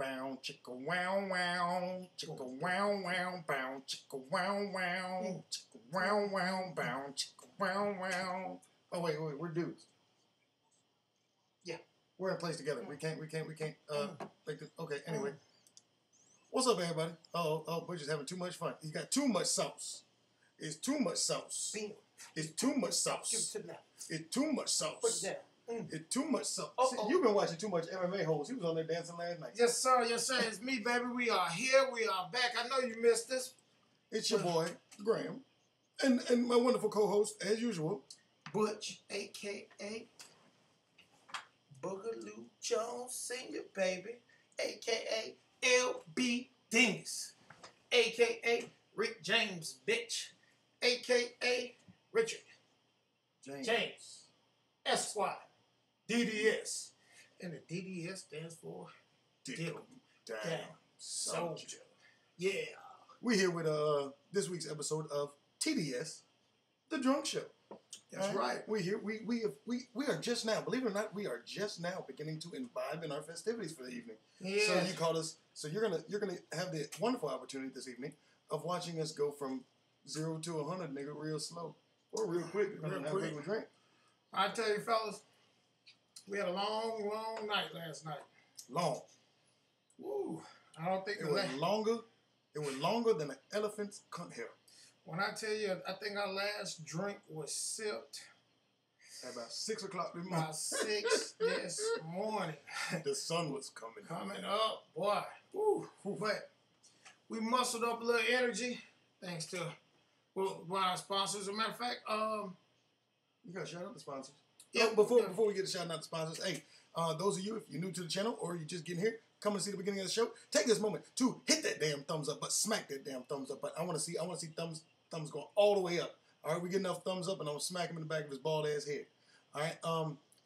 bow, chicka wow wow, chicka wow wow, bow, chicka wow wow, chicka wow wow, bow, chicka wow wow. Oh wait, we're dudes. Yeah, we're in place together. We can't. Like this. Okay. Anyway, what's up, everybody? Oh, we're just having too much fun. You got too much sauce. It's too much sauce. It's too much sauce. It's too much sauce. Put it down. It's too much sauce. See, you've been watching too much MMA holes. He was on there dancing last night. Yes, sir. Yes, sir. It's me, baby. We are here. We are back. I know you missed us. It's your boy, Graham, and my wonderful co-host, as usual, Butch, a.k.a. Boogaloo Jones Sr., baby, a.k.a. L.B. Dingus, a.k.a. Rick James, bitch, a.k.a. Richard James, Esquire, DDS. And the DDS stands for Dick Down Soldier. Yeah. We're here with this week's episode of TDS, The Drunk Show. That's right. We're here. We are just now, believe it or not, we are just now beginning to imbibe in our festivities for the evening. Yeah. So you called us. So you're gonna have the wonderful opportunity this evening of watching us go from 0 to 100, nigga, real slow or real quick. Real How quick. quick we drink. I tell you, fellas, we had a long, long night last night. Long. Woo! I don't think it was longer. It was longer than an elephant's cunt hair. When I tell you, I think our last drink was sipped at about 6 o'clock this morning. About 6 this morning. The sun was coming. Coming up, boy. Woo. But we muscled up a little energy thanks to one of our sponsors. As a matter of fact, you got to shout out the sponsors. Yeah. Before we get to shouting out the sponsors, hey, those of you, if you're new to the channel or you're just getting here, come and see the beginning of the show. Take this moment to hit that damn thumbs up, but smack that damn thumbs up. But I want to see thumbs going all the way up. All right, we get enough thumbs up, and I'm gonna smack him in the back of his bald ass head. All right.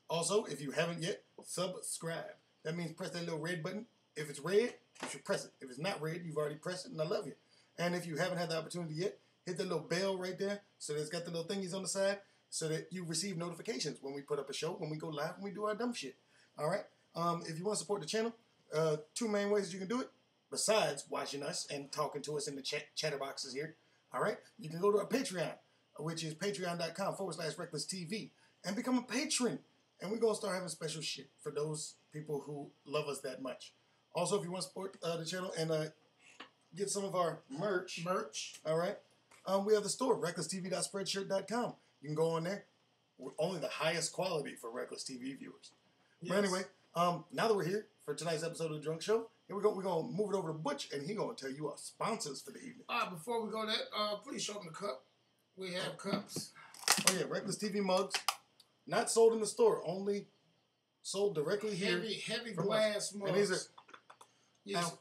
Also, if you haven't yet, subscribe. That means press that little red button. If it's red, you should press it. If it's not red, you've already pressed it, and I love you. And if you haven't had the opportunity yet, hit the little bell right there, so that it's got the little thingies on the side, so that you receive notifications when we put up a show, when we go live, when we do our dumb shit. All right. If you want to support the channel, 2 main ways you can do it, besides watching us and talking to us in the chatter boxes here. All right, you can go to our Patreon, which is patreon.com/RecklessTV, and become a patron. And we're going to start having special shit for those people who love us that much. Also, if you want to support the channel and get some of our merch, all right, we have the store, RecklessTV.Spreadshirt.com. You can go on there. We're only the highest quality for Reckless TV viewers. Yes. But anyway, now that we're here for tonight's episode of The Drunk Show, we're going to move it over to Butch, and he's going to tell you our sponsors for the evening. Before we go there, please show them the cup. We have cups. Oh, yeah, Reckless TV mugs. Not sold in the store, only sold directly here. Heavy glass mugs. And these are... Yes.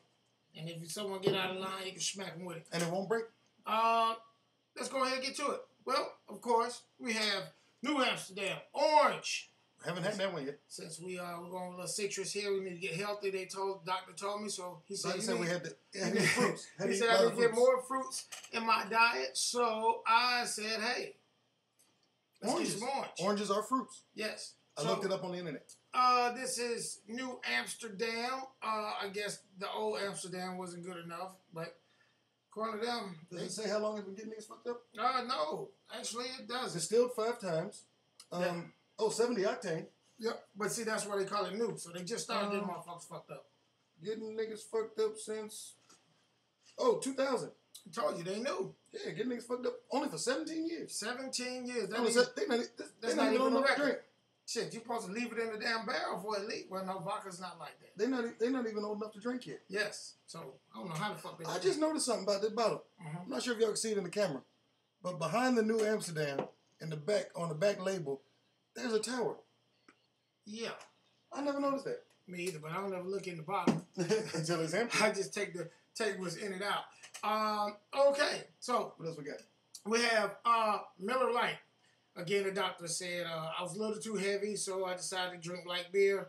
And if someone get out of line, you can smack them with it. And it won't break? Let's go ahead and get to it. Well, of course, we have New Amsterdam Orange. Haven't had that one yet. Since we're going a little citrus here, we need to get healthy. The doctor told me, so he said we had fruits. He said I need to get more fruits in my diet, so I said, hey, let's get some orange. Oranges are fruits. Yes. I looked it up on the internet. This is New Amsterdam. I guess the old Amsterdam wasn't good enough, but according to them, does it say how long it's been getting these fucked up? No, actually it doesn't. Distilled 5 times. Yeah. 70 octane. Yep, but see, that's why they call it new. So they just started getting motherfuckers fucked up. Getting niggas fucked up since 2000. I told you they knew. Yeah, getting niggas fucked up only for 17 years. 17 years. They're not even on enough to drink. Shit, you're supposed to leave it in the damn barrel before it leaks. Well, no, vodka's not like that. They're not even old enough to drink yet. Yes. So I don't know how the fuck they. I just noticed something about this bottle. I'm not sure if y'all can see it in the camera, but behind the New Amsterdam, in the back on the back label, there's a tower. Yeah. I never noticed that. Me either, but I don't ever look in the bottle. Until it's empty. I just take what's in it out. Okay, so what else we got? We have Miller Lite. Again, the doctor said I was a little too heavy, so I decided to drink light beer,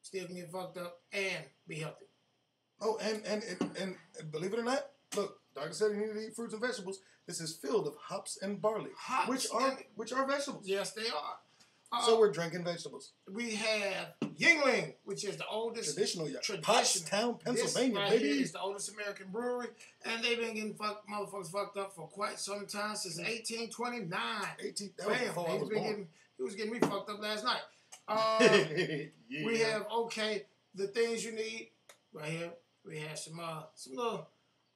still can get fucked up, and be healthy. Oh, and believe it or not, look, doctor said you need to eat fruits and vegetables. This is filled with hops and barley, which are vegetables. Yes, they are. So we're drinking vegetables. We have Yingling, which which is the oldest traditional, Pottstown, Pennsylvania, this baby. Here is the oldest American brewery, and they've been getting motherfuckers fucked up for quite some time, since 1829. That was before I was born. He was getting me fucked up last night. Yeah. We have the things you need right here. We have some little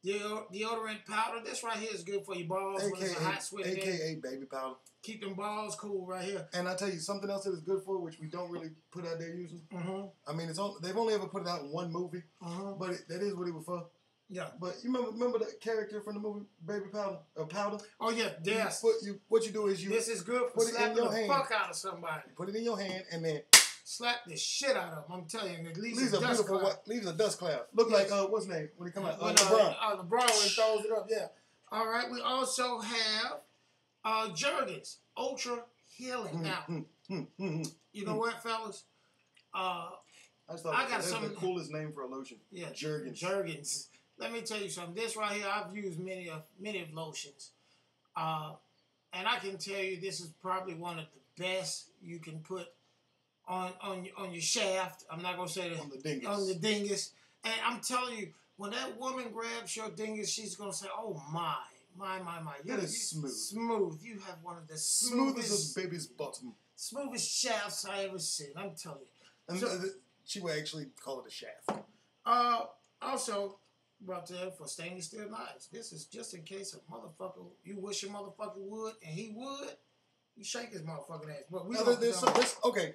deodorant powder. This right here is good for your balls when it's a hot, sweaty day. AKA baby powder. Keep them balls cool right here. And I tell you something else that is good for, which we don't really put out there usually. I mean, they've only ever put it out in one movie, but that is what it was for. Yeah. But you remember that character from the movie Baby Powder? Powder? Oh yeah, yes. What you do is you. This is good for slapping the fuck out of somebody. You put it in your hand and then slap the shit out of them. I'm telling you, it leaves a dust cloud. Look like what's his name when he come out? LeBron. LeBron when he throws it up. Yeah. All right. We also have Jergens Ultra Healing. Now, you know what, fellas? I got that's some the coolest name for a lotion. Yeah, Jergens. Let me tell you something. This right here, I've used many of lotions, and I can tell you this is probably one of the best you can put on your shaft. I'm not gonna say that on the dingus. And I'm telling you, when that woman grabs your dingus, she's gonna say, "Oh my." That is smooth. Smooth. You have one of the smoothest baby's bottom. Smoothest shafts I ever seen. I'm telling you. And she would actually call it a shaft. Also, brought to her for stainless steel knives. This is just in case a motherfucker, you wish a motherfucker would, and he would, you shake his motherfucking ass. But we okay.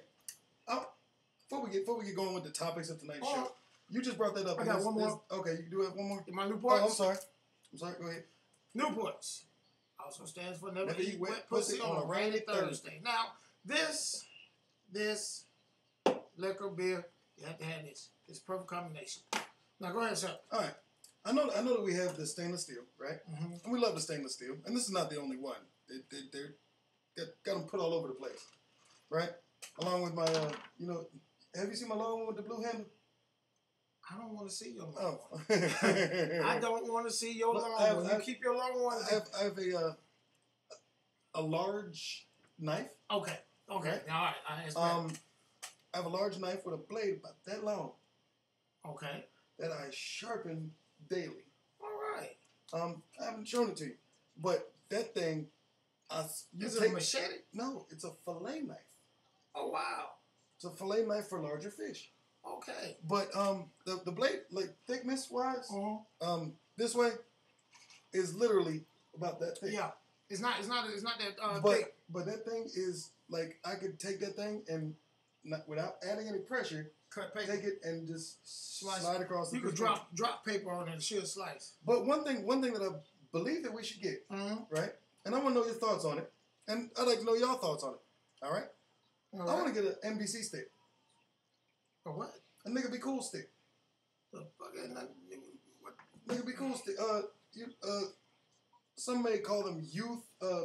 Before we get going with the topics of tonight's show, you just brought that up. I got one more. Okay, you do have one more? My Newports? Oh, I'm sorry. Go ahead. Newports also stands for Never Eat Wet Pussy on a Rainy Thursday. Now, this liquor, beer, you have to have this. It's a perfect combination. Now, go ahead, sir. All right. I know that we have the stainless steel, right? And we love the stainless steel. And this is not the only one. They're got them put all over the place, right? Along with my, have you seen my long one with the blue handle? I don't want to see your long one. I don't want to see your long one. You keep your long one. I have a large knife. Okay. Right? All right. I have a large knife with a blade about that long. Okay. That I sharpen daily. All right. I haven't shown it to you, but that thing, is it a machete? No, it's a fillet knife. Oh wow. It's a fillet knife for larger fish. Okay. But the blade, like thickness wise, this way is literally about that thick. Yeah. It's not that thick. But that thing is like I could take that thing and without adding any pressure, take it and just slide across the. You could drop paper on it and she'll slice. But one thing that I believe that we should get, right? And I want to know your thoughts on it, and I'd like to know your thoughts on it. All right. I want to get an NBC stick. A what? A nigga be cool stick. The fucking what? Nigga be cool stick. Some may call them youth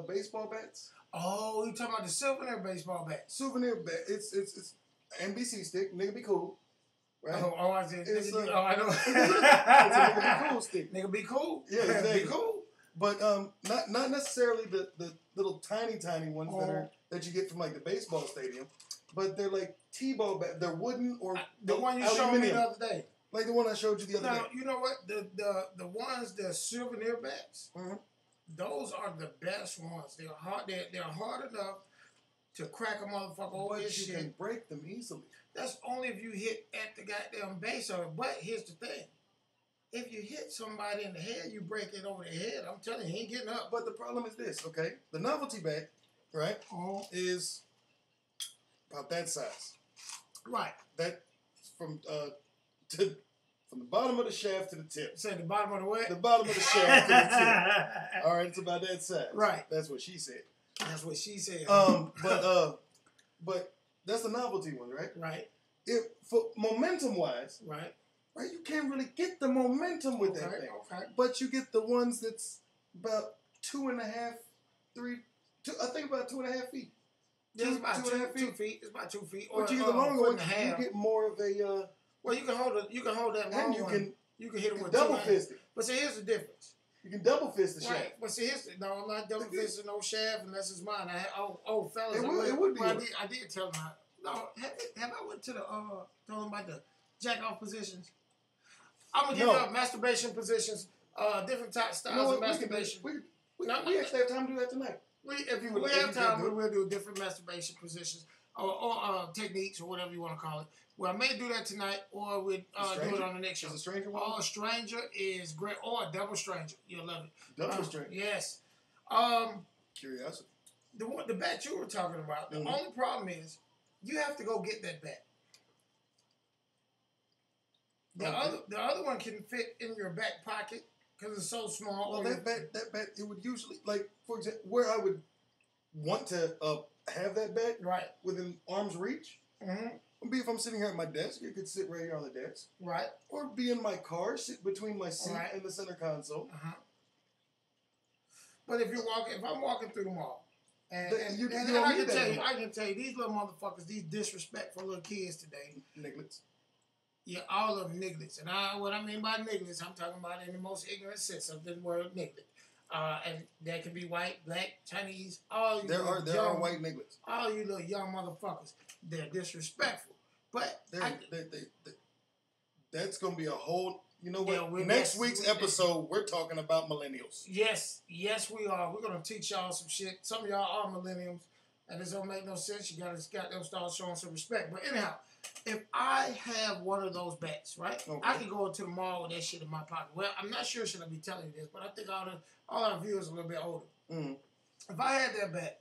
baseball bats. Oh, you talking about the souvenir baseball bat? Souvenir bat. It's NBC stick. Nigga be cool. Right? Oh, I see. I know. It's a nigga be cool stick. Nigga be cool. Yeah, exactly. Be cool. But not necessarily the little tiny ones that you get from like the baseball stadium, but they're like T-ball bat. They're wooden or the one you showed me the other day. Like the one I showed you the other day. You know what? The ones, the souvenir bats, those are the best ones. They're hard. They're hard enough to crack a motherfucker over his shit. You can break them easily. That's only if you hit at the goddamn base of it. But here's the thing. If you hit somebody in the head, you break it over the head. I'm telling you, he ain't getting up. But the problem is this, okay? The novelty bat, right, is about that size. Right. That from the bottom of the shaft to the tip. Say the bottom of the what? The bottom of the shaft to the tip. All right, it's about that size. Right. That's what she said. That's what she said. But that's the novelty one, right? Right. If for momentum wise, right, you can't really get the momentum with that thing. Okay. But you get the ones that's about 2.5, 3. I think about 2.5 feet. Yeah, it's about 2.5 feet. It's about 2 feet. Or you get the longer one, you get more of a. Well, you can hold that long one. You can hit it with double fist it. But see, here's the difference. You can double fist the shaft. Right. But see, no, I'm not double fisting no shaft unless it's mine. Fellas, it would be. I did tell them No, have I went to the told him about the jack off positions? I'm gonna give you masturbation positions, different styles of masturbation. We actually have time to do that tonight. If we have time, we'll do different masturbation positions or techniques or whatever you want to call it. Well, I may do that tonight, or we'll do it on the next show. Is a stranger one? Oh, a stranger is great, or a double stranger. You'll love it. Double stranger. Yes. Curiosity. The bat you were talking about. The only problem is you have to go get that bat. The other one can fit in your back pocket because it's so small. Well, that bat, it would usually, like, for example, where I would want to have that bat within arm's reach. Would be if I'm sitting here at my desk, it could sit right here on the desk. Right. Or be in my car, sit between my seat and the center console. But if I'm walking through the mall, and I can tell you, these little motherfuckers, these disrespectful little kids today. Nigglets. Yeah, all of them nigglets. And what I mean by nigglets, I'm talking about in the most ignorant sense of the word niglet. And that can be white, black, Chinese, all you There are white nigglets. All you little young motherfuckers. They're disrespectful. But that's going to be a whole... You know what? Next week's episode, we're talking about millennials. Yes, we are. We're going to teach y'all some shit. Some of y'all are millennials, and this don't make no sense. You got to start showing some respect. But anyhow, if I have one of those bats, right, I can go into the mall with that shit in my pocket. Well, I'm not sure should I be telling you this, but I think all our viewers are a little bit older. If I had that bat,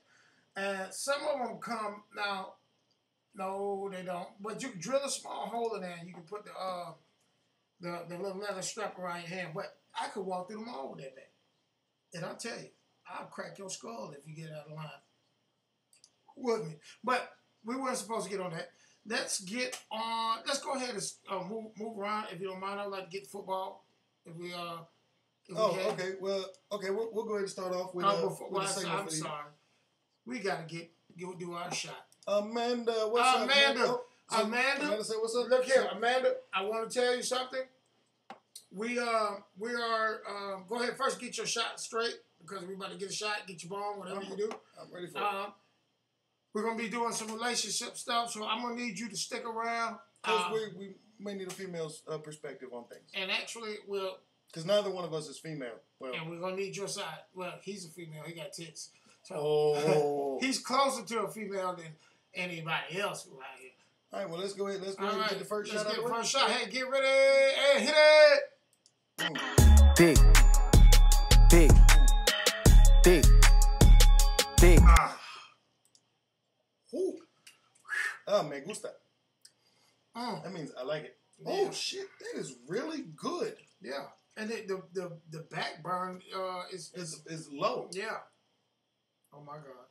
and some of them come now, no, they don't. But you can drill a small hole in there, and you can put the little leather strap around your hand. But I could walk through the mall with that bat. And I'll tell you, I'll crack your skull if you get out of line with me. But we weren't supposed to get on that. Let's get on. Let's go ahead and move around, if you don't mind. I'd like to get football. If we can. Okay. Well, okay. We'll go ahead and start off with the segment. I'm sorry. We gotta do our shot. Amanda, what's up? Amanda, say what's up. Look here, Amanda. I want to tell you something. We are. Go ahead first. Get your shot straight because we're about to get a shot. Get your ball, whatever you do. I'm ready for it. We're gonna be doing some relationship stuff, so I'm gonna need you to stick around. Because we may need a female's perspective on things. And actually, because neither one of us is female. Well, and we're gonna need your side. Well, he's a female. He got tits. So he's closer to a female than anybody else around here. All right, well, let's go ahead. Let's go ahead and get the first shot. Let's get the first shot. Hey, get ready. Hey, hit it. Big. Me gusta. That means I like it. Yeah. Oh, shit. That is really good. Yeah. And the back burn is low. Yeah. Oh, my God.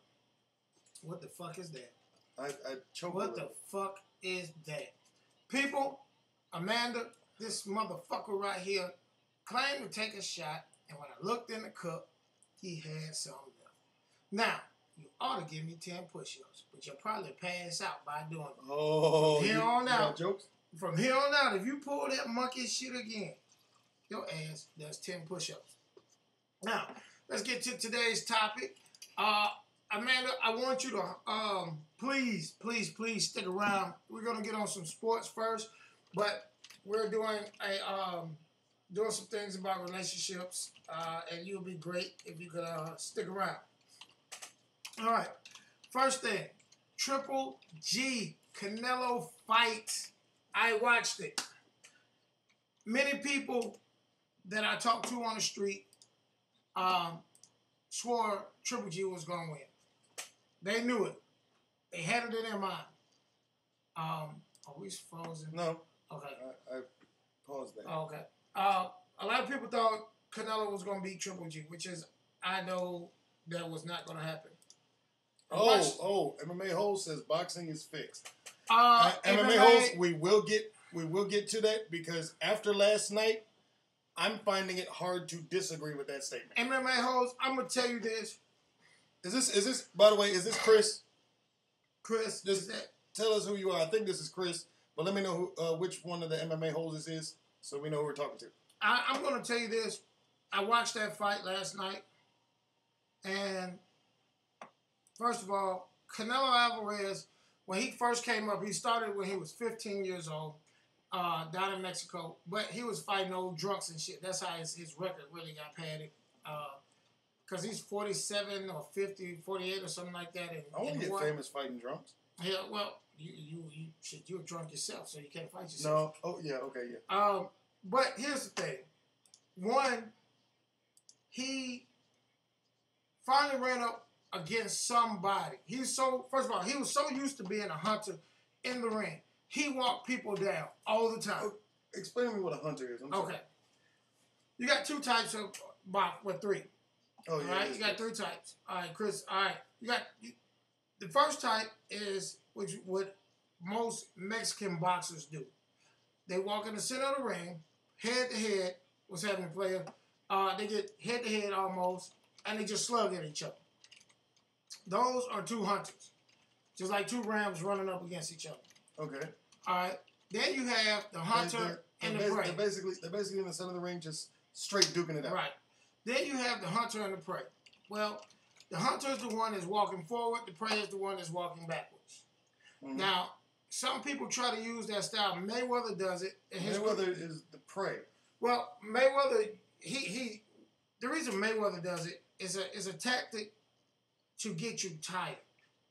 What the fuck is that? I choked. What the fuck is that? People, Amanda, this motherfucker right here claimed to take a shot, and when I looked in the cup, he had some left. Now, you ought to give me 10 push-ups, but you'll probably pass out by doing it. Oh, from here on out. Jokes? From here on out, if you pull that monkey shit again, your ass does 10 push-ups. Now, let's get to today's topic. Amanda, I want you to please stick around. We're gonna get on some sports first, but we're doing doing some things about relationships, and you'll be great if you could stick around. All right, first thing, Triple G Canelo fight. I watched it. Many people that I talked to on the street swore Triple G was gonna win. They knew it. They had it in their mind. Are we frozen? No. Okay. I paused that. Oh, okay. A lot of people thought Canelo was going to beat Triple G, which is, I know that was not going to happen. MMA Hole says boxing is fixed. MMA Holes, we will get to that because after last night, I'm finding it hard to disagree with that statement. MMA Holes, I'm going to tell you this. Is this, by the way, is this Chris? Chris, just tell us who you are. I think this is Chris, but let me know which one of the MMA holes this is so we know who we're talking to. I'm going to tell you this. I watched that fight last night, and first of all, Canelo Alvarez when he first came up, he started when he was 15 years old, down in Mexico. But he was fighting old drunks and shit. That's how his record really got padded. Because he's 47 or 50, 48 or something like that. I want to get famous fighting drunks. Yeah, well, you're drunk yourself, so you can't fight yourself. No, oh, yeah, okay, yeah. But here's the thing. One, he finally ran up against somebody. First of all, he was so used to being a hunter in the ring. He walked people down all the time. Explain to me what a hunter is. Okay. You got two types of box, well, three. Oh, yeah. All right, you got three types. All right, Chris. All right, the first type is what most Mexican boxers do. They walk in the center of the ring, head to head. What's happening, player? They get head to head almost, and they just slug at each other. Those are two hunters, just like two rams running up against each other. Okay. All right. Then you have the hunter and the prey. They're basically in the center of the ring, just straight duking it out. Right. Then you have the hunter and the prey. Well, the hunter is the one that's walking forward. The prey is the one that's walking backwards. Mm-hmm. Now, some people try to use that style. Mayweather does it. Mayweather is the prey. Well, Mayweather, the reason Mayweather does it is a tactic to get you tired,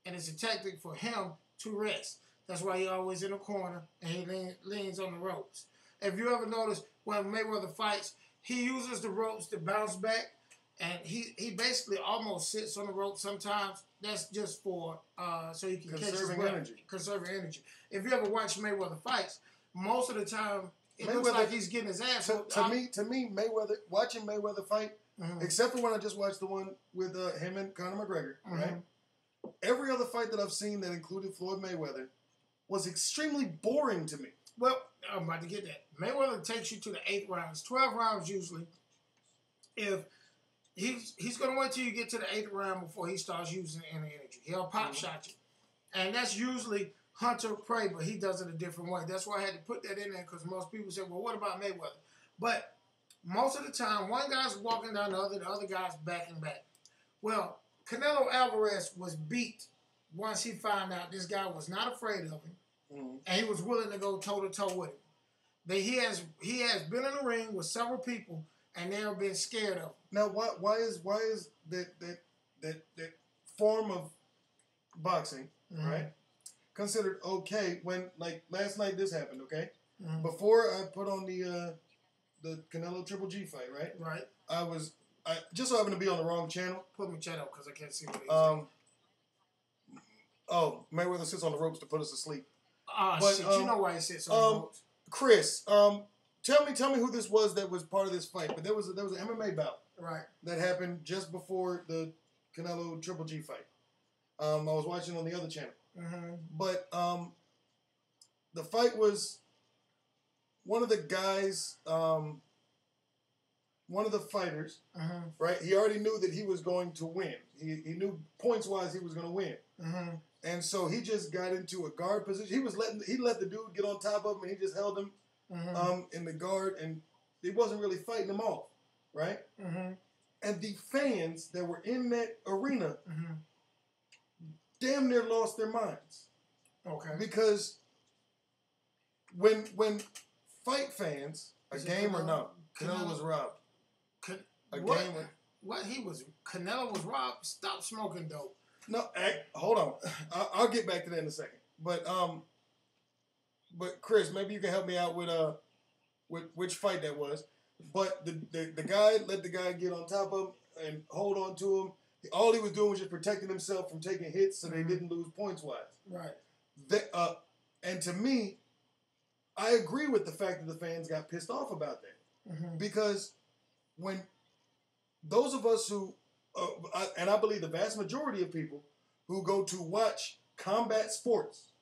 and it's a tactic for him to rest. That's why he always in the corner and he leans on the ropes. If you ever notice when Mayweather fights, he uses the ropes to bounce back, and he basically almost sits on the ropes sometimes. That's just for so he can conserving energy. Conserving energy. If you ever watch Mayweather fights, most of the time it looks like he's getting his ass. To me, watching Mayweather fight, except for when I just watched the one with him and Conor McGregor, right? Every other fight that I've seen that included Floyd Mayweather was extremely boring to me. Well, I'm about to get that. Mayweather takes you to the 8th round. It's 12 rounds usually. If he's going to wait till you get to the 8th round before he starts using any energy. He'll pop shot you. And that's usually hunter prey, but he does it a different way. That's why I had to put that in there, because most people say, well, what about Mayweather? But most of the time, one guy's walking down the other guy's backing back. Well, Canelo Alvarez was beat once he found out this guy was not afraid of him, and he was willing to go toe-to-toe with him. But he has been in the ring with several people, and they have been scared of him. Now, why is that form of boxing, right, considered okay when, like, last night this happened, okay? Before I put on the Canelo Triple G fight, right? Right. I just so happened to be on the wrong channel. Put my channel because I can't see what he's saying. Oh, Mayweather sits on the ropes to put us to sleep. Shit, you know why he sits on the ropes. Chris, tell me who this was that was part of this fight. But there was an MMA bout, right, that happened just before the Canelo Triple G fight. I was watching on the other channel, but the fight was one of the guys, one of the fighters, right? He already knew that he was going to win. He knew points wise he was going to win. And so he just got into a guard position. He let the dude get on top of him, and he just held him in the guard, and he wasn't really fighting him off, right? And the fans that were in that arena damn near lost their minds. Okay. Because when fight fans, a game or no, Canelo was robbed. Canelo was robbed? Stop smoking dope. No, hold on. I'll get back to that in a second. But Chris, maybe you can help me out with which fight that was. But the guy let the guy get on top of him and hold on to him. All he was doing was just protecting himself from taking hits so they didn't lose points wise. Right. And to me, I agree with the fact that the fans got pissed off about that. Because when those of us who, and I believe the vast majority of people who go to watch combat sports,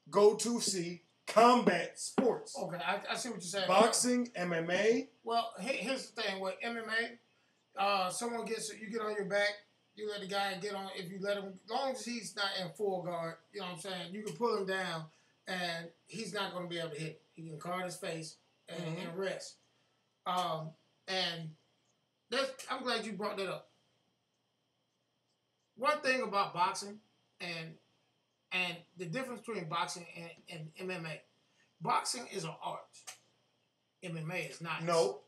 go to see combat sports. Okay, I see what you're saying. Boxing, MMA. Well, here's the thing with MMA. You get on your back, you let the guy get on. If you let him, as long as he's not in full guard, you know what I'm saying, you can pull him down, and he's not going to be able to hit. He can guard his face and rest. And I'm glad you brought that up. One thing about boxing, and And the difference between boxing and MMA, boxing is an art. MMA is not. No.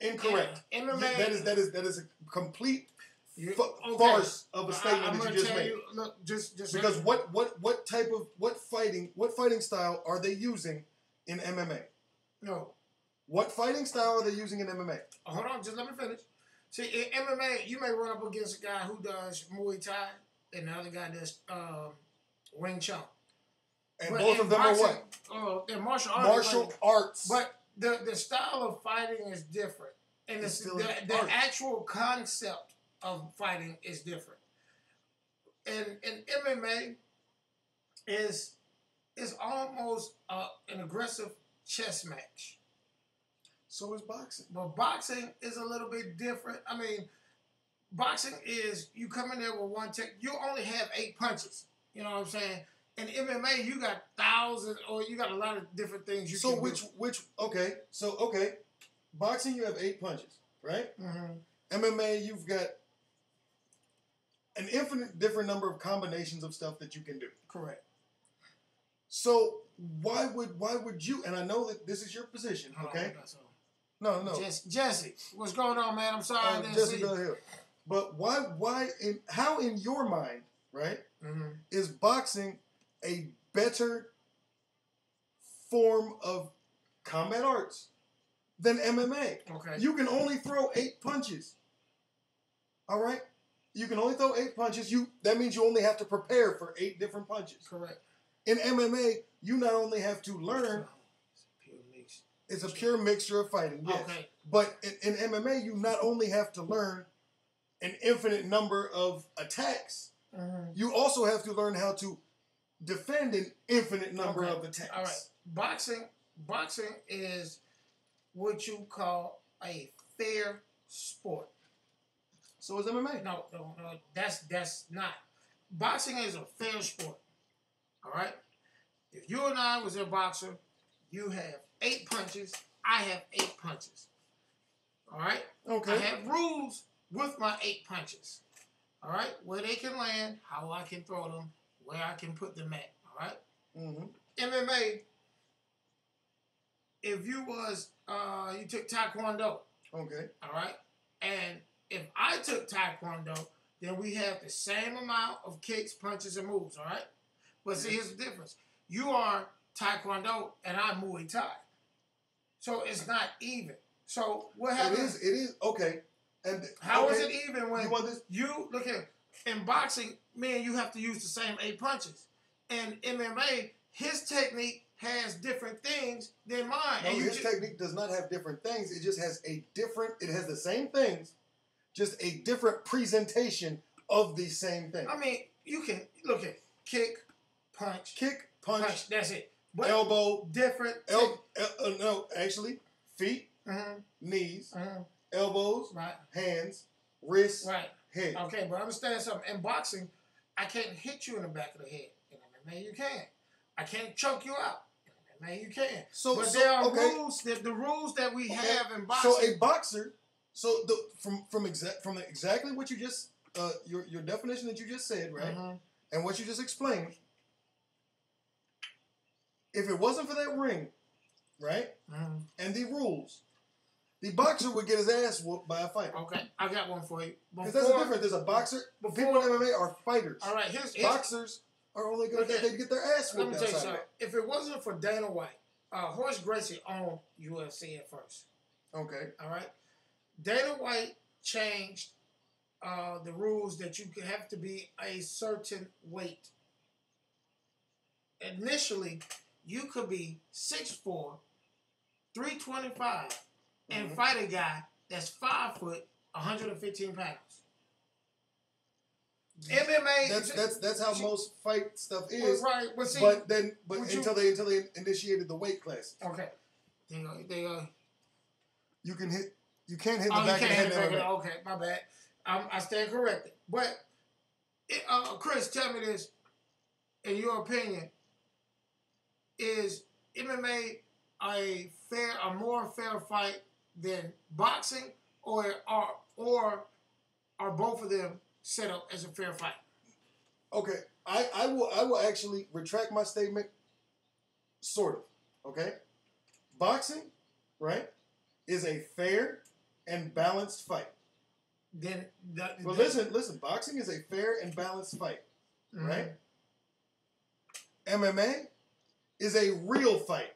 Incorrect. MMA. That is a complete Okay. farce of a statement that you just made. Look, just because what type of what fighting style are they using in MMA? No. What fighting style are they using in MMA? Hold on, just let me finish. See, in MMA, you may run up against a guy who does Muay Thai, and the other guy does Wing Chun. And both of them are what? They're martial arts. Martial arts. But the style of fighting is different, and the actual concept of fighting is different. And MMA is almost an aggressive chess match. So is boxing. But boxing is a little bit different. I mean, boxing is you come in there with one tech. You only have 8 punches. You know what I'm saying? In MMA, you got thousands, or you got a lot of different things you can do. Okay. Boxing, you have 8 punches, right? Mm-hmm. MMA, you've got an infinite different number of combinations of stuff that you can do. Correct. So why would you? And I know that this is your position, okay? No. Jesse, what's going on, man? I'm sorry I didn't see you. But how in your mind, right, is boxing a better form of combat arts than MMA? Okay. You can only throw 8 punches. All right? You can only throw 8 punches. That means you only have to prepare for 8 different punches. Correct. In MMA, you not only have to learn. It's a pure mixture of fighting, yes. Okay. But in MMA, you not only have to learn an infinite number of attacks, you also have to learn how to defend an infinite number of attacks. All right. Boxing is what you call a fair sport. So is MMA. No, that's not. Boxing is a fair sport. All right? If you and I was a boxer, you have 8 punches, I have 8 punches. All right? Okay. I have rules with my 8 punches. All right? Where they can land, how I can throw them, where I can put them at. All right? MMA, if you you took Taekwondo. Okay. All right? And if I took Taekwondo, then we have the same amount of kicks, punches, and moves. All right? But see, here's the difference. You are Taekwondo, and I'm Muay Thai. So it's not even. So what happens? It is okay. And how is it even when you want this? You look at in boxing, man, you have to use the same 8 punches. And MMA, his technique has different things than mine. No, his technique does not have different things. It just has it has the same things, just a different presentation of the same thing. I mean, you can look at kick, punch. That's it. But elbow, different. No, actually, feet, knees, elbows, hands, wrists, head. Okay, but understand something. In boxing, I can't hit you in the back of the head. In MMA, you can. I can't choke you out. In MMA, you can. But there are rules. The rules that we have in boxing. So a boxer. So from exactly what you just your definition that you just said, right, and what you just explained. If it wasn't for that ring, right, and the rules, the boxer would get his ass whooped by a fighter. Okay, I got one for you. Because that's the difference. There's a boxer. People in MMA are fighters. All right, boxers are only good if they get their ass whooped. Let me tell you something. If it wasn't for Dana White, Horace Gracie owned UFC at first. Okay. All right. Dana White changed the rules that you have to be a certain weight. Initially, you could be 6'4", 325, and fight a guy that's 5 foot, 115 pounds. MMA. That's how most fight stuff is. Right, but see, until they initiated the weight classes. Okay. You can't hit the back of the head. Okay, my bad. I stand corrected. But Chris, tell me this. In your opinion, is MMA a more fair fight than boxing, or are both of them set up as a fair fight? Okay, I will actually retract my statement, sort of. Okay? Boxing, right, is a fair and balanced fight. Listen. Boxing is a fair and balanced fight, right? MMA is a real fight.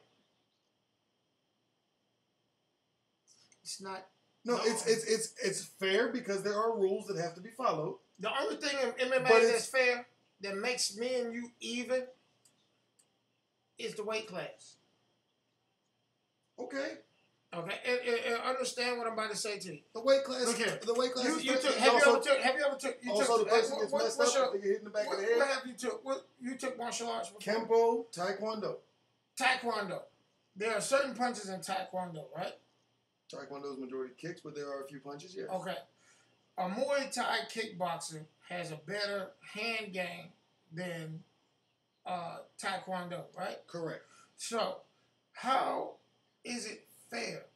It's not. No, it's fair because there are rules that have to be followed. The only thing in MMA that's fair, that makes me and you even, is the weight class. Okay. Okay, and understand what I'm about to say to you. The weight class. Look here. The weight class. Have you ever took? The person gets messed up. They get hit in the back of the head. What have you took? What you took martial arts before? Kempo, Taekwondo. Taekwondo. There are certain punches in Taekwondo, right? Taekwondo's majority kicks, but there are a few punches. Yes. Okay. A Muay Thai kickboxer has a better hand game than Taekwondo, right? Correct. So, how is it fair?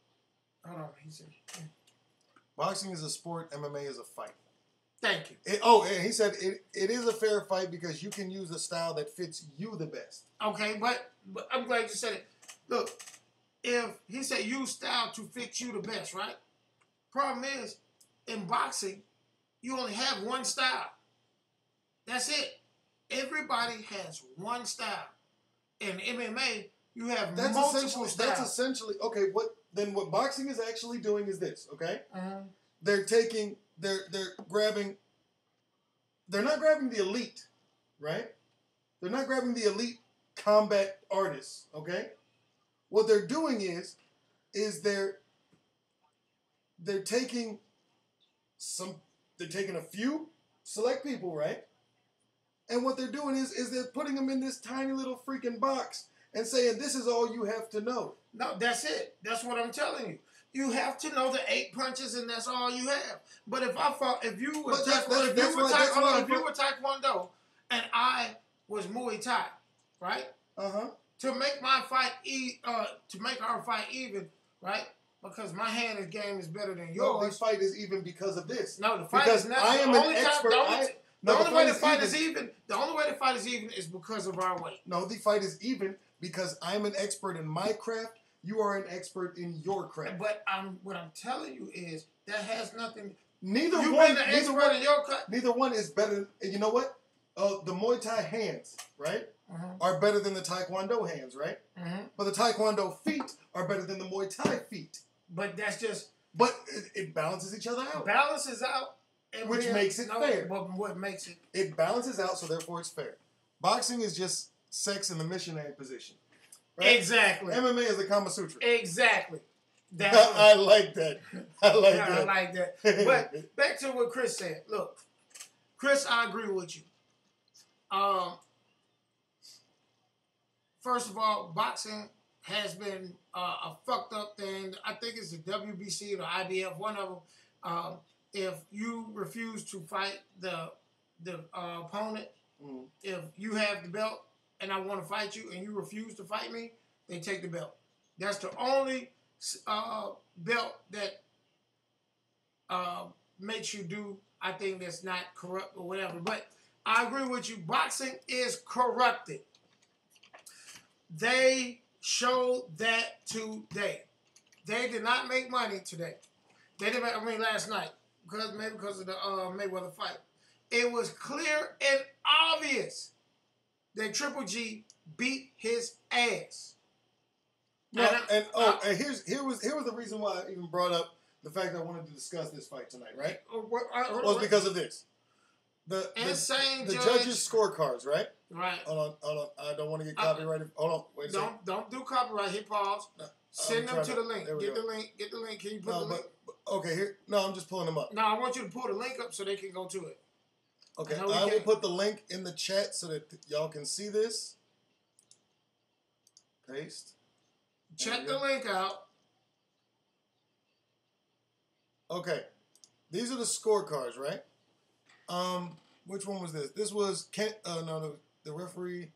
Hold on, he said. Boxing is a sport. MMA is a fight. Thank you. And he said it is a fair fight because you can use a style that fits you the best. Okay, but I'm glad you said it. Look, if he said use style to fit you the best, right? Problem is, in boxing, you only have one style. That's it. Everybody has one style. In MMA, you have multiple styles. That's essentially okay. What boxing is actually doing is this. Okay, they're grabbing. They're not grabbing the elite, right? They're not grabbing the elite combat artists. Okay, what they're doing is they're taking a few select people, right? And what they're doing is they're putting them in this tiny little freaking box and saying, this is all you have to know. No, that's it. That's what I'm telling you. You have to know the 8 punches, and that's all you have. But if you were Taekwondo and I was Muay Thai, right? To make my fight to make our fight even, right? Because my hand game is better than yours. No, the fight is even because of this. No, the fight is not. I am an expert. The only way the fight is even is because of our weight. No, the fight is even because I'm an expert in my craft. You are an expert in your craft. But what I'm telling you is that has nothing. Neither one is better. And you know what? The Muay Thai hands, right, are better than the Taekwondo hands, right? But the Taekwondo feet are better than the Muay Thai feet. But that's just. But it balances each other out. Balances out. Which makes it fair. But what makes it? It balances out, so therefore it's fair. Boxing is just sex in the missionary position. Right? Exactly. MMA is the Kama Sutra. Exactly. I like that. I like that. But back to what Chris said. Look, Chris, I agree with you. First of all, boxing has been a fucked up thing. I think it's the WBC or the IBF, one of them. If you refuse to fight the opponent, if you have the belt and I want to fight you and you refuse to fight me, they take the belt. That's the only belt that makes you do, I think, that's not corrupt or whatever. But I agree with you. Boxing is corrupted. They showed that today. They did not make money today. They didn't. Last night. Because of the Mayweather fight. It was clear and obvious that Triple G beat his ass. No, here was the reason why I even brought up the fact that I wanted to discuss this fight tonight, right? Was because of this. The judges' scorecards, right? Right. Hold on. I don't want to get copyrighted. Hold on. Wait a second. Don't do copyright. Hit pause. No, send them to the link. Get the link. Can you put the link? Okay, here. No, I'm just pulling them up. No, I want you to pull the link up so they can go to it. Okay, I will put the link in the chat so that y'all can see this. Paste. Check the link out. Okay, these are the scorecards, right? Which one was this? This was the referee.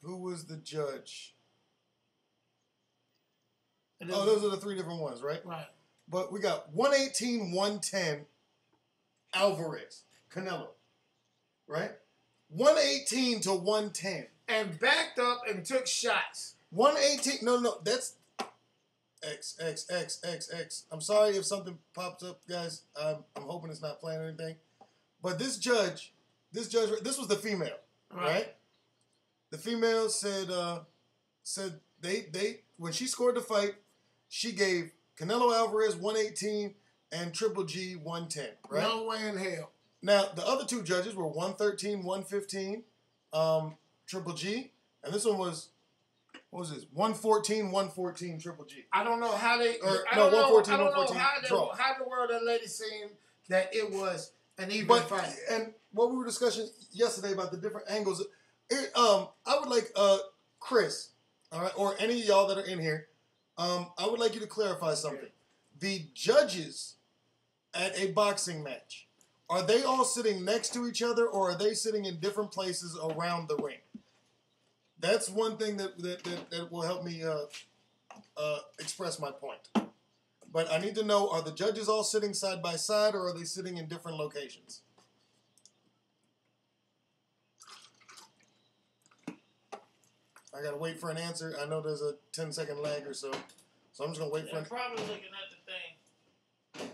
Who was the judge? Those are the 3 different ones, right? Right. But we got 118-110 Alvarez, Canelo, right? 118 to 110. And backed up and took shots. 118. No. That's X. I'm sorry if something pops up, guys. I'm hoping it's not playing anything. But this judge, this was the female, right? The female said they when she scored the fight, she gave Canelo Alvarez 118 and Triple G 110, right? No way in hell. Now, the other two judges were 113, 115, Triple G, and this one was, what was this? 114, 114, Triple G. I don't know how they, I don't know 114, how the world that lady seen that it was an even fight. And what we were discussing yesterday about the different angles, I would like Chris, all right, or any of y'all that are in here, I would like you to clarify something. Okay. The judges at a boxing match, are they all sitting next to each other, or are they sitting in different places around the ring? That's one thing that will help me express my point. But I need to know, are the judges all sitting side by side, or are they sitting in different locations? I got to wait for an answer. I know there's a 10-second lag or so. So I'm just going to wait for an answer. Probably looking at the thing.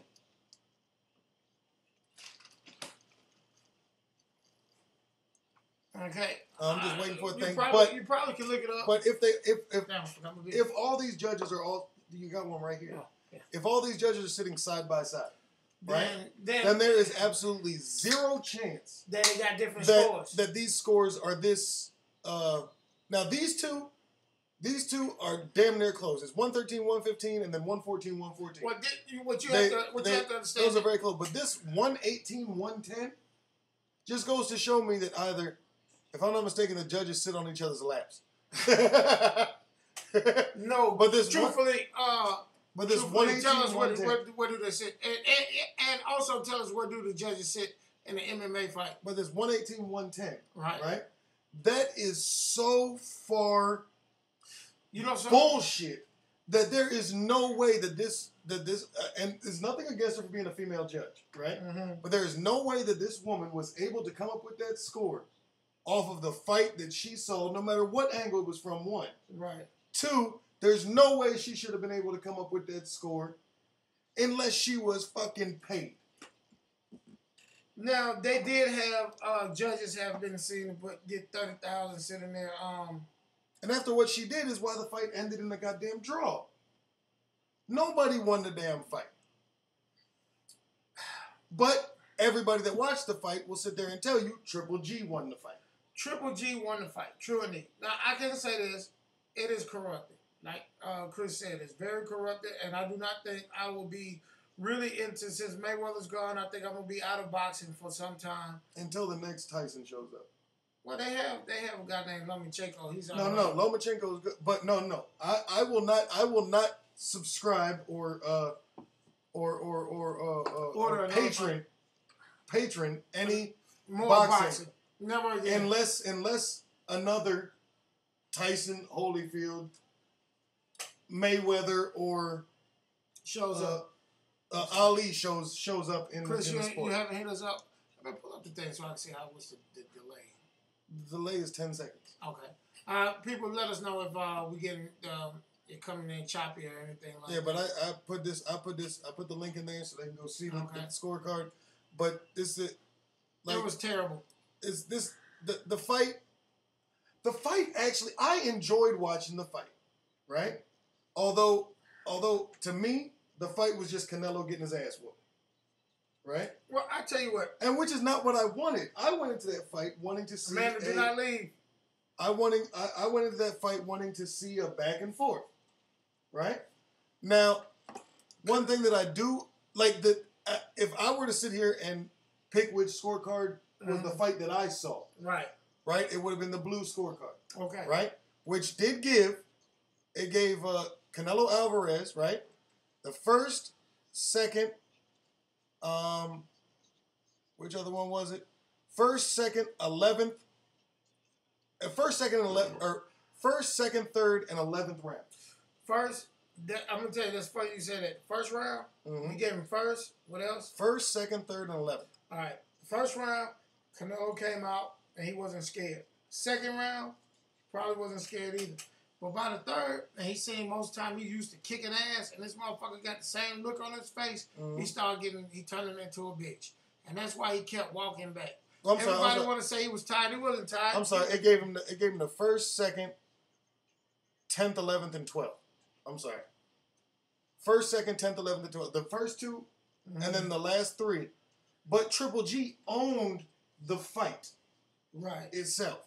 Okay. I'm just waiting for a thing. You probably can look it up. But if all these judges are all, you got one right here. Oh, yeah. If all these judges are sitting side by side, right? Then there is absolutely zero chance that they got different scores. That these scores are this. Now these two are damn near close. It's 113, 115, and then 114, 114. What you have to understand. Those are very close. But this 118, 110 just goes to show me that either, if I'm not mistaken, the judges sit on each other's laps. No, but this truthfully, but this 118, tell us where do they sit, and also tell us where do the judges sit in the MMA fight. But this 118, 110, right? That is so far, something? Bullshit that there is no way that this and there's nothing against her for being a female judge, right? Mm-hmm. But there is no way that this woman was able to come up with that score off of the fight that she saw, no matter what angle it was from, one. Right. Two, there's no way she should have been able to come up with that score unless she was fucking paid. Now, they did have, judges have been seen to get 30,000 sitting there. And after what she did is why the fight ended in a goddamn draw. Nobody won the damn fight. But everybody that watched the fight will sit there and tell you Triple G won the fight. Triple G won the fight, true indeed. Now, I can say this, it is corrupted. Like Chris said, it's very corrupted, and I do not think I will be really into, since Mayweather's gone, I think I'm going to be out of boxing for some time. Until the next Tyson shows up. Well, they have a guy named Lomachenko. He's no, Lomachenko is good, but no. I will not subscribe or patron any more boxing. Never again. Unless another Tyson, Holyfield, Mayweather, or shows up. Ali shows up in Chris, the sport. You haven't hit us up. I'm gonna pull up the thing so I can see what's the delay. The delay is 10 seconds. Okay. People, let us know if we getting it coming in choppy or anything like that. Yeah, but I put the link in there so they can go see the scorecard. But this is like, it was terrible. Is this the fight? The fight actually, I enjoyed watching the fight, right? Although to me the fight was just Canelo getting his ass whooped, right? Well, I tell you what, and which is not what I wanted. I went into that fight wanting to see. Amanda did not leave. I went into that fight wanting to see a back and forth, right? Now, one thing that I do like if I were to sit here and pick which scorecard was the fight that I saw, right, it would have been the blue scorecard, okay, right, which gave Canelo Alvarez, right, the first, second, which other one was it? First, second, 11th. First, second, third, and 11th round. First, I'm gonna tell you, that's funny you said that. First round, you gave him first. What else? First, second, third, and 11th. All right. First round, Canelo came out and he wasn't scared. Second round, probably wasn't scared either. But by the third, and he seen most time he used to kicking ass, and this motherfucker got the same look on his face. He turning into a bitch, and that's why he kept walking back. Everybody want to say he was tired. He wasn't tired. I'm sorry. It gave him the first, second, 10th, 11th, and 12th. I'm sorry. First, second, 10th, 11th, and 12th. The first two, and then the last three. But Triple G owned the fight, itself.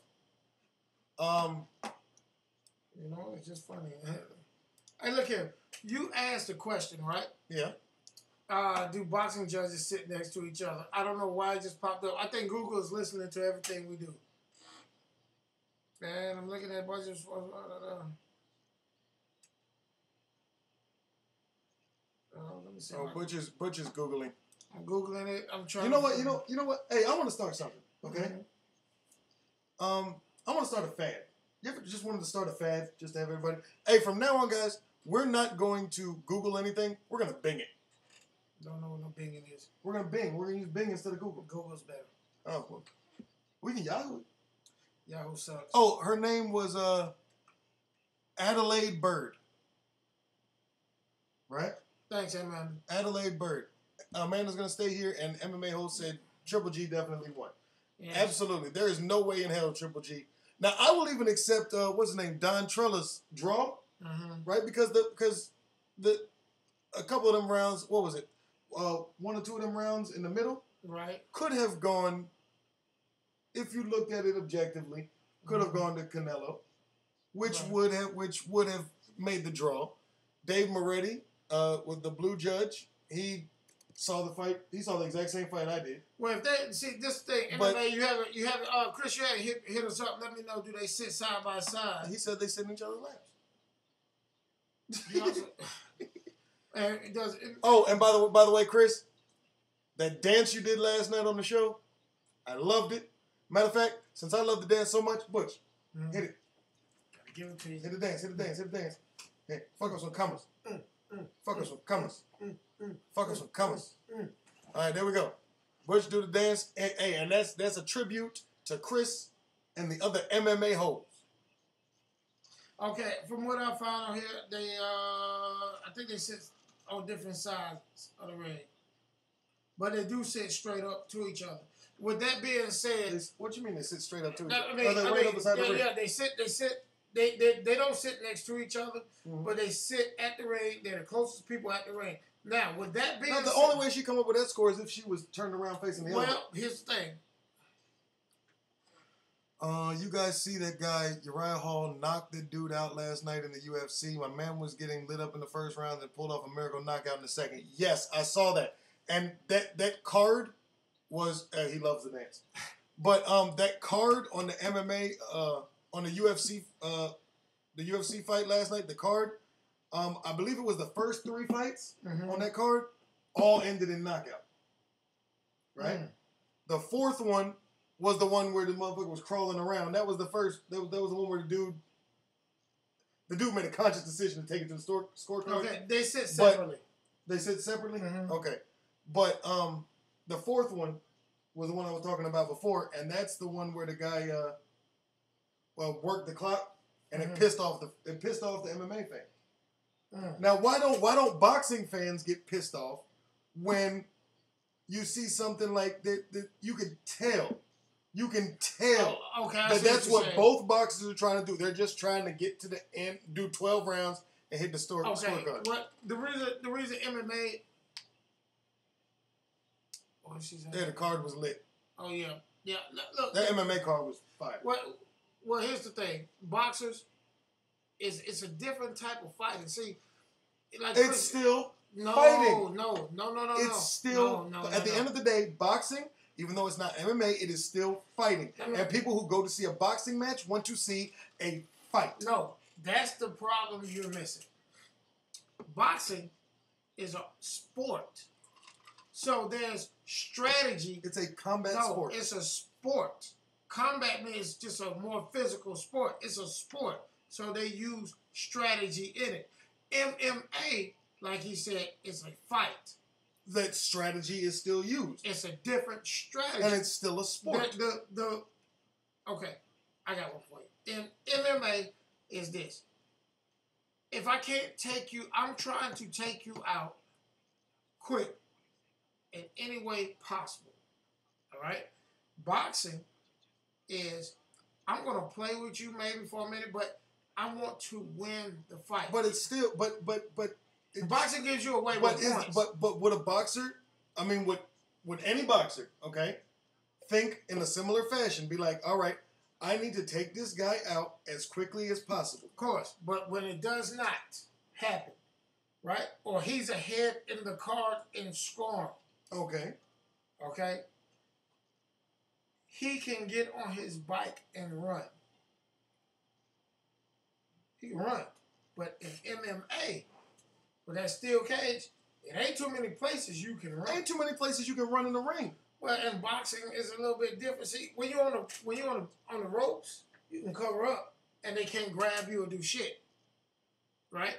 You know, it's just funny. Hey, look here. You asked a question, right? Yeah. Do boxing judges sit next to each other? I don't know why it just popped up. I think Google is listening to everything we do. Man, I'm looking at budgets. Let me see. Butch is Googling. I'm Googling it. I'm trying. You know what? You know what? Hey, I want to start something. Okay. I want to start a fad. You ever just wanted to start a fad just to have everybody? Hey, from now on, guys, we're not going to Google anything. We're gonna Bing it. Don't know what no Binging is. We're gonna Bing. We're gonna use Bing instead of Google. Google's better. Oh, well, we can Yahoo it. Yahoo sucks. Oh, her name was Adelaide Bird. Right? Thanks, Amanda. Adelaide Bird. Amanda's gonna stay here, and MMA host said Triple G definitely won. Yes. Absolutely. There is no way in hell Triple G. Now I will even accept what's his name, Don Trella's draw, right? Because a couple of them rounds, what was it? 1 or 2 of them rounds in the middle, could have gone, if you looked at it objectively, could have gone to Canelo, which would have made the draw. Dave Moretti, with the blue judge, he saw the fight. He saw the exact same fight I did. Well, if they see this thing, MMA, you have Chris, you had to hit us up. Let me know. Do they sit side by side? He said they sit in each other's laps. You know, and it does. And by the way, Chris, that dance you did last night on the show, I loved it. Matter of fact, since I love the dance so much, Butch, hit it. Gotta give it to you. Hit the dance. Hit the dance. Hit the dance. Hey, fuck us some comers. Fuck us some comers. Fuck us some comers. All right, there we go. Butch do the dance. Hey, and that's a tribute to Chris and the other MMA hoes. Okay, from what I found on here, they I think they sit on different sides of the ring, but they do sit straight up to each other. With that being said, what you mean they sit straight up to each other? They sit. They don't sit next to each other, but they sit at the ring. They're the closest people at the ring. Now, with that being said, the only way she come up with that score is if she was turned around facing the other. Well, here's the thing. You guys see that guy Uriah Hall knocked the dude out last night in the UFC. My man was getting lit up in the first round and pulled off a miracle knockout in the second. Yes, I saw that. And that card was he loves the dance. But that card on the MMA on the UFC fight last night, the card, I believe it was the first 3 fights on that card, all ended in knockout. Right? The 4th one was the one where the motherfucker was crawling around. That was the first. That was the one where the dude made a conscious decision to take it to the scorecard. Okay, they sit separately. They sit separately? Okay. But the 4th one was the one I was talking about before, and that's the one where the guy worked the clock and it pissed off the MMA fan. Now why don't boxing fans get pissed off when you see something like that you can tell that's what both boxers are trying to do. They're just trying to get to the end, do 12 rounds and hit the scorecard. What the reason MMA Yeah, the card was lit. Oh yeah. Look, that MMA card was fire. Well, here's the thing. Boxers, it's a different type of fighting. See, like it's still fighting. No. It's still at the end of the day, boxing, even though it's not MMA, it is still fighting. And people who go to see a boxing match want to see a fight. No, that's the problem you're missing. Boxing is a sport. So there's strategy. It's a combat sport. No, it's a sport. Combat means just a more physical sport. It's a sport. So they use strategy in it. MMA, like he said, is a fight. That strategy is still used. It's a different strategy. And it's still a sport. Okay, I got one for you. In MMA is this. If I can't take you, I'm trying to take you out quick in any way possible. All right? Boxing is, I'm going to play with you maybe for a minute, but I want to win the fight. But it's still, but boxing gives you away with points. But would a boxer, I mean, would any boxer, okay, think in a similar fashion, be like, all right, I need to take this guy out as quickly as possible. Of course, but when it does not happen, right, or he's ahead in the card in scoring, okay, he can get on his bike and run. He can run. But in MMA, with that steel cage, it ain't too many places you can run. Ain't too many places you can run in the ring. Well, and boxing is a little bit different. See, when you're on the ropes, you can cover up, and they can't grab you or do shit, right?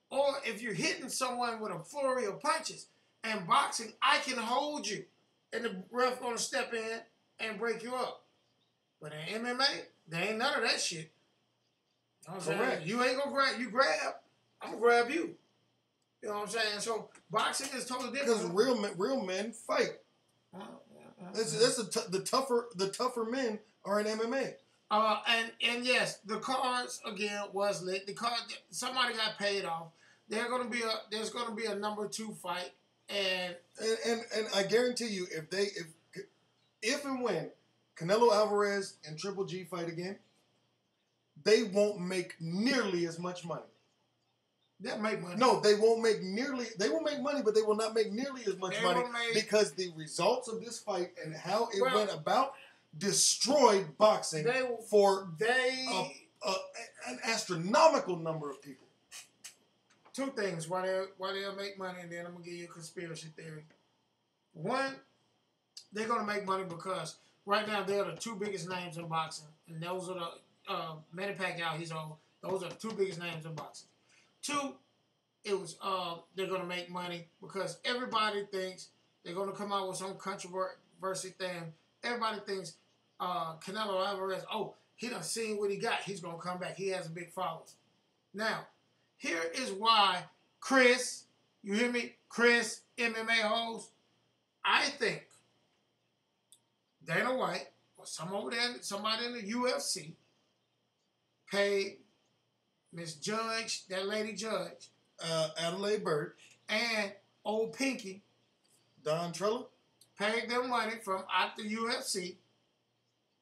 Or if you're hitting someone with a flurry of punches, and boxing, I can hold you, and the ref gonna step in and break you up. But in MMA, there ain't none of that shit. You know what I'm saying? You ain't gonna grab. You grab, I'm gonna grab you. You know what I'm saying? So boxing is totally different. Because real men fight. The tougher men are in MMA. And yes, the cards again was lit. The card, somebody got paid off. There's gonna be a number 2 fight, and I guarantee you, if and when Canelo Alvarez and Triple G fight again, they won't make nearly as much money. They'll make money. No, they won't make nearly. They will make money, but they will not make nearly as much money because the results of this fight and how it went about destroyed boxing for an astronomical number of people. 2 things why they'll make money, and then I'm gonna give you a conspiracy theory. One, they're gonna make money because right now they're the 2 biggest names in boxing, and those are the Manny Pacquiao. He's old. Those are the 2 biggest names in boxing. 2, it was they're gonna make money because everybody thinks they're gonna come out with some controversy thing. Everybody thinks Canelo Alvarez, he done seen what he got. He's gonna come back. He has a big following. Now, here is why Chris, you hear me? Chris, MMA host, I think Dana White or somebody in the UFC paid Miss Judge, that lady Judge, Adelaide Bird, and old Pinky, Don Trella, paid them money from out the UFC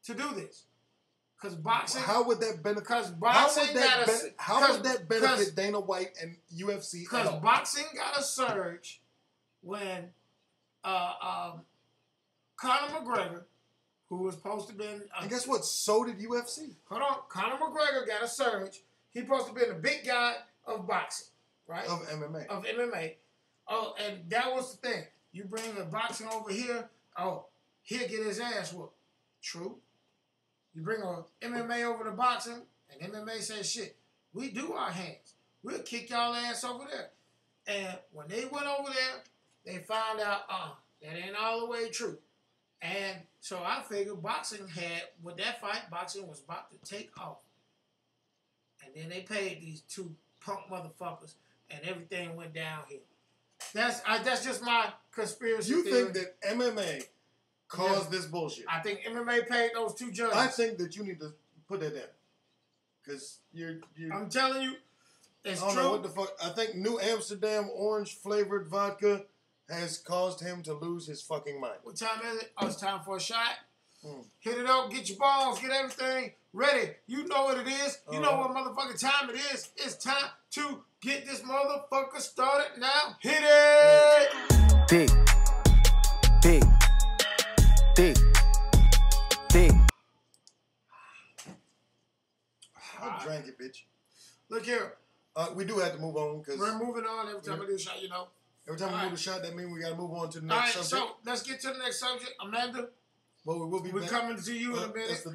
to do this. Because boxing. How would that benefit? How would that benefit Dana White and UFC? Because boxing got a surge when Conor McGregor, who was supposed to be in, and guess what? So did UFC. Hold on, Conor McGregor got a surge. He's supposed to be the big guy of boxing, right? Of MMA. Of MMA. Oh, and that was the thing. You bring the boxing over here, he'll get his ass whooped. True. You bring a MMA over to boxing, and MMA says, shit, we do our hands. We'll kick y'all ass over there. And when they went over there, they found out, that ain't all the way true. And so I figured boxing had, with that fight, boxing was about to take off. And then they paid these 2 punk motherfuckers, and everything went downhill. That's just my conspiracy theory. You think that MMA caused this bullshit? I think MMA paid those 2 judges. I think that you need to put that down. Because you're I'm telling you, it's I don't true. know what the fuck. I think New Amsterdam orange flavored vodka has caused him to lose his fucking mind. What time is it? It's time for a shot. Hit it up, get your balls, get everything ready. You know what it is. You know what motherfucking time it is. It's time to get this motherfucker started now. Hit it! Big. I drank it, bitch. Look here. We do have to move on because we're moving on every time we do a shot, you know. Every time we move a shot, that means we got to move on to the next subject. So let's get to the next subject. Amanda, but we will be we're coming to you in a minute.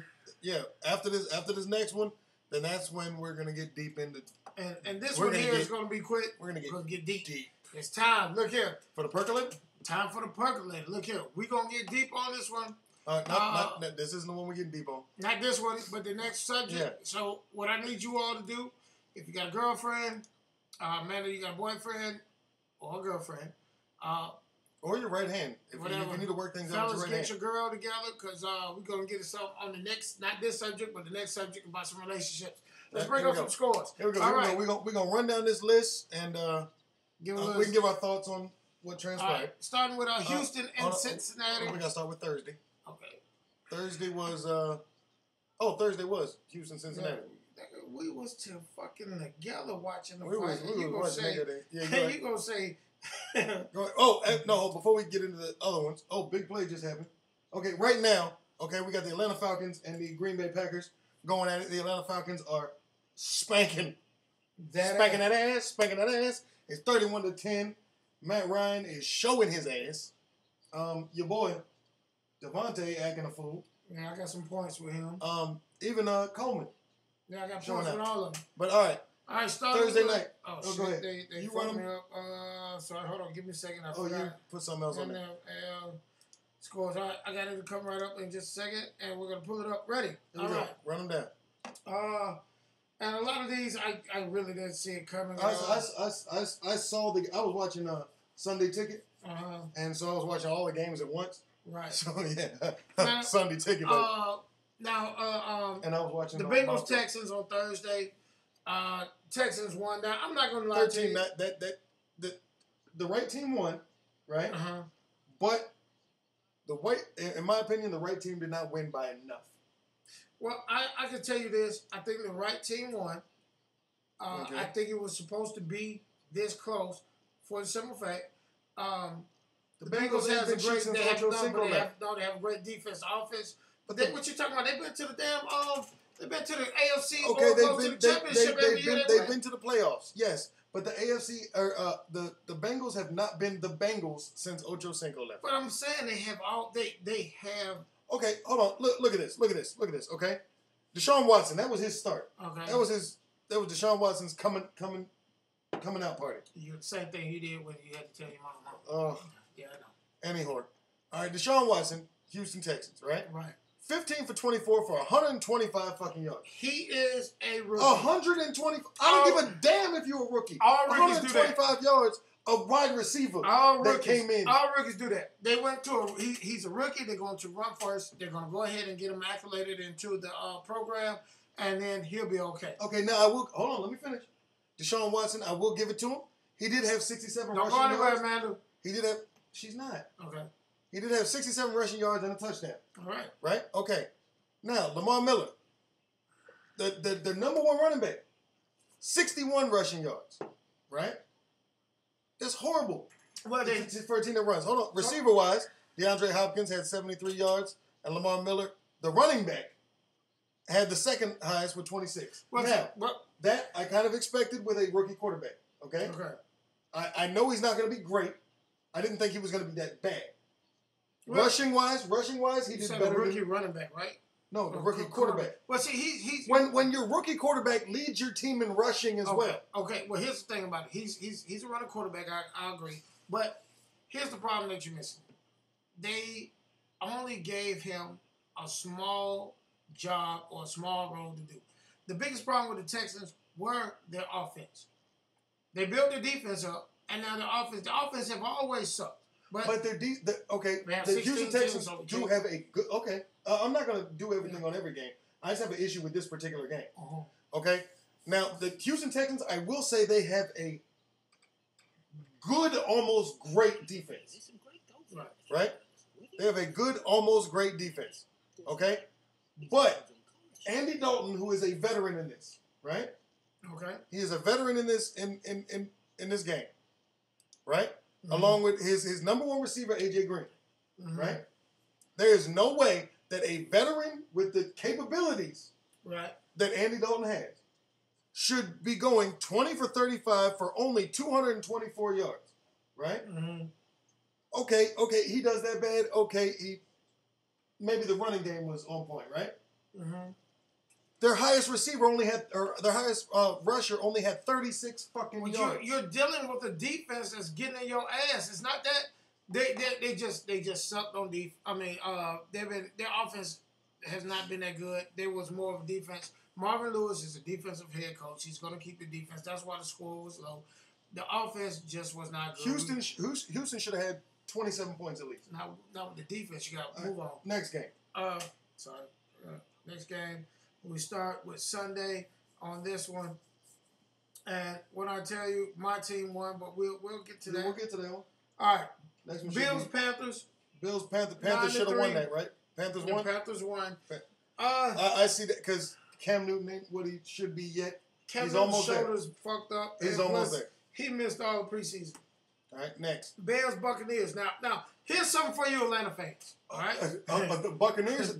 After this next one, then that's when we're going to get deep into. And this one here is going to be quick. We're going to get deep. It's time. Look here. For the percolate? Time for the percolate. Look here. We're going to get deep on this one. This isn't the one we're getting deep on. Not this one, but the next subject. Yeah. So what I need you all to do, if you got a girlfriend, man, you got a boyfriend or a girlfriend, or your right hand. If you need to work things out with your right hand. Fellas, get your girl together because we're going to get ourselves on the next, not this subject, but the next subject about some relationships. Let's bring up some scores. Here we go. All right. We're gonna run down this list and we can give our thoughts on what transpired. All right. Starting with Houston and Cincinnati. We got to start with Thursday. Okay. Thursday was Houston, Cincinnati. Yeah. We was fucking together watching the fight. You gonna say no, before we get into the other ones. Oh, big play just happened. Okay, right now, we got the Atlanta Falcons and the Green Bay Packers going at it. The Atlanta Falcons are spanking that ass. It's 31-10. Matt Ryan is showing his ass. Your boy Devontae acting a fool. Yeah, I got some points with him. Even Coleman. Yeah, I got points with all of them. But all right, Thursday night. Oh, shit, go ahead. They you run me up. Sorry, hold on. Give me a second. I forgot. You put something else on there. Scores. All right, I got it to come right up in just a second, and we're gonna pull it up. Ready? All right, run them down. And a lot of these, I really didn't see it coming. I saw I was watching Sunday Ticket, and so I was watching all the games at once. Right. So yeah, Sunday Ticket. And I was watching the Bengals Texans on Thursday. Texans won. Now I'm not gonna lie to you. The right team won, right? But in my opinion, the right team did not win by enough. Well, I can tell you this. I think the right team won. I think it was supposed to be this close for the simple fact. The Bengals have a great they have a great defense, offense. But what you talking about? They've been to the they've been to the AFC or to the championship every year. They've been to the playoffs, yes. But the AFC or the Bengals have not been the Bengals since Ocho Cinco left. But I'm saying they have. Okay, hold on. Look at this. Okay, Deshaun Watson. That was his start. Okay. That was Deshaun Watson's coming out party. Same thing you did when you had to tell your mama. Oh. Yeah, I know. Anyhow. All right, Deshaun Watson, Houston Texans, right? Right. 15 for 24 for 125 fucking yards. He is a rookie. 120. I don't give a damn if you're a rookie. All rookies do that. 125 yards. A wide receiver that came in. All rookies do that. They went to he's a rookie. They're going to run first. They're going to go ahead and get him acclimated into the program, and then he'll be okay. Okay, now I will. Hold on, let me finish. Deshaun Watson, I will give it to him. He did have 67 rushing yards. Don't go anywhere, Amanda. He did have. She's not. Okay. He did have 67 rushing yards and a touchdown. All right. Right? Okay. Now, Lamar Miller, the number one running back, 61 rushing yards. Right? That's horrible. Well, for a team that runs. Hold on. Receiver-wise, DeAndre Hopkins had 73 yards, and Lamar Miller, the running back, had the second highest with 26. That I kind of expected with a rookie quarterback. Okay? Okay. I know he's not going to be great. I didn't think he was going to be that bad. Well, rushing wise, he did better. Rookie running back, right? No, the rookie quarterback. Well, see, he's when your rookie quarterback leads your team in rushing as well. Okay. Well, here's the thing about it. He's a running quarterback. I agree. But here's the problem that you're missing. They only gave him a small job or a small role to do. The biggest problem with the Texans were their offense. They built their defense up, and now the offense have always sucked. But the Houston Texans do have a good. Okay, I'm not going to do everything on every game. I just have an issue with this particular game. Okay, now the Houston Texans, I will say they have a good, almost great defense. Right? They have a good, almost great defense. Okay, but Andy Dalton, who is a veteran in this, right? Okay, he is a veteran in this in this game, right? Along with his number one receiver, A.J. Green, right? There is no way that a veteran with the capabilities that Andy Dalton has should be going 20 for 35 for only 224 yards, right? Okay, he does that bad. Okay, maybe the running game was on point, right? Their highest receiver their highest rusher only had 36 fucking yards. You're dealing with a defense that's getting in your ass. It's not that They just sucked on defense. I mean, their offense has not been that good. There was more of a defense. Marvin Lewis is a defensive head coach. He's going to keep the defense. That's why the score was low. The offense just was not good. Houston should have had 27 points at least. Not with the defense. You got to move on. Next game. Next game. We start with Sunday on this one. And when I tell you, my team won, but we'll get to that. We'll get to that one. All right. Next one. Panthers. Panthers should have won that, right? Panthers won. Panthers won. I see that because Cam Newton ain't what he should be yet. He's almost shoulders fucked up. He's almost there. He missed all the preseason. All right, next. Bears Buccaneers. Now here's something for you Atlanta fans. All right. The Buccaneers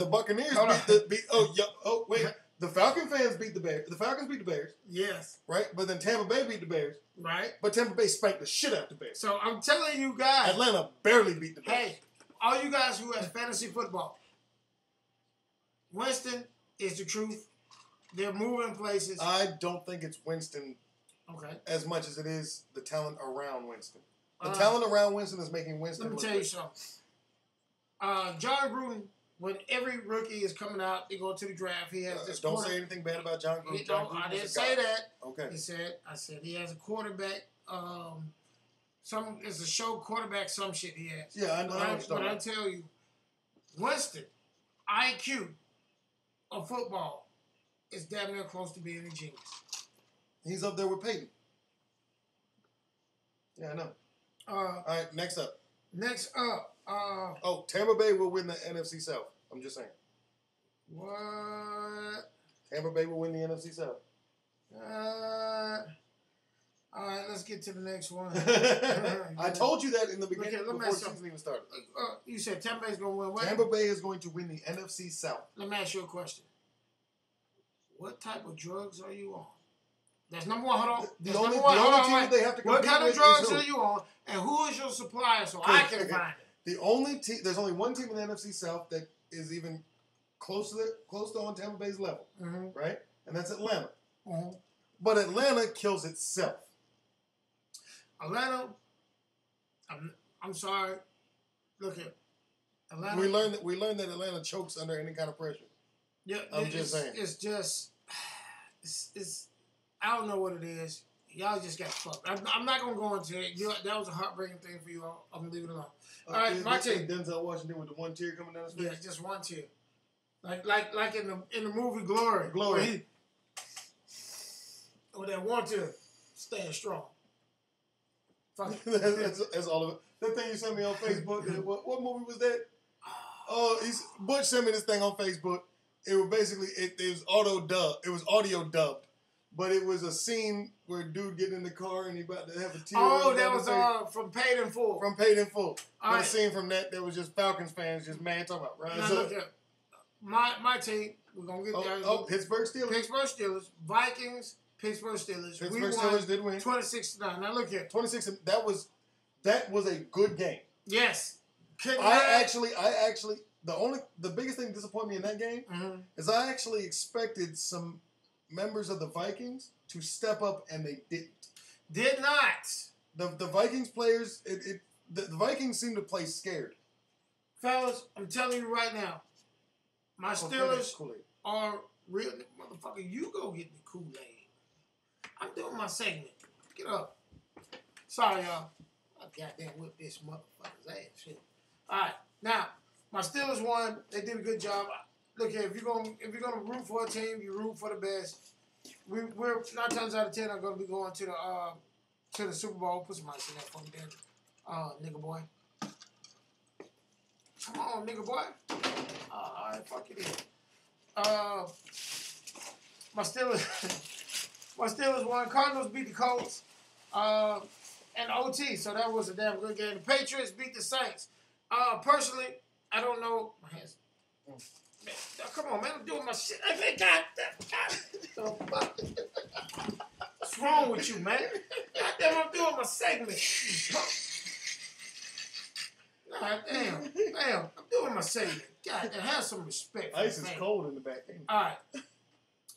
wait. The Falcon fans beat the Bears. The Falcons beat the Bears. Yes. Right? But then Tampa Bay beat the Bears. Right. But Tampa Bay spanked the shit out of the Bears. So I'm telling you guys. Atlanta barely beat the Bears. Hey, all you guys who have fantasy football, Winston is the truth. They're moving places. I don't think it's Winston as much as it is the talent around Winston. The talent around Winston is making Winston look. Let me tell you something. John Gruden, when every rookie is coming out, they go to the draft. He has this. Don't say anything bad about John Gruden. I didn't say that. Okay. I said he has a quarterback. It's a show quarterback. Some shit he has. Yeah, I know. But I tell you, Winston, IQ of football is damn near close to being a genius. He's up there with Peyton. Yeah, I know. All right, next up. Tampa Bay will win the NFC South. I'm just saying. What? Tampa Bay will win the NFC South. All right, let's get to the next one. I told you that in the beginning before the season even started. You said Tampa Bay's going to win what? Tampa Bay is going to win the NFC South. Let me ask you a question. What type of drugs are you on? That's number one. Hold on. The only team they have to compete with. What kind of drugs are you on, and who is your supplier so I can find it? The only team. There's only one team in the NFC South that is even close to on Tampa Bay's level, right? And that's Atlanta. But Atlanta kills itself. Atlanta. I'm sorry. Look at Atlanta. We learned that Atlanta chokes under any kind of pressure. Yeah, I'm just saying. It's I don't know what it is. Y'all just got fucked. I'm not gonna go into it. That was a heartbreaking thing for you all. I'm gonna leave it alone. All right, my team. Denzel Washington with the one tear coming down his face. Yeah, just one tear. Like in the movie Glory. Glory. With that one tear, staying strong. That's all of it. That thing you sent me on Facebook. What movie was that? Butch sent me this thing on Facebook. It was basically it was audio dubbed, but it was a scene where a dude getting in the car and he about to have a tear. Oh, that was from Paid in Full. From Paid in Full. A scene from that was just Falcons fans just mad talking about rise up. My team. We're gonna get there. Pittsburgh Steelers. Vikings. Pittsburgh Steelers. Pittsburgh Steelers did win 26-9. Now look here. 26. That was a good game. Yes. I actually the biggest thing that disappointed me in that game is I actually expected some members of the Vikings to step up and they didn't. Did not. The Vikings players the Vikings seemed to play scared. Fellas, I'm telling you right now, my Steelers are real motherfucker. You go get the Kool-Aid. I'm doing my segment. Get up. Sorry, y'all. I goddamn whipped this motherfucker's ass. Shit. All right, now my Steelers won. They did a good job. Look here, if you're gonna root for a team, you root for the best. We're 9 times out of 10 are gonna be going to the Super Bowl. Put some ice in that for me, there, nigga boy. Come on, nigga boy. All right, fuck it in. My Steelers won. Cardinals beat the Colts. And OT, so that was a damn good game. The Patriots beat the Saints. Personally, I don't know. My hands. Man, come on, man. I'm doing my shit. What's wrong with you, man? Goddamn, I'm doing my segment. God damn. I'm doing my segment. Goddamn, have some respect. Ice is cold in the back. All right.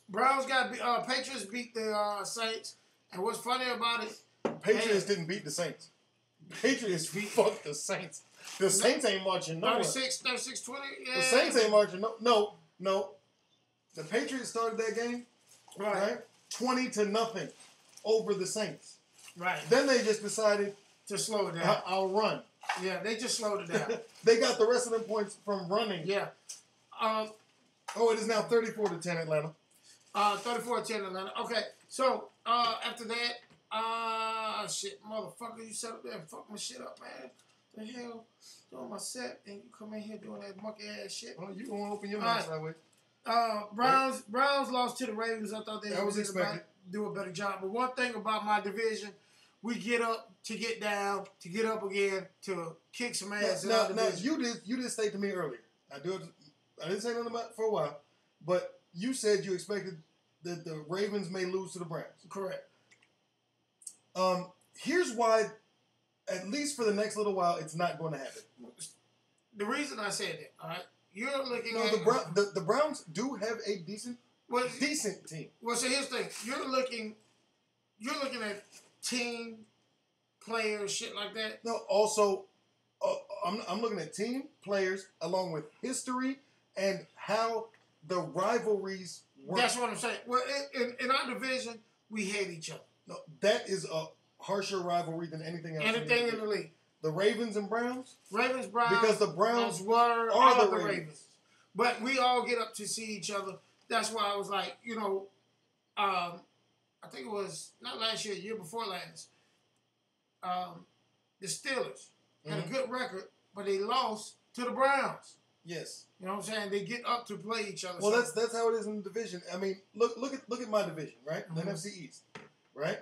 Browns Patriots beat the Saints. And what's funny about it, Patriots didn't beat the Saints. Patriots fuck the Saints. The Saints ain't marching nowhere. 36-20? Yeah. The Saints ain't marching no. The Patriots started that game, right? 20-0 over the Saints. Right. Then they just decided to slow it down. I'll run. Yeah, they just slowed it down. They got the rest of them points from running. Yeah. It is now 34-10 Atlanta. 34-10 Atlanta. Okay, so after that, shit, motherfucker, you sat up there and fucked my shit up, man. The hell, doing my set, and you come in here doing that monkey ass shit. Well, you gonna open your mouth that way. Browns lost to the Ravens. I thought they would do a better job. But one thing about my division, we get up to get down, to get up again, to kick some ass in our division. You did say to me earlier. I didn't say nothing about it for a while, but you said you expected that the Ravens may lose to the Browns. Correct. Here's why, at least for the next little while, it's not going to happen. The reason I said that, all right, you're looking at the Browns do have a decent team. Well, so here's the thing: you're looking at team, players, shit like that. No, also, I'm looking at team, players, along with history and how the rivalries work. That's what I'm saying. Well, in our division, we hate each other. No, that is a harsher rivalry than anything else. Anything in the league. The Ravens and Browns? Browns. Because the Browns are the Ravens. But we all get up to see each other. That's why I was like, I think it was not last year, year before last. The Steelers had a good record, but they lost to the Browns. Yes. You know what I'm saying? They get up to play each other. Well, that's how it is in the division. I mean, look at my division, right? The NFC East, right?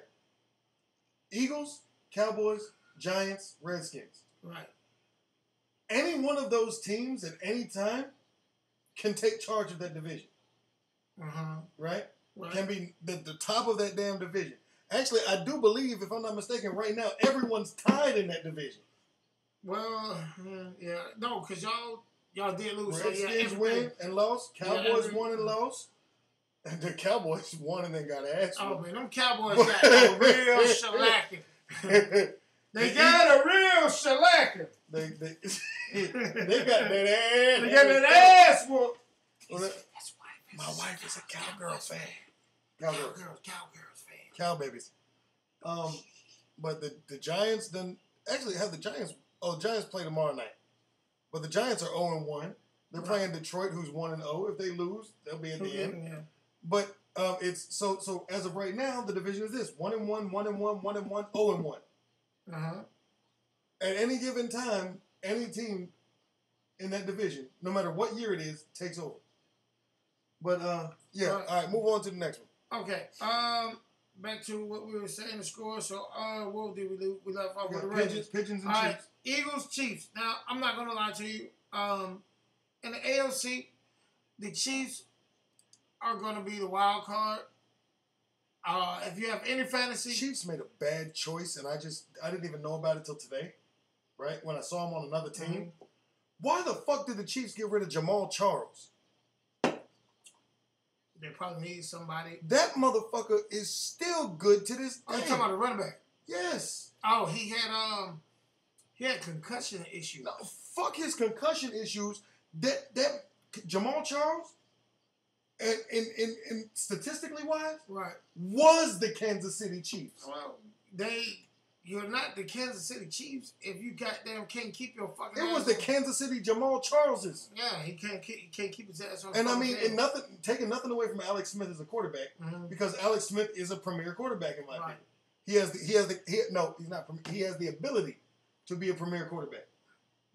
Eagles, Cowboys, Giants, Redskins. Right. Any one of those teams at any time can take charge of that division. Right? Can be the top of that damn division. Actually, I do believe, if I'm not mistaken, right now, everyone's tied in that division. Well, yeah. No, because y'all did lose. Redskins win and lost. Cowboys won and lost. And the Cowboys won and then got ass. Oh, man, them Cowboys got a real shellacking. They got a real shellacking. They got that ass. They got that ass whoop. My wife is a cowgirl fan. Cowgirls fan. Cow babies. But the Giants have the Giants. Oh, the Giants play tomorrow night. But the Giants are 0-1. They're playing Detroit, who's 1-0. If they lose, they'll be at the end. Yeah. But it's so as of right now, the division is this: 1-1, 1-1, 1-1, 0-1. At any given time, any team in that division, no matter what year it is, takes over. But all right, move on to the next one. Okay. Back to what we were saying, the score. So, what did we do? We left off with the Ravens. Pigeons and Chiefs. Chiefs. Eagles, Chiefs. Now, I'm not going to lie to you. In the AFC, the Chiefs are going to be the wild card. If you have any fantasy, Chiefs made a bad choice, and I didn't even know about it till today, right? When I saw him on another team. Why the fuck did the Chiefs get rid of Jamal Charles? They probably need somebody. That motherfucker is still good to this day. Oh, you talking about a running back? Yes. Oh, he had concussion issues. No, fuck his concussion issues. That Jamal Charles, and statistically wise, was the Kansas City Chiefs. Well, you're not the Kansas City Chiefs if you goddamn can't keep your fucking. It was the Kansas City Jamal Charleses. Yeah, he can't keep his ass on. And I mean, and taking nothing away from Alex Smith as a quarterback, because Alex Smith is a premier quarterback in my opinion. He's not. He has the ability to be a premier quarterback.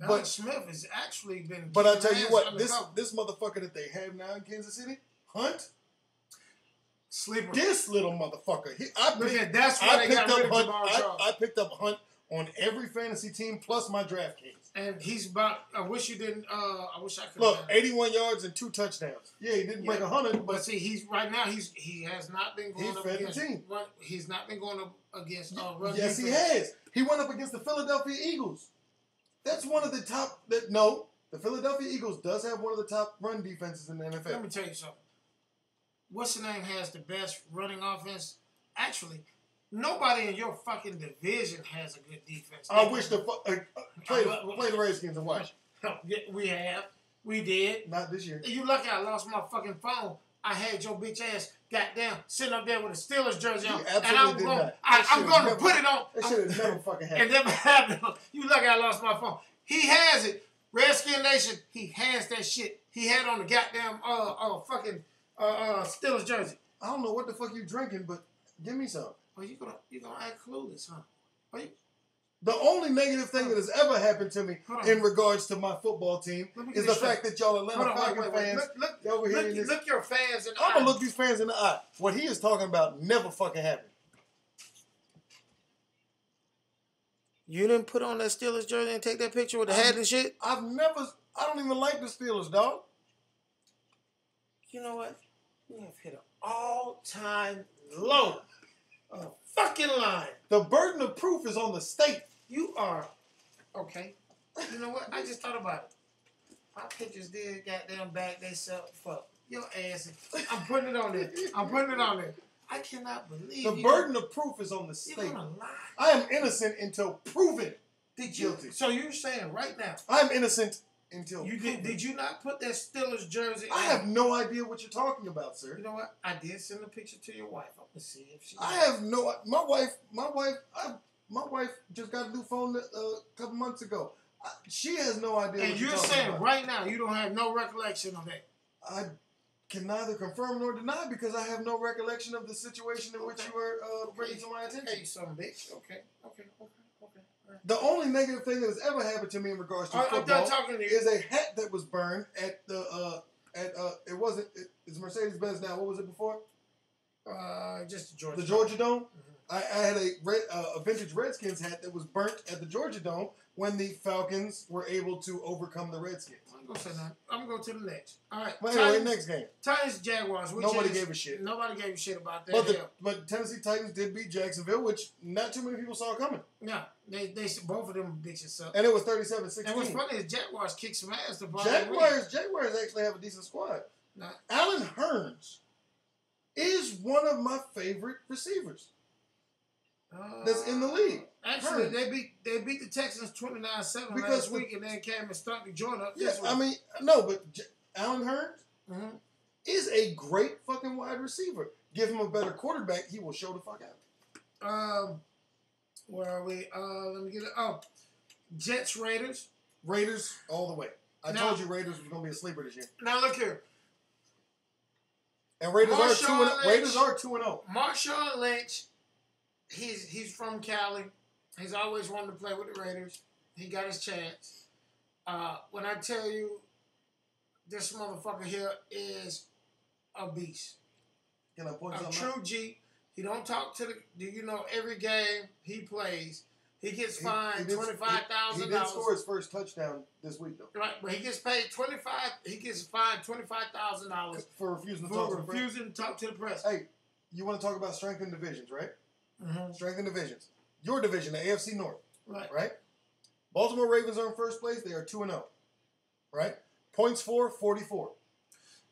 Alex Smith has actually been. But I tell you what, this motherfucker that they have now in Kansas City, Hunt. Sleeper. This little motherfucker. I picked up Hunt on every fantasy team plus my DraftKings. And he's about. I wish you didn't. I wish I could. Look, 81 yards and 2 touchdowns. Yeah, he didn't break 100, but see, he has not been going up against. He's not been going up against. Yes, he has. He went up against the Philadelphia Eagles. That's one of the top. The Philadelphia Eagles does have one of the top run defenses in the NFL. Let me tell you something. What's the name has the best running offense? Actually, Nobody in your fucking division has a good defense. I wish the play the Redskins and watch. We have. We did. Not this year. You lucky I lost my fucking phone. I had your bitch ass goddamn sitting up there with a Steelers jersey on. And I'm going to put it on. That shit has never fucking happened. It never happened. You lucky I lost my phone. He has it. Redskin Nation, he has that shit. He had on the goddamn fucking Steelers jersey. I don't know what the fuck you drinking, but give me some. Oh, you gonna act clueless, huh? The only negative thing that has ever happened to me in regards to my football team is the fact that y'all Atlanta Falcons fans over here. Look your fans in the eye. I'm gonna look these fans in the eye. What he is talking about never fucking happened. You didn't put on that Steelers jersey and take that picture with the hat and shit? I don't even like the Steelers, dog. You know what? You have hit an all-time low. A fucking line. The burden of proof is on the state. You are. Okay. You know what? I just thought about it. My pictures did goddamn back they self fuck. Your ass. I'm putting it on there. I cannot believe the burden of proof is on the state. You're gonna lie. I am innocent until proven guilty. So you're saying right now? I am innocent until you proven. Did you not put that Steelers jersey? I have no idea what you're talking about, sir. You know what? I did send a picture to your wife. I'm gonna see if she. I have no. My wife just got a new phone a couple months ago. She has no idea. And you're saying about. Right now you don't have no recollection of that. I can neither confirm nor deny because I have no recollection of the situation in which you were bringing to my attention. Hey, son, bitch. Okay. Right. The only negative thing that has ever happened to me in regards to football is a hat that was burned at the it's Mercedes-Benz now. What was it before? Just the Georgia. The Georgia Dome. Mm-hmm. I had a vintage Redskins hat that was burnt at the Georgia Dome when the Falcons were able to overcome the Redskins. I'm going to say that. I'm going to go to the next. All right. Well, anyway, next game. Titans, Jaguars. Nobody gave a shit. Nobody gave a shit about that. But Tennessee Titans did beat Jacksonville, which not too many people saw coming. Yeah. They both of them bitches suck. And it was 37-16. And what's funny is Jaguars kicked some ass. Jaguars actually have a decent squad. Nah. Allen Hurns is one of my favorite receivers. That's in the league. Actually, they beat the Texans 29-7 last week, and then came and stunk the joint up. Yeah, I mean, no, but Allen Hurns is a great fucking wide receiver. Give him a better quarterback, he will show the fuck out. Where are we? Let me get it. Oh, Jets, Raiders. Raiders all the way. I told you Raiders was going to be a sleeper this year. Now look here. And Raiders are 2-0. Marshawn Lynch. He's from Cali. He's always wanted to play with the Raiders. He got his chance. When I tell you, this motherfucker here is a beast. Can I point something out? A true G. He don't talk to every game he plays, he gets fined $25,000. He did score his first touchdown this week, though. Right, but he gets paid He gets fined $25,000 for refusing to talk to the press. Hey, you want to talk about strength in divisions, right? Mm-hmm. Strength in divisions. Your division, the AFC North. Right. Baltimore Ravens are in first place. They are 2-0. Right? Points for 44.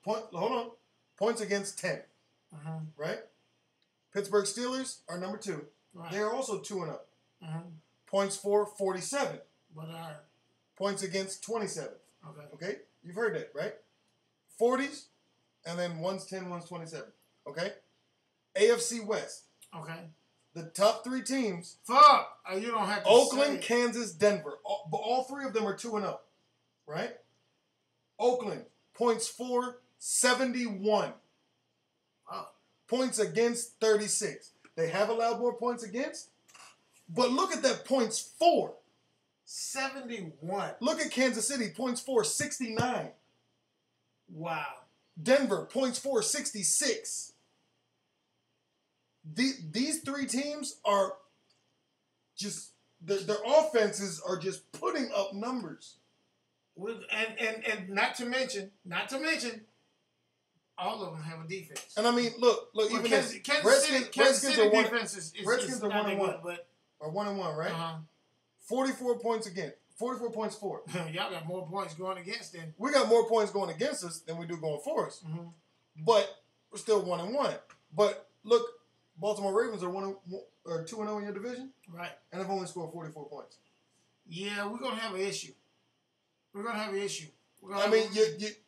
Hold on. Points against 10. Mm-hmm. Right? Pittsburgh Steelers are number 2. Right. They are also 2-0. Mm-hmm. Points for 47. But points against 27. Okay. You've heard that, right? 40s, and then one's 10, one's 27. Okay? AFC West. Okay. The top 3 teams. Fuck! You don't have to Oakland, Kansas, Denver. All 3 of them are 2-0. Right? Oakland, points for 71. Points against 36. They have allowed more points against. But look at that points for. 71. Look at Kansas City, points for 69. Wow. Denver, points for 66. These 3 teams are just, their offenses are just putting up numbers. And not to mention, all of them have a defense. And I mean, look, even Kansas City Redskins are defense is Redskins are 1-1, but are 1-1, right? 44 points again. 44 points for. Y'all got more points going against them. We got more points going against us than we do going for us. Mm-hmm. But we're still 1-1. But look Baltimore Ravens are 2-0 in your division, Right. and have only scored 44 points. Yeah, we're gonna have an issue. We're gonna have an issue. I mean,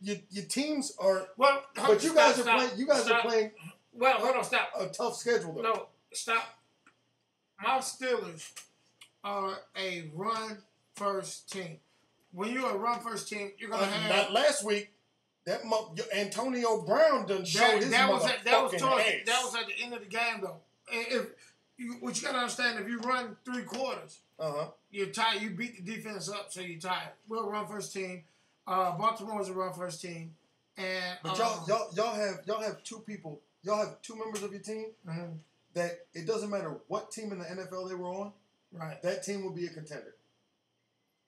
your teams are. Well, but you guys are playing. You guys are playing. Well, hold on, stop. A tough schedule, though. No, stop. My Steelers are a run-first team. When you're a run-first team, you're gonna have. Not last week. That Antonio Brown done showed his motherfucking ass. That was at the end of the game, though. And what you gotta understand, if you run 3 quarters, you're tired. You beat the defense up, so you're tired. We're a run-first team. Baltimore is a run-first team, and but y'all have 2 people. Y'all have 2 members of your team that it doesn't matter what team in the NFL they were on. Right. That team would be a contender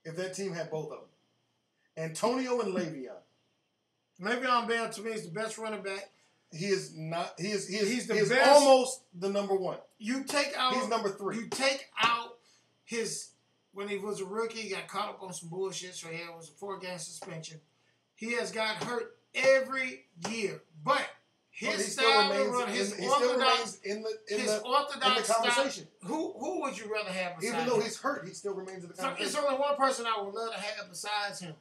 if that team had both of them. Antonio and Le'Veon. Le'Veon Bell to me is the best running back. He is not. He is best. Almost the number 1. You take out. He's number 3. You take out his when he was a rookie. He got caught up on some bullshit, so he was a 4-game suspension. He has got hurt every year, but his style of run, his orthodox conversation. Who would you rather have? Beside Even though he's hurt, he still remains in the conversation. It's only one person I would love to have besides him.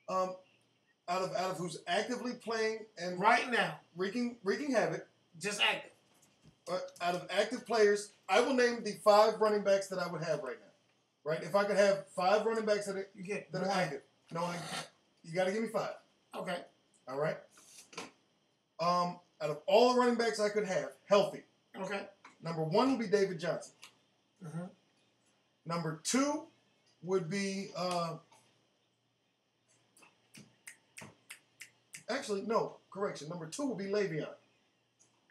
Out of who's actively playing and right now wreaking havoc. Just active. Out of active players, I will name the 5 running backs that I would have right now. Right? If I could have 5 running backs that are active. No, you got to give me 5. Okay. All right. Out of all the running backs I could have healthy. Okay. Number 1 would be David Johnson. Number 2 would be. Actually, no. Correction. Number 2 would be Le'Veon.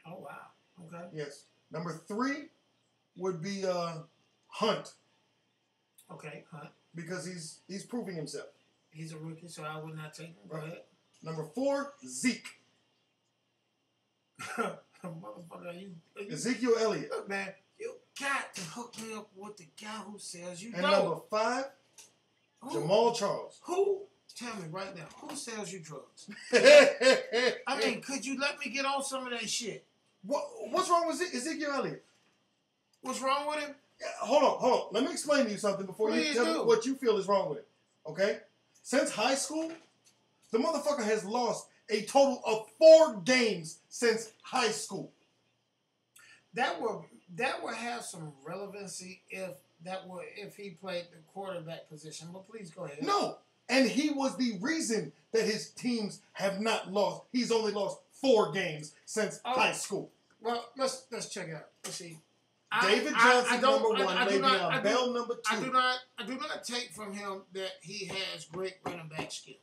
Oh, wow. Okay. Yes. Number 3 would be Hunt. Okay, Hunt. Because he's proving himself. He's a rookie, so I would not take him. Go ahead. Number 4, Zeke. Motherfucker, you Ezekiel Elliott. Look, man, you got to hook me up with the guy who sells you And dope. number 5, Jamal Charles. Who? Tell me right now, who sells you drugs? I mean, could you let me get on some of that shit? What's wrong with Ezekiel Elliott? What's wrong with him? Hold on. Let me explain to you something before you tell me what you feel is wrong with it. Okay? Since high school, the motherfucker has lost a total of 4 games since high school. That would have some relevancy if he played the quarterback position. But please go ahead. No. And he was the reason that his teams have not lost. He's only lost 4 games since high school. Well, let's check it out. Let's see. David Johnson, number 1, Le'Veon Bell, number 2. I do not take from him that he has great running back skills.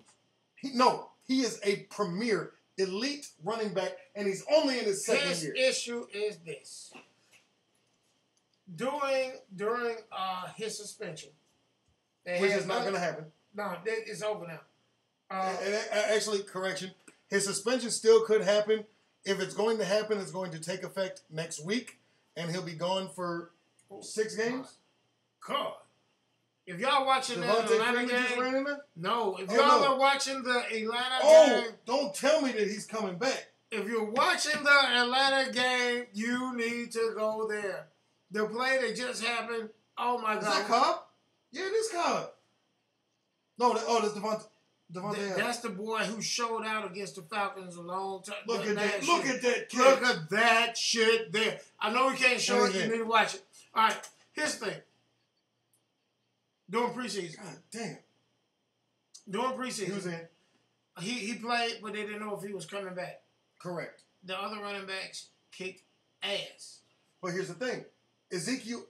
He is a premier elite running back, and he's only in his second year. His issue is this. During his suspension, which is not going to happen. No, it's over now. Actually, correction. His suspension still could happen. If it's going to happen, it's going to take effect next week, and he'll be gone for 6 games. God. If y'all watching the Atlanta game, no. If y'all are watching the Atlanta game, don't tell me that he's coming back. If you're watching the Atlanta game, you need to go there. The play that just happened. Oh my God! Is that Cobb? Yeah, it is Cobb. No, that's Devontae. That's the boy who showed out against the Falcons a long time. Look at that! Look at that kid! Look at that shit there. I know we can't show it. You need to watch it. All right. Here's the thing. During preseason. God damn. During preseason. He was in. He played, but they didn't know if he was coming back. Correct. The other running backs kicked ass. But here's the thing. Ezekiel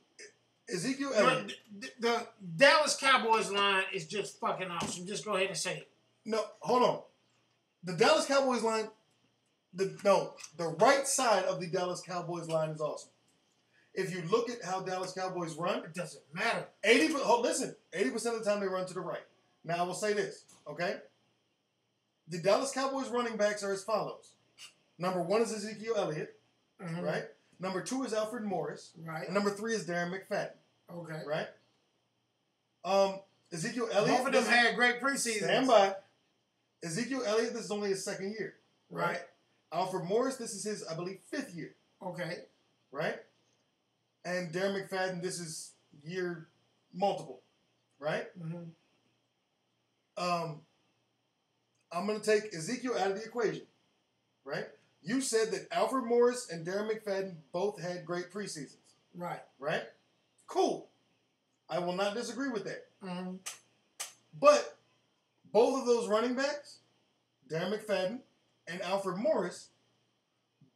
Elliott. The Dallas Cowboys line is just fucking awesome. Just go ahead and say it. No, hold on. The Dallas Cowboys line, the right side of the Dallas Cowboys line is awesome. If you look at how Dallas Cowboys run, it doesn't matter. 80% of the time they run to the right. Now I will say this, okay? The Dallas Cowboys running backs are as follows. Number 1 is Ezekiel Elliott, right? Number 2 is Alfred Morris. Right. And number 3 is Darren McFadden. Okay. Right? Ezekiel Elliott. Both of them had great preseasons. Stand by. Ezekiel Elliott, this is only his 2nd year. Right. Alfred Morris, this is his, I believe, 5th year. Okay. right? And Darren McFadden, this is year multiple, right? Mm-hmm. I'm going to take Ezekiel out of the equation, right? You said that Alfred Morris and Darren McFadden both had great preseasons. Right. Right? Cool. I will not disagree with that. Mm-hmm. But both of those running backs, Darren McFadden and Alfred Morris,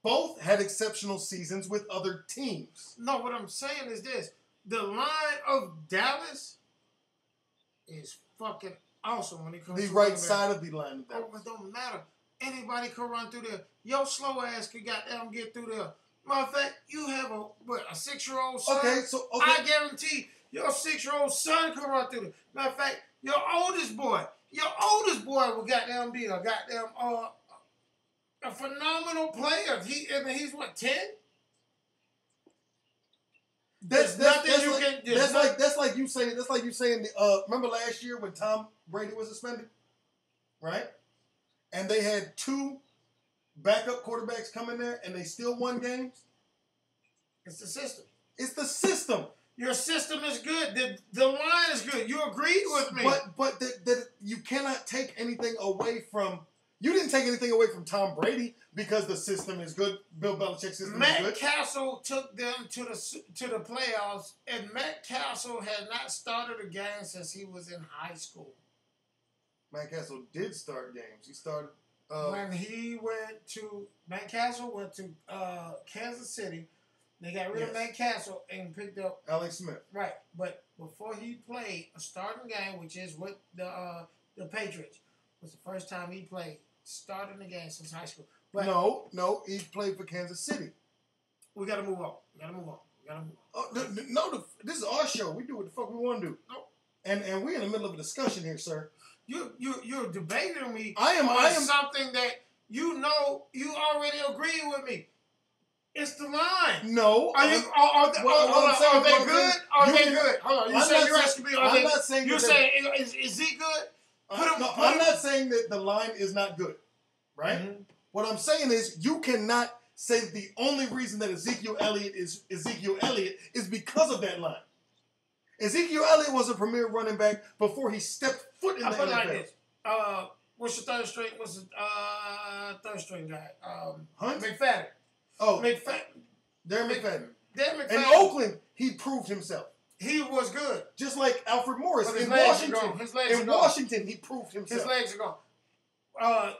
both had exceptional seasons with other teams. No, what I'm saying is this. The line of Dallas is fucking awesome when it comes the to right side of the line of Dallas. Oh, it don't matter. Anybody can run through there. Your slow ass can goddamn get through there. Matter of fact, you have a 6-year-old son. Okay, so I guarantee your 6-year-old son can run through there. Matter of fact, your oldest boy will goddamn be a goddamn a phenomenal player. He's what, 10? That's like you saying. That's like you saying. Remember last year when Tom Brady was suspended, right? And they had 2 backup quarterbacks come in there, and they still won games. It's the system. It's the system. Your system is good. The line is good. You agreed with me. But you cannot take anything away from. You didn't take anything away from Tom Brady because the system is good. Bill Belichick's system is good. Matt Castle took them to the playoffs, and Matt Castle had not started a game since he was in high school. Matt Castle did start games. He started when Matt Castle went to Kansas City. They got rid of Matt Castle and picked up Alex Smith. Right, but before he played a starting game, which is with the Patriots, was the first time he played starting the game since high school. But no, he played for Kansas City. We gotta move on. No, this is our show. We do what the fuck we want to do. No. And we're in the middle of a discussion here, sir. You're debating me. I am something that you know you already agree with me. It's the line. No. Are they good? Are they good? Hold on. You're asking me. I'm not saying. You're saying is he good? I'm not saying that the line is not good, right? Mm-hmm. What I'm saying is you cannot say that the only reason that Ezekiel Elliott is Ezekiel Elliott is because of that line. Ezekiel Elliott was a premier running back before he stepped foot in the NFL. Like this. What's your third string? What's the third string guy? Hunt? McFadden. Oh, Darren McFadden. In Oakland, he proved himself. He was good. Just like Alfred Morris in Washington. Washington, he proved himself. His legs are gone.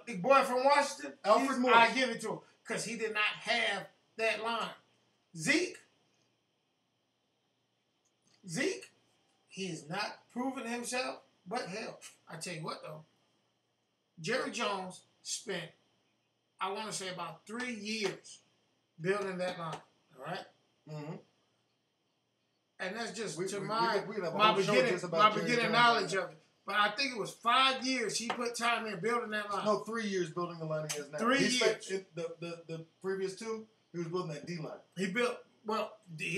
The boy from Washington, Alfred Morris. I give it to him because he did not have that line. Zeke, he is not proving himself, but hell, I tell you what though, Jerry Jones spent, I want to say about 3 years building that line, all right? Mm-hmm. And that's just my beginning knowledge of it. But I think it was 5 years he put time in building that line. No, 3 years building the line he has now. 3 years. The previous 2, he was building that D line. He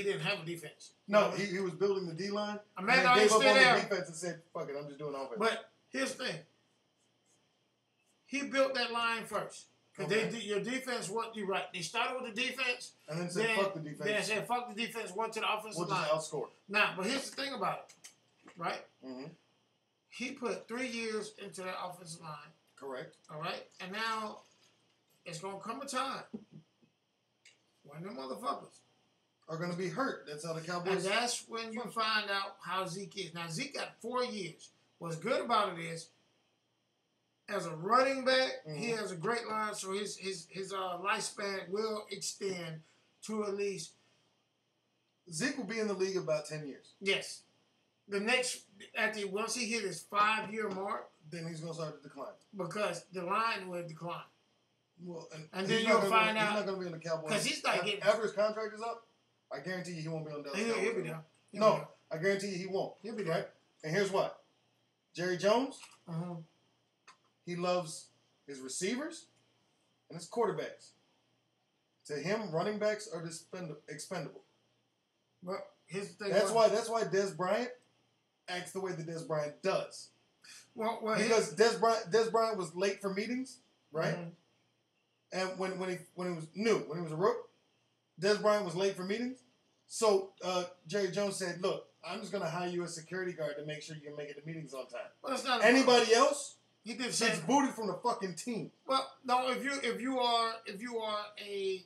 didn't have a defense. No, he was building the D line. A man and gave up on there. the defense and said, "Fuck it, I'm just doing offense." But here's the thing: he built that line first. Because your defense, you're right. They started with the defense. And then said, fuck the defense. Then said, fuck the defense, went to the offensive line. We'll just outscore. Now, but here's the thing about it, right? Mm-hmm. He put 3 years into that offensive line. Correct. All right? And now, it's going to come a time when them motherfuckers are going to be hurt. That's how the Cowboys... And that's when you find out how Zeke is. Now, Zeke got 4 years. What's good about it is, as a running back, he has a great line, so his lifespan will extend to at least... Zeke will be in the league about 10 years. Yes. Once he hit his 5-year mark... Then he's going to start to decline. Because the line will decline. Well, and then you'll find out... He's not going to be in the Cowboys. Because he's not getting... After his contract is up, I guarantee you he won't be on Dallas Cowboys. He'll be there. No, I guarantee you he won't. He'll be there. Right? And here's why. Jerry Jones... Uh-huh. He loves his receivers and his quarterbacks. To him, running backs are expendable. Well, here's the thing. That's why Dez Bryant acts the way that Dez Bryant does. Well, because Dez Bryant was late for meetings, right? Mm-hmm. And when he was new, when he was a rook, Des Bryant was late for meetings. So Jerry Jones said, "Look, I'm just gonna hire you a security guard to make sure you can make it to meetings on time." Well, that's not anybody else. He did gets booted from the fucking team. Well, no, if you are a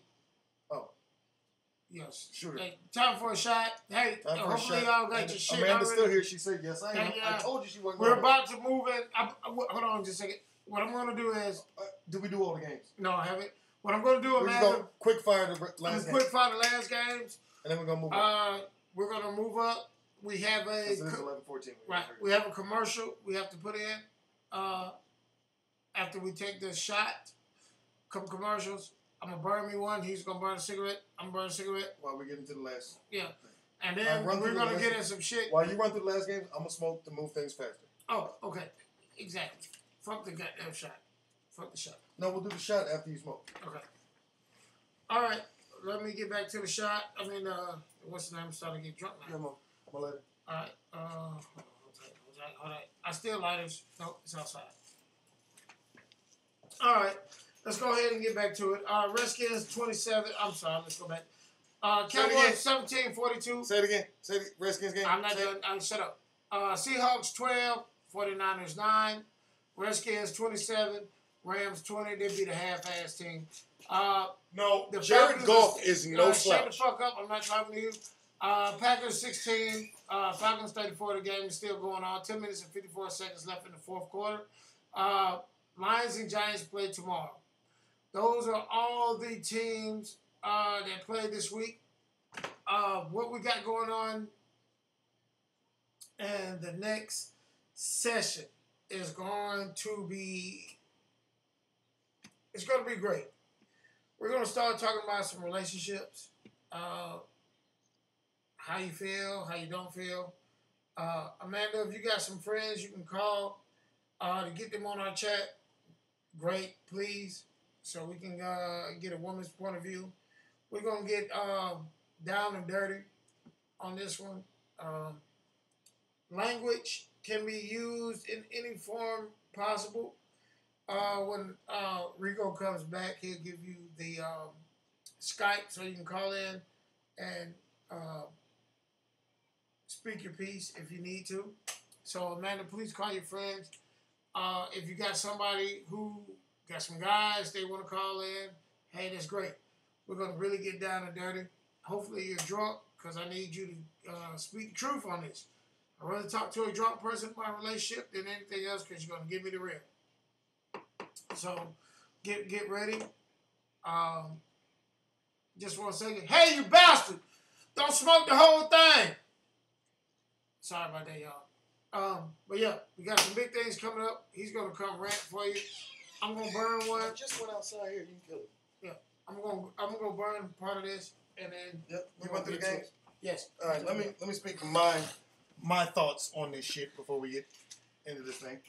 yes, shooter. Hey, time for a shot. Hey, hopefully y'all got your shit. Amanda's still here. She said yes. I am. I told you she wasn't. We're about to move in. Hold on just a second. What I'm going to do is. Do we do all the games? No, I haven't. What I'm going to do, Amanda. Quick fire the last games. Quick fire the last games. And then we're going to move up. We're going to move up. We have a. This is 11-14. Right. We have a commercial we have to put in. After we take this shot, couple commercials. I'm going to burn me one. He's going to burn a cigarette. I'm going to burn a cigarette. While we get into the last. Yeah. And then we're going to get in some shit. While you run through the last games, I'm going to smoke to move things faster. Oh, okay. Exactly. Fuck the goddamn shot. Fuck the shot. No, we'll do the shot after you smoke. Okay. All right. Let me get back to the shot. I mean, what's the name? I'm starting to get drunk now. Come on. All right. Hold on. I still lighters. No, it's outside. All right. Let's go ahead and get back to it. Redskins 27. I'm sorry. Let's go back. Cowboys 17-42. Say it again. Say it. Redskins game. I'm not done. Shut up. Seahawks 12. 49ers 9. Redskins 27. Rams 20. They'd be the half-ass team. No, Jared Goff is no slouch. Shut the fuck up. I'm not talking to you. Packers 16. Falcons 34. The game is still going on. 10 minutes and 54 seconds left in the fourth quarter. Lions and Giants play tomorrow. Those are all the teams that play this week. What we got going on and the next session is going to be, it's going to be great. We're going to start talking about some relationships, how you feel, how you don't feel. Amanda, if you got some friends you can call to get them on our chat, great, please, so we can get a woman's point of view. We're going to get down and dirty on this one. Language can be used in any form possible. When Rico comes back, he'll give you the Skype so you can call in and speak your piece if you need to. So, Amanda, please call your friends. If you got somebody who got some guys they want to call in, hey, that's great. We're going to really get down and dirty. Hopefully you're drunk because I need you to speak the truth on this. I'd rather talk to a drunk person about a relationship than anything else because you're going to give me the real. So get ready. Just want to say, hey, you bastard! Don't smoke the whole thing. Sorry about that, y'all. But yeah, we got some big things coming up. He's gonna come rant for you. I'm gonna burn one. I just went outside here. You can kill it. Yeah, I'm gonna burn part of this, and then. Yep. You went through the games. Yes. All right. Let me speak my thoughts on this shit before we get into this thing.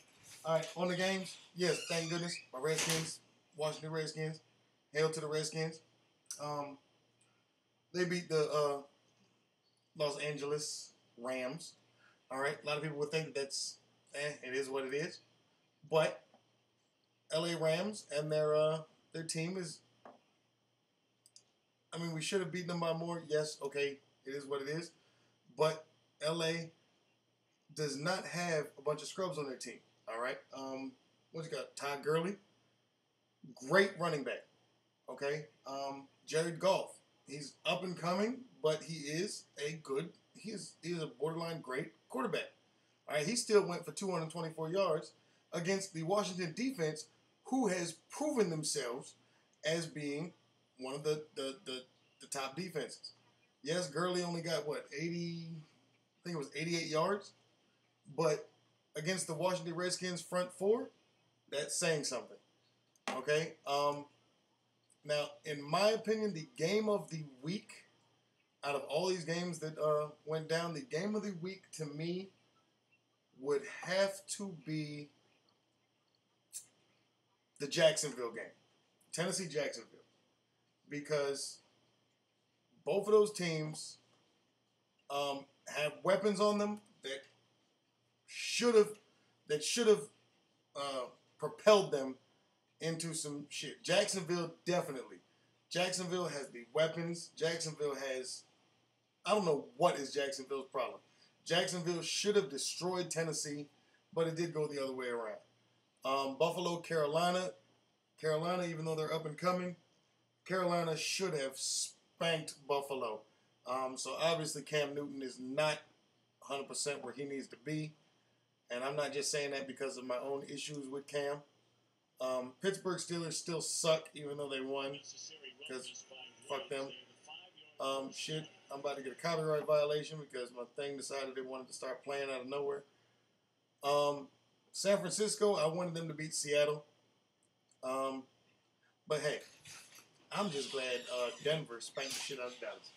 All right, on the games. Yes, thank goodness. My Redskins, Washington Redskins. Hail to the Redskins. They beat the Los Angeles Rams. All right, a lot of people would think that's, it is what it is. But LA Rams and their team is, I mean, we should have beaten them by more. Yes, okay, it is what it is. But LA does not have a bunch of scrubs on their team. All right, what you got? Todd Gurley, great running back. Okay, Jared Goff, he's up and coming, but he is a borderline great quarterback. All right, he still went for 224 yards against the Washington defense, who has proven themselves as being one of the top defenses. Yes, Gurley only got 80, I think it was 88 yards, but against the Washington Redskins front four, that's saying something. Okay? Now, in my opinion, the game of the week, out of all these games that went down, the game of the week to me would have to be the Jacksonville game. Tennessee-Jacksonville. Because both of those teams have weapons on them that should have propelled them into some shit. Jacksonville definitely. Jacksonville has the weapons. Jacksonville has, I don't know what is Jacksonville's problem. Jacksonville should have destroyed Tennessee, but it did go the other way around. Buffalo, Carolina, even though they're up and coming, Carolina should have spanked Buffalo. So obviously Cam Newton is not 100% where he needs to be. And I'm not just saying that because of my own issues with Cam. Pittsburgh Steelers still suck even though they won. Because fuck them. Shit, I'm about to get a copyright violation because my thing decided they wanted to start playing out of nowhere. San Francisco, I wanted them to beat Seattle. But hey, I'm just glad Denver spanked the shit out of Dallas.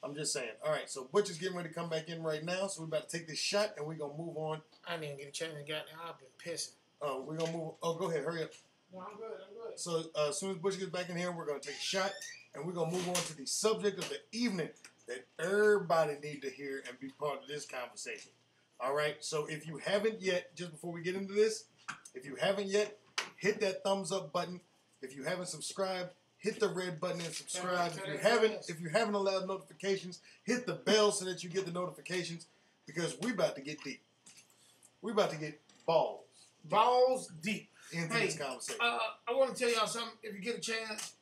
I'm just saying. All right, so Butch is getting ready to come back in right now, so we're about to take this shot, and we're going to move on. I didn't even get a chance to get I've been pissing. Oh, we're going to move. Oh, go ahead. Hurry up. No, I'm good. So as soon as Butch gets back in here, we're going to take a shot, and we're going to move on to the subject of the evening that everybody need to hear and be part of this conversation. All right, so if you haven't yet, just before we get into this, if you haven't yet, hit that thumbs up button. If you haven't subscribed, hit the red button and subscribe. If you haven't allowed notifications, hit the bell so that you get the notifications because we about to get deep. We about to get balls deep into this conversation. I want to tell y'all something. If you get a chance,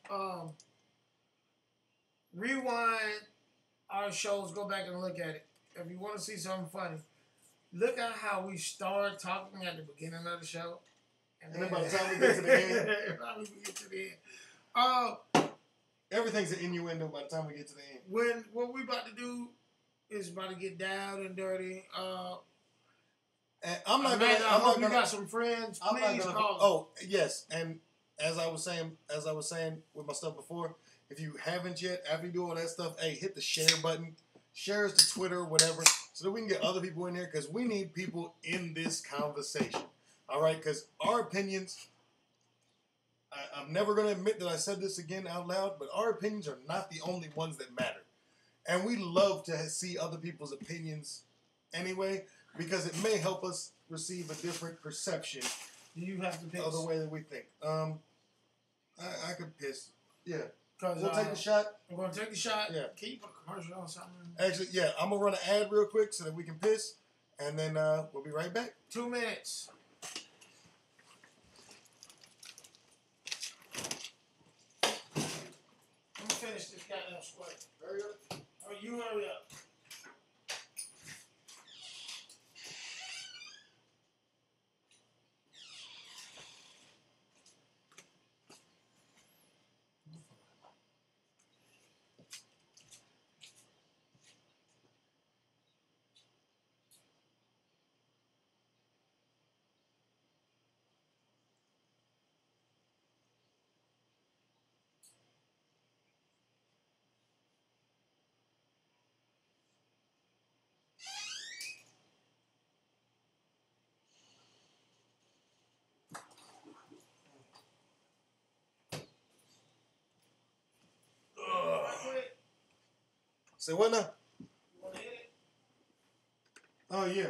rewind our shows, go back and look at it. If you want to see something funny, look at how we started talking at the beginning of the show. And then by the time we get to the end, everything's an innuendo by the time we get to the end. What we about to do is about to get down and dirty. And I'm not man, gonna. I hope you got some friends. Please call them. Oh yes, and as I was saying with my stuff before, if you haven't yet, after you do all that stuff, hey, hit the share button. Share us to Twitter, whatever, so that we can get other people in here because we need people in this conversation. All right, because our opinions. I'm never going to admit that I said this again out loud, but our opinions are not the only ones that matter. And we love to see other people's opinions anyway, because it may help us receive a different perception. You have to piss. Of the way that we think. I could piss. Yeah. We'll take a shot. We're going to take the shot. Yeah. Can you put a commercial on something? Actually, yeah. I'm going to run an ad real quick so that we can piss, and then we'll be right back. 2 minutes. Finish this goddamn sweat. Hurry up. Oh, you hurry up. Say what now? You want to hit it? Oh, yeah.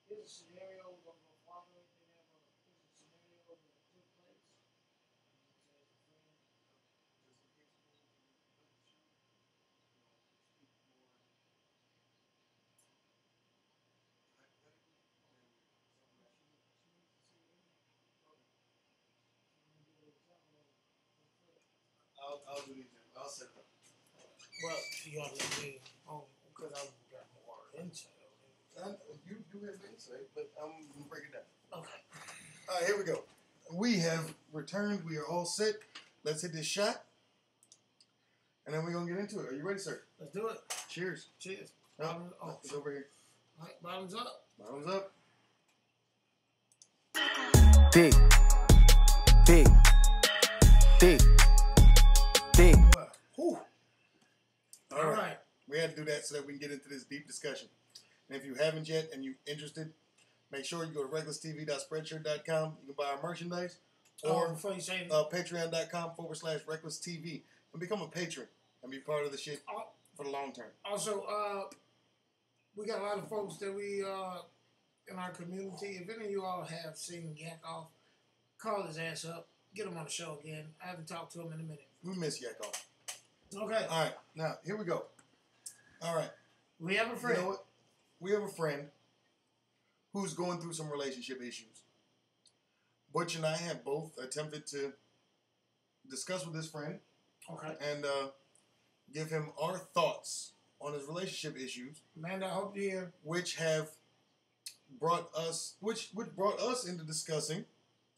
Here's a scenario we're going to go farther. Here's a scenario that took place. I'll do these. I'll set them. Well, you got to let me. Oh, because I've got more insight. You do have insight, but I'm going to break it down. Okay. All right, here we go. We have returned. We are all set. Let's hit this shot. And then we're going to get into it. Are you ready, sir? Let's do it. Cheers. Cheers. It's over here. All right, bottoms up. Bottoms up. Big, big, big, had to do that so that we can get into this deep discussion. And if you haven't yet and you're interested, make sure you go to recklesstv.spreadshirt.com. You can buy our merchandise. Or patreon.com/recklesstv and become a patron and be part of the shit for the long term. Also, we got a lot of folks that we in our community. If any of you all have seen Yak Off, call his ass up. Get him on the show again. I haven't talked to him in a minute. We miss Yak Off. Okay. All right. Now, here we go. All right. We have a friend. You know what? We have a friend who's going through some relationship issues. Butch and I have both attempted to discuss with this friend. Okay. And give him our thoughts on his relationship issues. Amanda, I hope you're here. Which brought us into discussing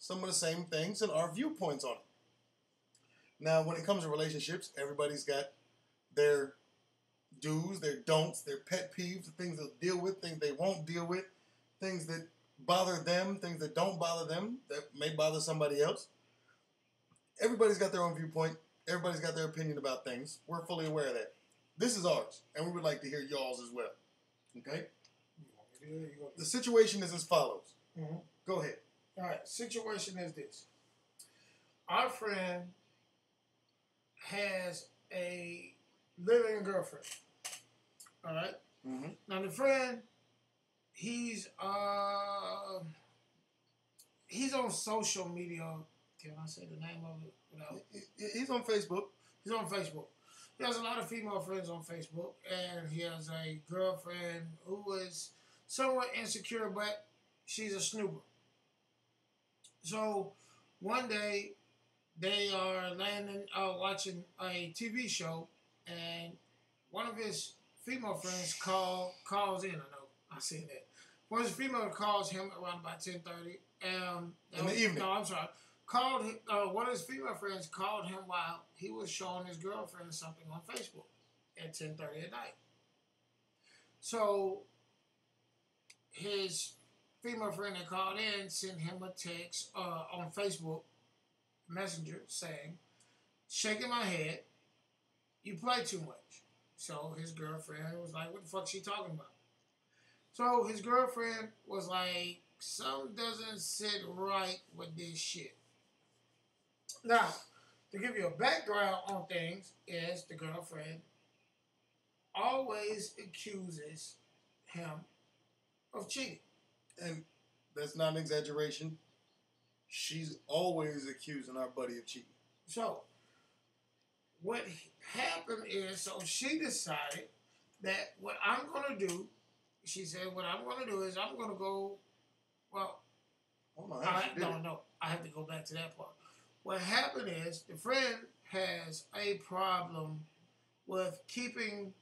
some of the same things and our viewpoints on it. Now, when it comes to relationships, everybody's got their do's, their don'ts, their pet peeves, the things they'll deal with, things they won't deal with, things that bother them, things that don't bother them, that may bother somebody else. Everybody's got their own viewpoint. Everybody's got their opinion about things. We're fully aware of that. This is ours, and we would like to hear y'all's as well. Okay? The situation is as follows. Mm-hmm. Go ahead. All right. Situation is this. Our friend has a living girlfriend. All right? Mm-hmm. Now, the friend, he's on social media. Can I say the name of it? Without? He's on Facebook. He's on Facebook. He has a lot of female friends on Facebook, and he has a girlfriend who is somewhat insecure, but she's a snooper. So one day they are watching a TV show, and one of his female friends calls in. I know I see that. One of his female calls him around about 10:30. In the evening. No, I'm sorry. One of his female friends called him while he was showing his girlfriend something on Facebook at 10:30 at night. So his female friend that called in sent him a text on Facebook Messenger saying, shaking my head, you play too much. So his girlfriend was like, what the fuck she talking about? So his girlfriend was like, something doesn't sit right with this shit. Now, to give you a background on things, is the girlfriend always accuses him of cheating. And that's not an exaggeration. She's always accusing our buddy of cheating. So, what happened is, so she decided that what I'm going to do, she said, what I'm going to do is I'm going to go, well, no, I have to go back to that part. What happened is the friend has a problem with keeping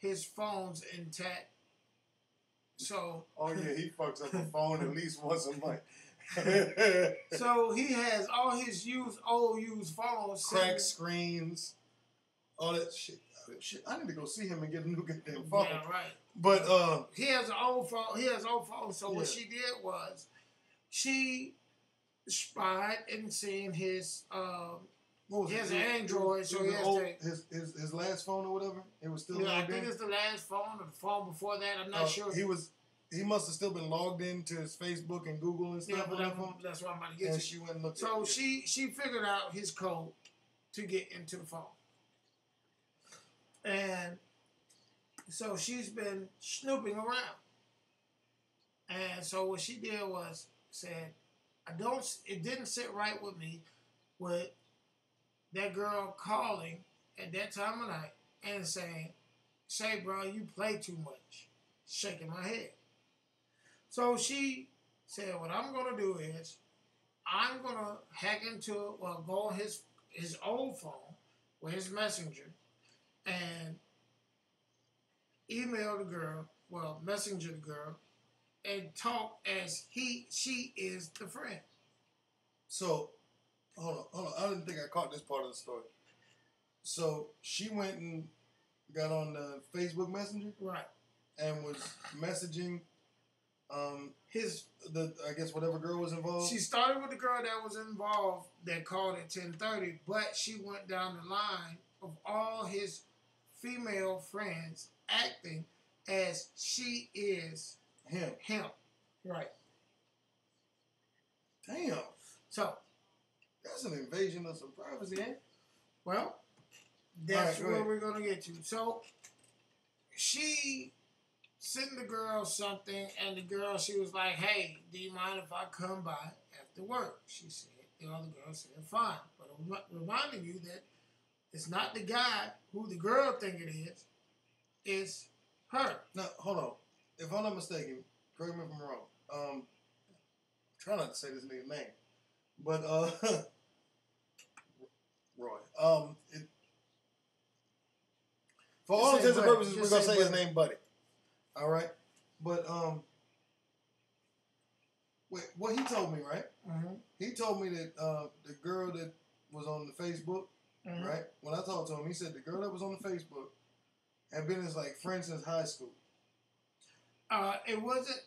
his phones intact. So, oh yeah, he fucks up a phone at least once a month. So he has all his old used phones, cracked screens, all that shit. I need to go see him and get a new goddamn phone. Yeah, right. But he has an old phone. He has an old phone. So what she did was she spied and seen his he has an Android, so he has his last phone or whatever. It was still I think it's the last phone or the phone before that. I'm not sure. He must have still been logged into his Facebook and Google and stuff on that phone. That's what I'm about to get and to. She went and looked so at it. she figured out his code to get into the phone. And so she's been snooping around. And so what she did was said, it didn't sit right with me with that girl calling at that time of night and saying, say, bro, you play too much. Shaking my head. So she said, what I'm going to do is I'm going to hack into, go on his old phone with his messenger and email the girl, messenger the girl, and talk as she is the friend. So, hold on. I didn't think I caught this part of the story. So, she went and got on the Facebook Messenger? Right. And was messaging I guess whatever girl was involved? She started with the girl that was involved that called at 10:30, but she went down the line of all his female friends acting as she is him. Right. Damn. So that's an invasion of some privacy, ain't it? Well, that's right, where we're gonna get to. So she sent the girl something, and the girl, she was like, "Hey, do you mind if I come by after work?" She said. The other girl said, "Fine," but I'm reminding you that it's not the guy who the girl think it is. It's her. Now, hold on. If I'm not mistaken, correct me if I'm wrong. Try not to say this nigga's name, but Roy. For all intents and purposes, we're gonna say his name, Buddy. All right, but wait, what he told me, right? Mm-hmm. He told me that the girl that was on the Facebook, right? When I talked to him, he said the girl that was on the Facebook had been his like friend since high school. It wasn't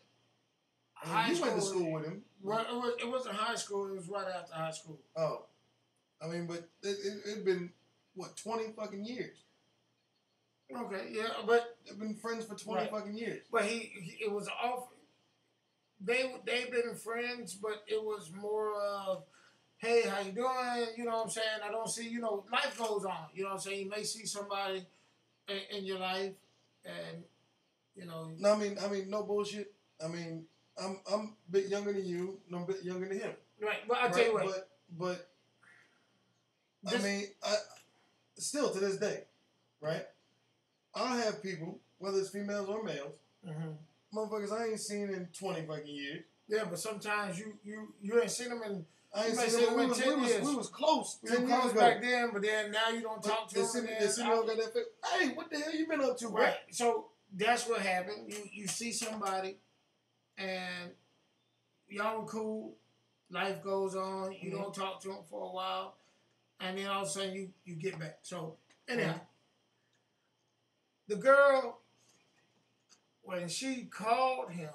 high school. You went to school with him. Well, it wasn't high school. It was right after high school. Oh, I mean, but it'd been what 20 fucking years. Okay, yeah, but they've been friends for 20 fucking years. But it was off. They've been friends, but it was more of, hey, how you doing? You know what I'm saying? I don't see, life goes on. You know what I'm saying? You may see somebody in your life, and No, I mean, no bullshit. I mean, I'm a bit younger than you, and I'm a bit younger than him. Right, but I tell you what. But I mean, still to this day, right? I have people, whether it's females or males, motherfuckers I ain't seen in 20 fucking years. Yeah, but sometimes you ain't seen them in. I ain't seen them in 10 years. We was close. We were close back then, but then now you don't talk to them. Hey, what the hell you been up to, bro? Right. So that's what happened. You see somebody, and y'all were cool. Life goes on. You don't talk to them for a while, and then all of a sudden you get back. So anyhow. The girl, when she called him,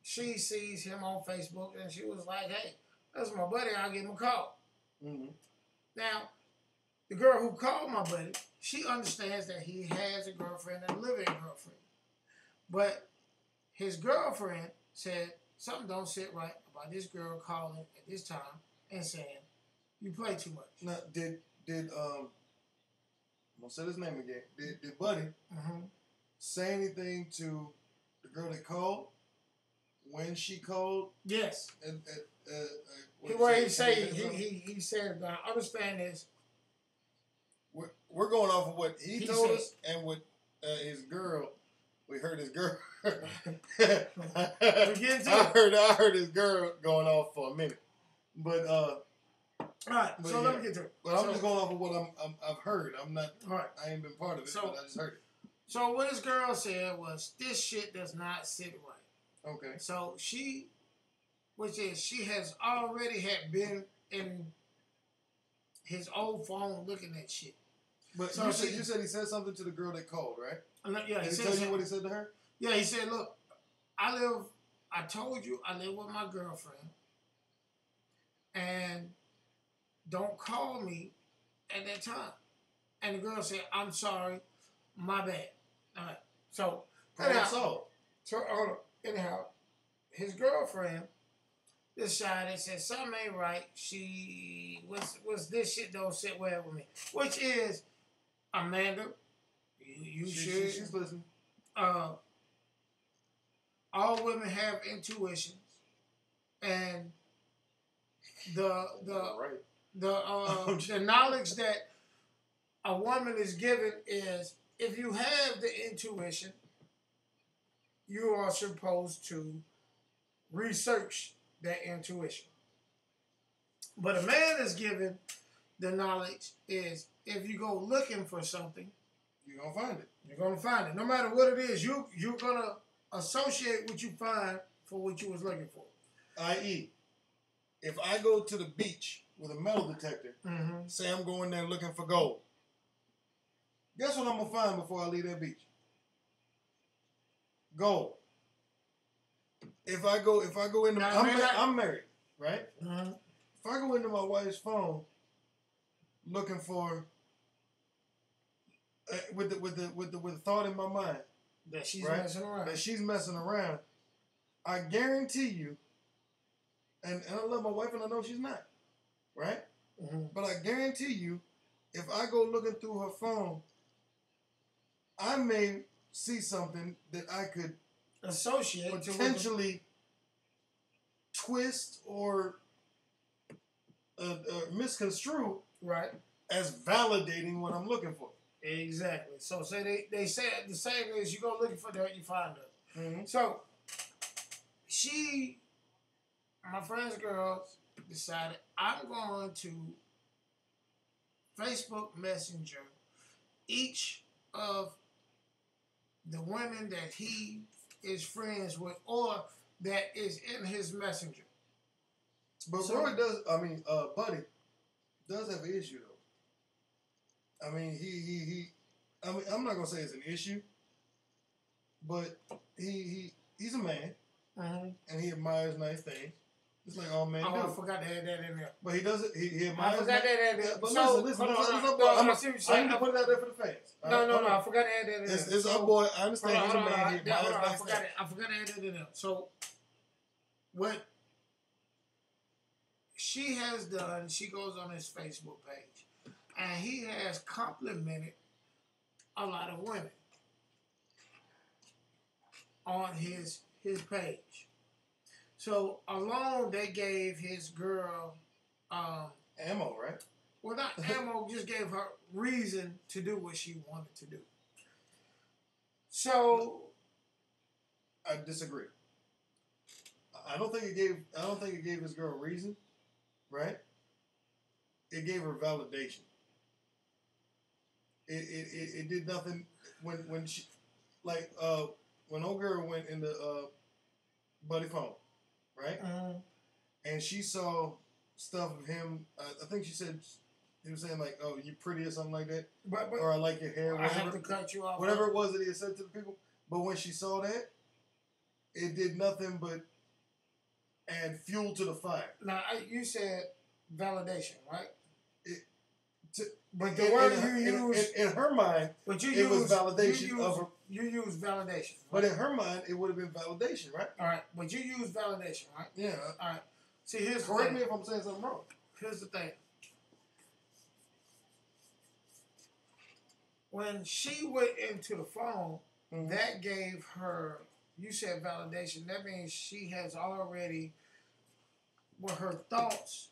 she sees him on Facebook, and she was like, "Hey, that's my buddy. I'll give him a call." Now, the girl who called my buddy, she understands that he has a girlfriend and a living girlfriend. But his girlfriend said something don't sit right about this girl calling at this time and saying, "You play too much." Now, did I'm gonna say his name again. Did Buddy say anything to the girl that called when she called? Yes. He said, understand this. We're going off of what he told us and what his girl. We heard his girl. I heard his girl going off for a minute, but all right, so let me get to it. But I'm just going off of what I've heard. I'm not. All right. I ain't been part of it, but I just heard it. So what this girl said was, this shit does not sit right. Okay. So she has already had been in his old phone looking at shit. But so you said he said something to the girl that called, right? Yeah. Did he tell you what he said to her? Yeah, he said, "Look, I told you I live with my girlfriend, and don't call me at that time." And the girl said, "I'm sorry, my bad." All right. So anyhow, his girlfriend decided, said something ain't right. She was this shit don't sit well with me, which is Amanda. She's listening. All women have intuitions, and the knowledge that a woman is given is, if you have the intuition, you are supposed to research that intuition. But a man is given the knowledge is, if you go looking for something, you're going to find it. You're going to find it. No matter what it is, you're going to associate what you find for what you was looking for. I.e., if I go to the beach with a metal detector, say I'm going there looking for gold, guess what I'm going to find before I leave that beach? Gold. If I go into I'm married, right? If I go into my wife's phone looking for with the thought in my mind that she's right? messing around. That she's messing around. I guarantee you, and I love my wife and I know she's not, right? Mm-hmm. But I guarantee you, if I go looking through her phone, I may see something that I could associate potentially twist or misconstrue, right, as validating what I'm looking for. Exactly. So say they say the same as you go looking for dirt, you find dirt. Mm-hmm. So my friend's girls decided I'm going to Facebook Messenger each of the women that he is friends with or that is in his messenger. But so, Roy does, Buddy does have an issue though. I mean, I mean, I'm not gonna say it's an issue, but he's a man, mm-hmm. and he admires nice things. It's like all men do. I forgot to add that in there. But he does it. He admires. I forgot that in there. But so, listen. I I'm gonna put it out there for the fans. No. I forgot to add that in there. It's our boy. I understand he's a man. He admires nice things. I forgot to add that in there. So, what she has done, she goes on his Facebook page, and he has complimented a lot of women on his page. So alone they gave his girl ammo, right? Well, not ammo, just gave her reason to do what she wanted to do. So I disagree. I don't think it gave his girl reason, right? It gave her validation. It did nothing when she when old girl went into Buddy phone, right? Mm-hmm. And she saw stuff of him. I think she said he was saying like, "Oh, you pretty" or something like that, or "I like your hair." Whatever, I have to cut you off. Whatever it was that he had said to the people. But when she saw that, it did nothing but add fuel to the fire. Now you said validation, right? But the word you used in her mind, but it was validation of her. You use validation. Right? But in her mind, it would have been validation, right? All right, but you use validation, right? Yeah. All right. See, here's correct me if I'm saying something wrong. Here's the thing. When she went into the phone, mm-hmm. that gave her. You said validation. That means she has already. With her thoughts,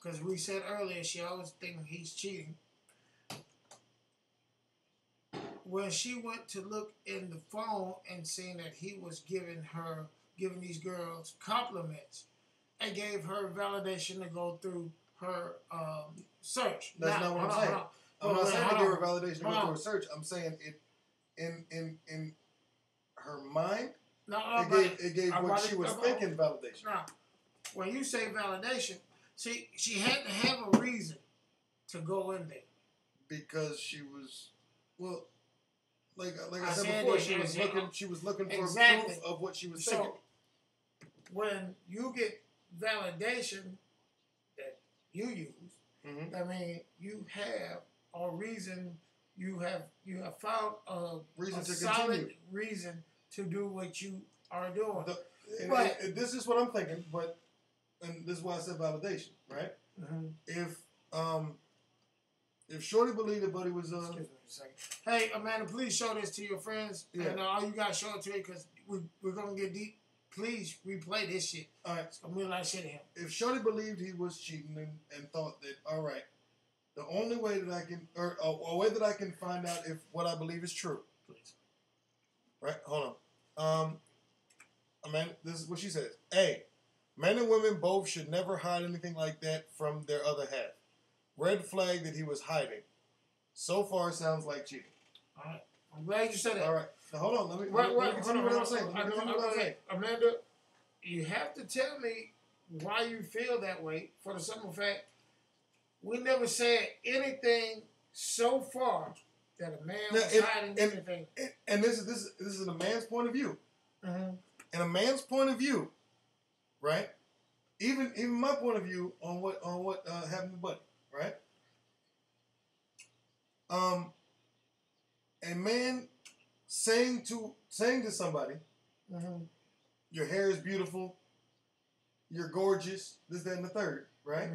because we said earlier she always thinks he's cheating. When she went to look in the phone and seeing that he was giving these girls compliments, it gave her validation to go through her search. That's not what I'm saying. I'm not saying to give her validation to go through her search. I'm saying it in her mind. It gave what she was thinking validation. Now, when you say validation, see, she had to have a reason to go in there. Because she was, well, like I said before, she was looking for proof of what she was thinking. So, when you get validation that you use, mm-hmm. I mean, you have a reason. You have found a solid reason to do what you are doing. This is what I'm thinking, and this is why I said validation, right? Mm-hmm. If Shorty believed that Buddy was excuse me a second. Hey, Amanda, please show this to your friends, and all you guys show it to me because we're gonna get deep. Please replay this shit. All right, it's gonna be a lot of shit in him. If Shorty believed he was cheating and thought that, all right, the only way that I can, or a way that I can find out if what I believe is true, please. Right? Hold on. Amanda, this is what she says. A, men and women both should never hide anything like that from their other half. Red flag that he was hiding. So far, sounds like cheating. All right. I'm glad you said that. All right. Now, hold on. Let me continue what I'm saying. Amanda, you have to tell me why you feel that way for the simple fact we never said anything so far that a man was hiding anything. And this is a man's point of view. Mm-hmm. And a man's point of view, right? Even my point of view on what happened to Buddy, right? a man saying to somebody, your hair is beautiful, you're gorgeous, this, that, and the third, right?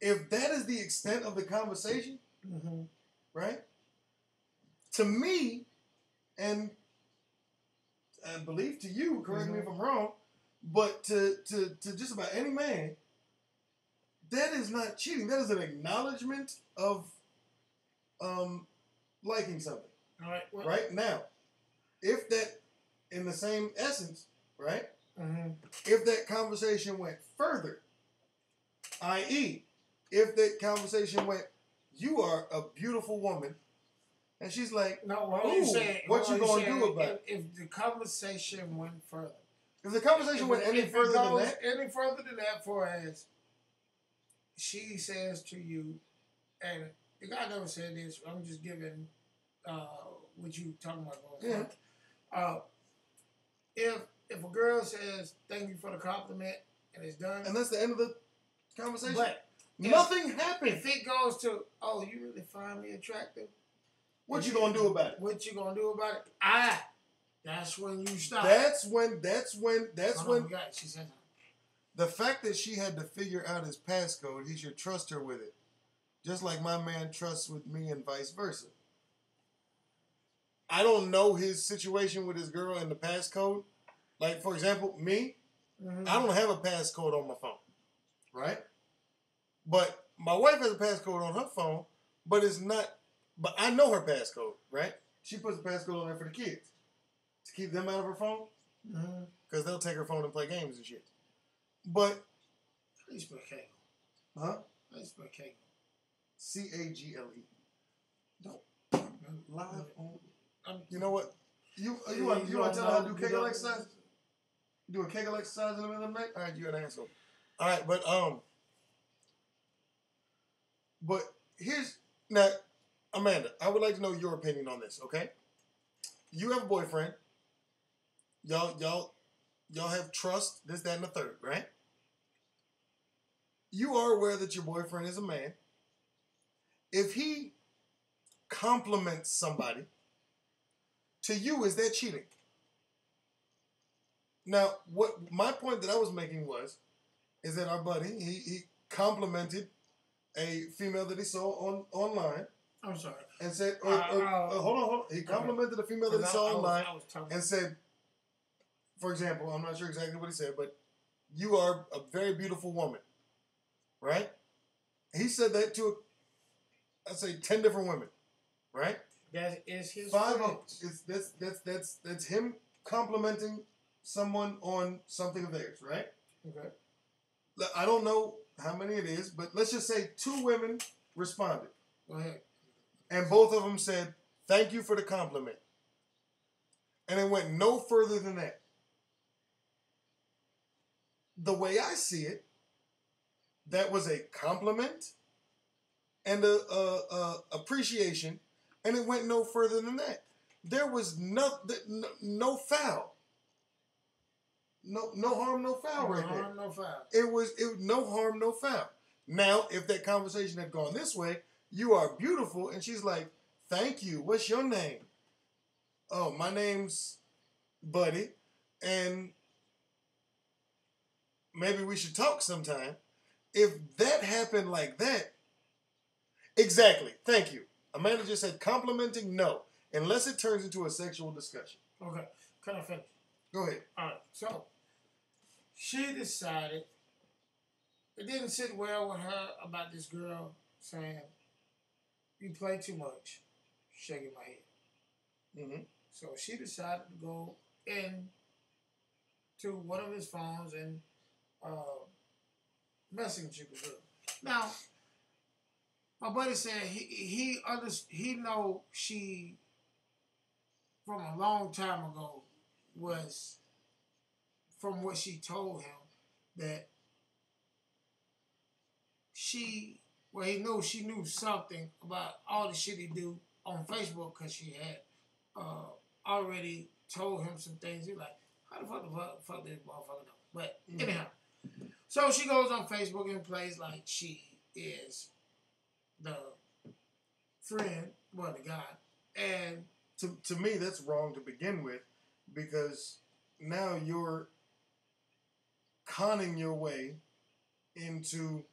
If that is the extent of the conversation, right? To me, and I believe to you, correct me if I'm wrong, but to just about any man, that is not cheating. That is an acknowledgement of liking something. All right. Well, right? Now, if that, in the same essence, right? If that conversation went further, i.e., if that conversation went, you are a beautiful woman, and she's like, no, what are you saying? What you gonna do about it? If the conversation went further. If the conversation went any further than that? Any further than that, for as she says to you, and the guy never said this, I'm just giving what you talking about going forward. If a girl says, thank you for the compliment, and it's done. And that's the end of the conversation? But nothing happened. If it goes to, oh, you really find me attractive? What you gonna do about it? What you gonna do about it? That's when you stop. That's when. She said that. The fact that she had to figure out his passcode, he should trust her with it. Just like my man trusts with me and vice versa. I don't know his situation with his girl and the passcode. Like, for example, me, I don't have a passcode on my phone, right? But my wife has a passcode on her phone, but it's not, but I know her passcode, right? She puts a passcode on there for the kids to keep them out of her phone because they'll take her phone and play games and shit. But, how you spell Kegel? Huh? How you spell Kegel? C-A-G-L-E. Don't live on. You know what? You want to tell her how to do Kegel exercise? Do a Kegel exercise in the middle of the night? All right, you're an asshole. All right, but here's now, Amanda. I would like to know your opinion on this. Okay, you have a boyfriend. Y'all have trust. This, that, and the third, right? You are aware that your boyfriend is a man. If he compliments somebody, to you, is that cheating? Now, what my point that I was making is that our buddy, he complimented a female that he saw online. I'm sorry. And said, hold on. He complimented a female that he saw online and said, for example, I'm not sure exactly what he said, but you are a very beautiful woman, right? He said that to, I'd say, 10 different women, right? That is his 5 of that's him complimenting someone on something of theirs, right? Okay. I don't know how many it is, but let's just say 2 women responded. Go ahead. And both of them said, thank you for the compliment. And it went no further than that. The way I see it, that was a compliment and a appreciation, and it went no further than that. There was no foul. No harm, no foul right there. No harm, no foul. It was no harm, no foul. Now, if that conversation had gone this way, you are beautiful, and she's like, thank you. What's your name? Oh, my name's Buddy, and maybe we should talk sometime. If that happened like that, exactly. Thank you. Amanda just said complimenting, no, unless it turns into a sexual discussion. Okay. Can I finish? Go ahead. All right. So, she decided it didn't sit well with her about this girl saying, you play too much, shaking my head. So she decided to go in to one of his phones and message with her. Now, my buddy said he know she from a long time ago was, from what she told him, that he knew something about all the shit he do on Facebook because she had already told him some things. He was like, how the fuck this motherfucker know? But anyhow, so she goes on Facebook and plays like she is the friend, well, the guy, And to me, that's wrong to begin with, because now you're conning your way into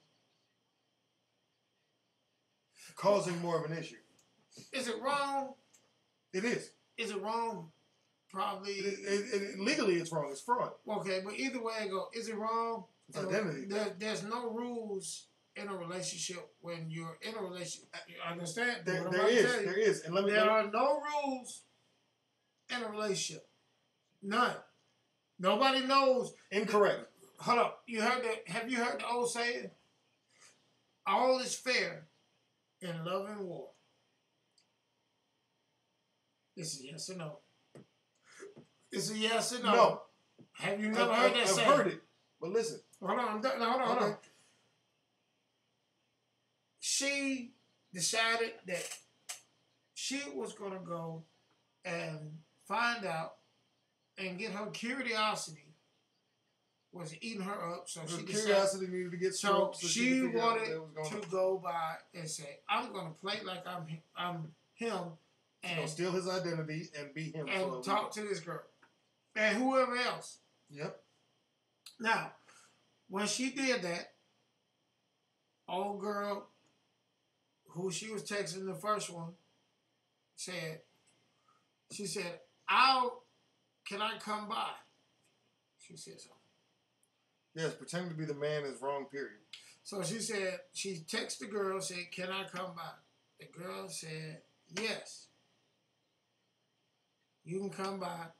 causing more of an issue. Is it wrong? It is. Is it wrong? Probably. Legally, it's wrong. It's fraud. Okay, but either way I go, is it wrong? It's identity. There's no rules in a relationship when you're in a relationship. You understand? There there is. And there are no rules in a relationship. None. Nobody knows. Incorrect. Hold up. Have you heard the old saying? All is fair in love and war. It's a yes or no. It's a yes or no. No. Have you never heard that saying? I've heard it. But listen. Hold on. Hold on. She decided that she was going to go and find out and get her curiosity was eating her up. So she curiosity needed to get stroked. So she wanted to go by and say, I'm going to play like I'm him. And steal his identity and be him. And talk to this girl. And whoever else. Yep. Now, when she did that, old girl, who she was texting the first one, said, can I come by? She said so. Yes, pretending to be the man is wrong, period. So she said, she texted the girl, said, can I come by? The girl said, yes. You can come by.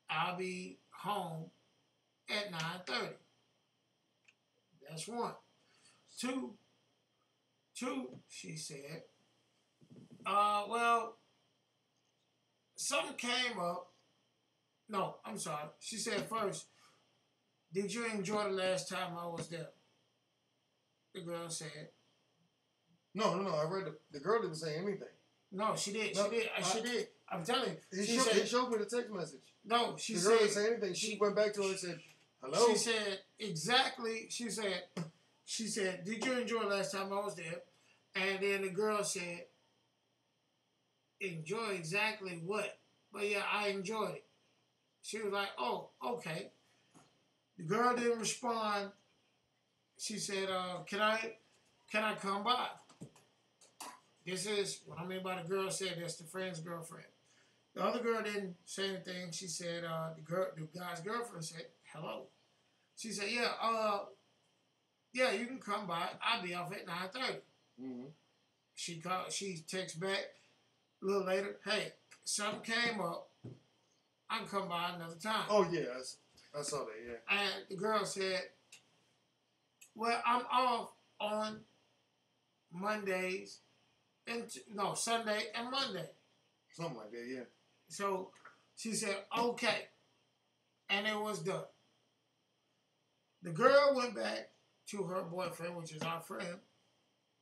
I'll be home at 9:30. That's one. Two, she said, well, something came up. No, I'm sorry. She said first, did you enjoy the last time I was there? The girl said. No. I read the girl didn't say anything. No, she did. She did. I'm telling you. He showed me the text message. No, she said. The girl didn't say anything. She went back to her and said, hello. She said, exactly. She said, did you enjoy last time I was there? And then the girl said, enjoy exactly what? But yeah, I enjoyed it. She was like, oh, okay. The girl didn't respond. She said, can I come by? This is what I mean by the girl said that's the friend's girlfriend. The other girl didn't say anything. She said, the guy's girlfriend said, hello. She said, yeah, you can come by. I'll be off at 9:30. Mm-hmm. She texts back a little later, hey, something came up. I can come by another time. Oh, yeah, I saw that, yeah. And the girl said, well, I'm off on Sunday and Monday. Something like that, yeah. So she said, okay. And it was done. The girl went back to her boyfriend, which is our friend,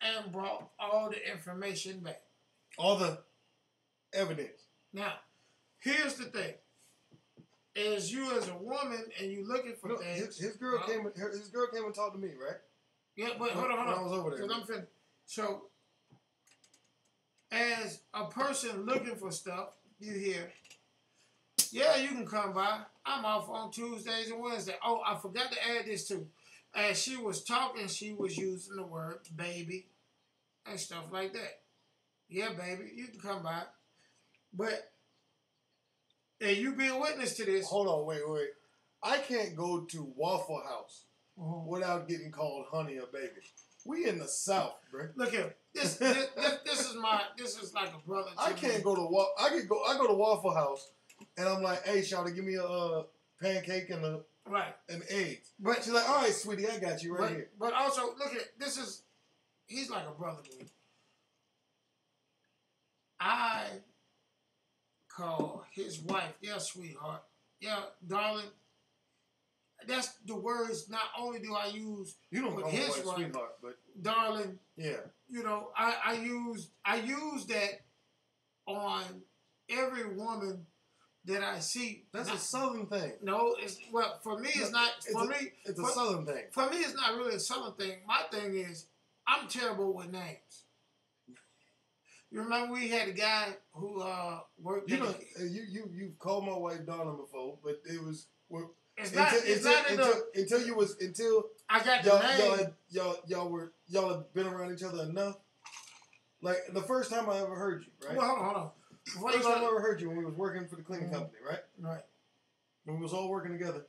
and brought all the information back. All the evidence. Now, here's the thing. As you as a woman and you looking for things. His girl came and talked to me, right? Yeah, but hold on. I was over there. I'm finished. So, as a person looking for stuff, you hear, yeah, you can come by. I'm off on Tuesdays and Wednesdays. Oh, I forgot to add this too. As she was talking, she was using the word baby and stuff like that. Yeah, baby, you can come by. But, and you be a witness to this. Hold on, wait. I can't go to Waffle House without getting called honey or baby. We in the South, bro. Look here. This is like a brother. I can't go to I go to Waffle House and I'm like, hey, shawty, give me a pancake and eggs. But she's like, all right, sweetie, I got you right here. But also, look at he's like a brother to me. I call his wife, yeah, sweetheart, yeah, darling. That's the words. Not only do I use with his wife, sweetheart, but darling. Yeah. You know, I use that on every woman that I see. That's a Southern thing. No, for me it's not. It's a Southern thing. For me, it's not really a Southern thing. My thing is, I'm terrible with names. You remember we had a guy who worked. You've called my wife darling before, but it was until I got the name. Y'all had been around each other enough. Like the first time I ever heard you, right? Well, hold on. First time I ever heard you when we was working for the cleaning company, right? Right. When we was all working together,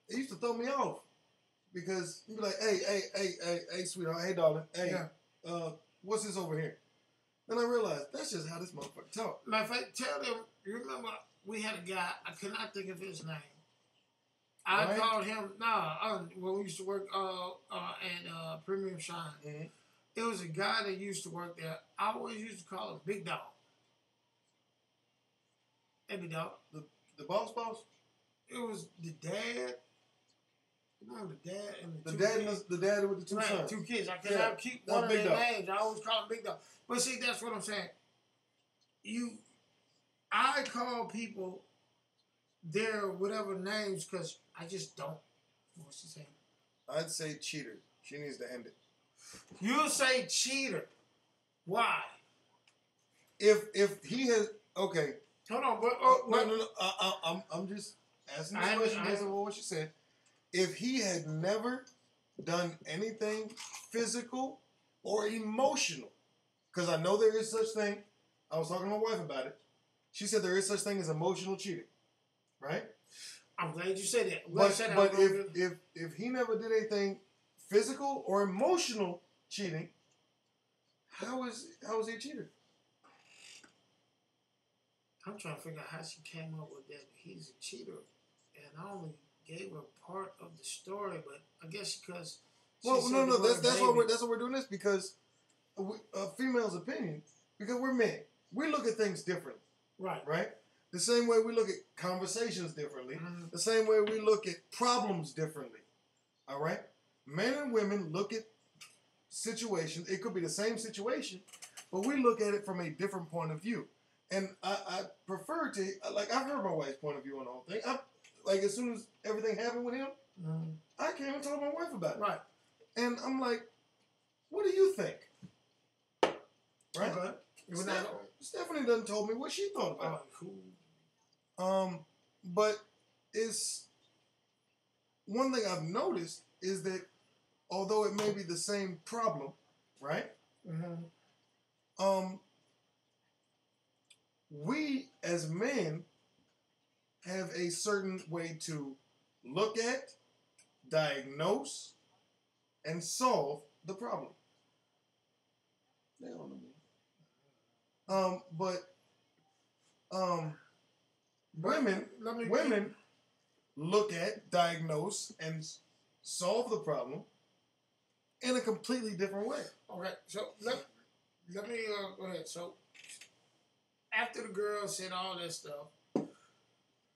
it used to throw me off because you'd be like, hey, sweetheart, hey, darling, hey, what's this over here? Then I realized that's just how this motherfucker talk. Matter of fact, tell them. You remember we had a guy. I could not think of his name. I called him. When we used to work at Premium Shine. Mm-hmm. It was a guy that used to work there. I always used to call him Big Dog. Hey, Big Dog. The boss? It was the dad. Remember the dad and the dad with the two sons. 2 kids. I cannot keep one of their names. I always call him Big Dog. But see, that's what I'm saying. I call people their whatever names because I just don't. What's his name? I'd say cheater. She needs to end it. You say cheater. Why? If he has okay. Hold on. No. I'm just asking this question based on what you said. If he had never done anything physical or emotional, because I know there is such thing. I was talking to my wife about it. She said there is such thing as emotional cheating, right? I'm glad you said that. But if he never did anything physical or emotional cheating, how is he a cheater? I'm trying to figure out how she came up with that. He's a cheater, and I only gave her part of the story, but I guess because that's why we're doing this, because a female's opinion, because we're men, we look at things differently, right? The same way we look at conversations differently, the same way we look at problems differently. All right, men and women look at situations. It could be the same situation, but we look at it from a different point of view. And I prefer to, like, I've heard my wife's point of view on the whole thing. Like, as soon as everything happened with him, I came and told my wife about it. Right. And I'm like, what do you think? Right? Okay. Stephanie done told me what she thought about it. Cool. But it's, one thing I've noticed is that although it may be the same problem, right? We as men have a certain way to look at, diagnose, and solve the problem. Women look at, diagnose, and solve the problem in a completely different way. Okay, so let me go ahead. So after the girl said all that stuff,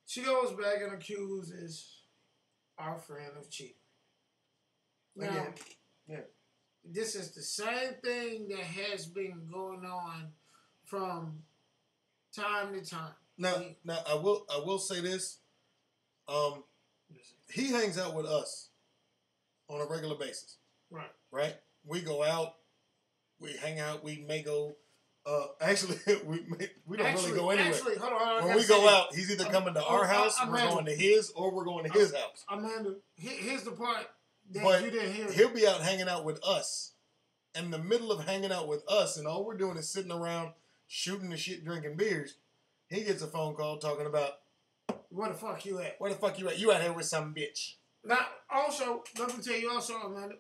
she goes back and accuses our friend of cheating. Now, this is the same thing that has been going on from time to time. Now I will say this. He hangs out with us on a regular basis. Right? We go out, we hang out, we may go. Actually, we don't really go anywhere. Actually, hold on. When we go out, he's either coming to our house, we're going to his, or we're going to his house. Amanda, here's the part that you didn't hear. He'll be out hanging out with us. In the middle of hanging out with us, and all we're doing is sitting around shooting the shit, drinking beers, he gets a phone call talking about, where the fuck you at? Where the fuck you at? You out here with some bitch. Now, also, let me tell you also, Amanda,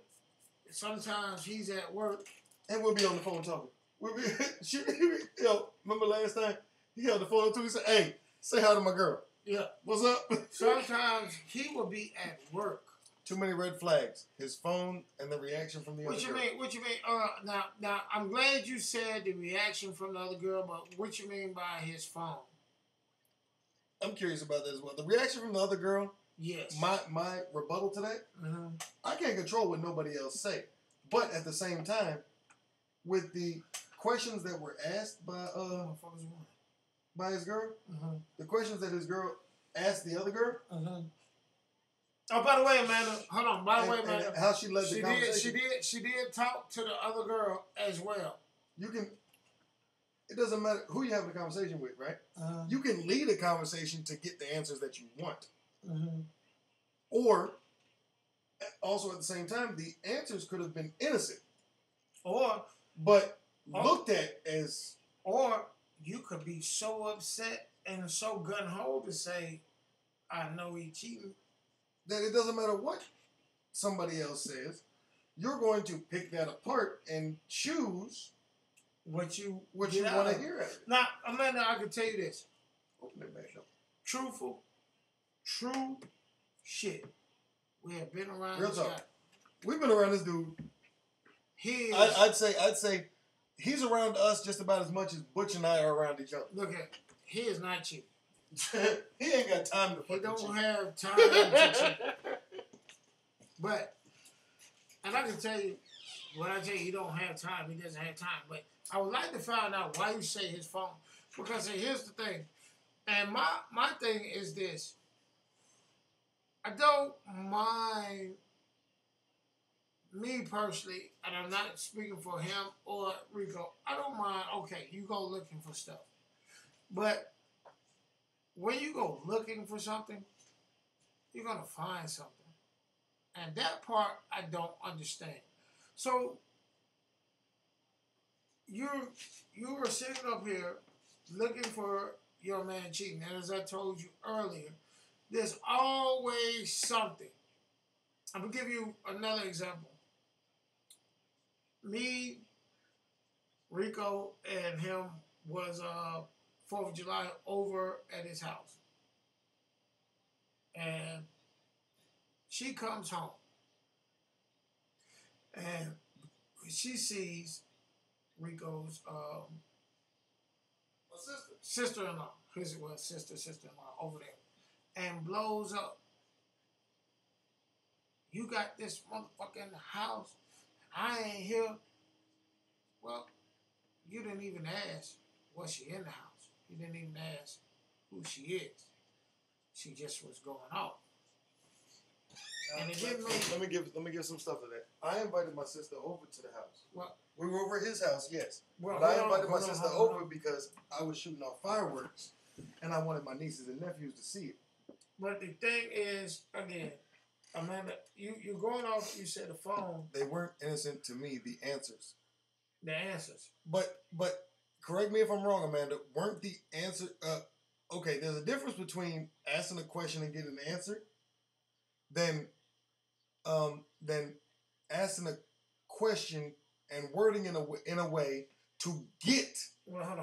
sometimes he's at work. And we'll be on the phone talking. Remember last time? He held the phone up to me and said, hey, say hi to my girl. Yeah. What's up? Sometimes he will be at work. Too many red flags. His phone and the reaction from the other girl. What you mean? Now, I'm glad you said the reaction from the other girl, but what you mean by his phone? I'm curious about that as well. The reaction from the other girl, yes. My rebuttal to that, I can't control what nobody else say. But at the same time, with the questions that were asked by his girl, the questions that his girl asked the other girl. Oh, by the way, Amanda, hold on. By the way, Amanda, how she led the conversation. She did talk to the other girl as well. You can. it doesn't matter who you're having a conversation with, right? You can lead a conversation to get the answers that you want. Or, also at the same time, the answers could have been innocent. But looked at as... Or you could be so upset and so gun-ho to say, I know he cheating. That it doesn't matter what somebody else says. You're going to pick that apart and choose what you want to hear out of it. Now, Amanda, I can tell you this. Open it back up. Truthful, true shit. We have been around Real this talk. guy. We've been around this dude. I'd say he's around us just about as much as Butch and I are around each other. Look at, he is not cheap. He ain't got time to. He don't have time to cheat. But, and I can tell you, when I tell you he don't have time, he doesn't have time. But I would like to find out why you say his phone. Because here's the thing. And my thing is this. I don't mind, me personally, and I'm not speaking for him or Rico, I don't mind, okay, you go looking for stuff. But when you go looking for something, you're going to find something. And that part I don't understand. So you were sitting up here looking for your man cheating. And as I told you earlier, there's always something. I'm going to give you another example. Me, Rico, and him was 4th of July over at his house. And she comes home. And she sees Rico's sister-in-law, his sister-in-law over there, and blows up. You got this motherfucker in the house. I ain't here. Well, you didn't even ask, was she in the house? You didn't even ask who she is. She just was going off. And it didn't make... Let me give some stuff to that. I invited my sister over to the house. What? We were over at his house, yes. Well, but I invited my sister over because I was shooting off fireworks, and I wanted my nieces and nephews to see it. But the thing is, again, Amanda, you're going off, you said the phone. They weren't innocent to me, the answers. The answers. But correct me if I'm wrong, Amanda, weren't the answer... okay, there's a difference between asking a question and getting an answer than asking a question and wording in a way to get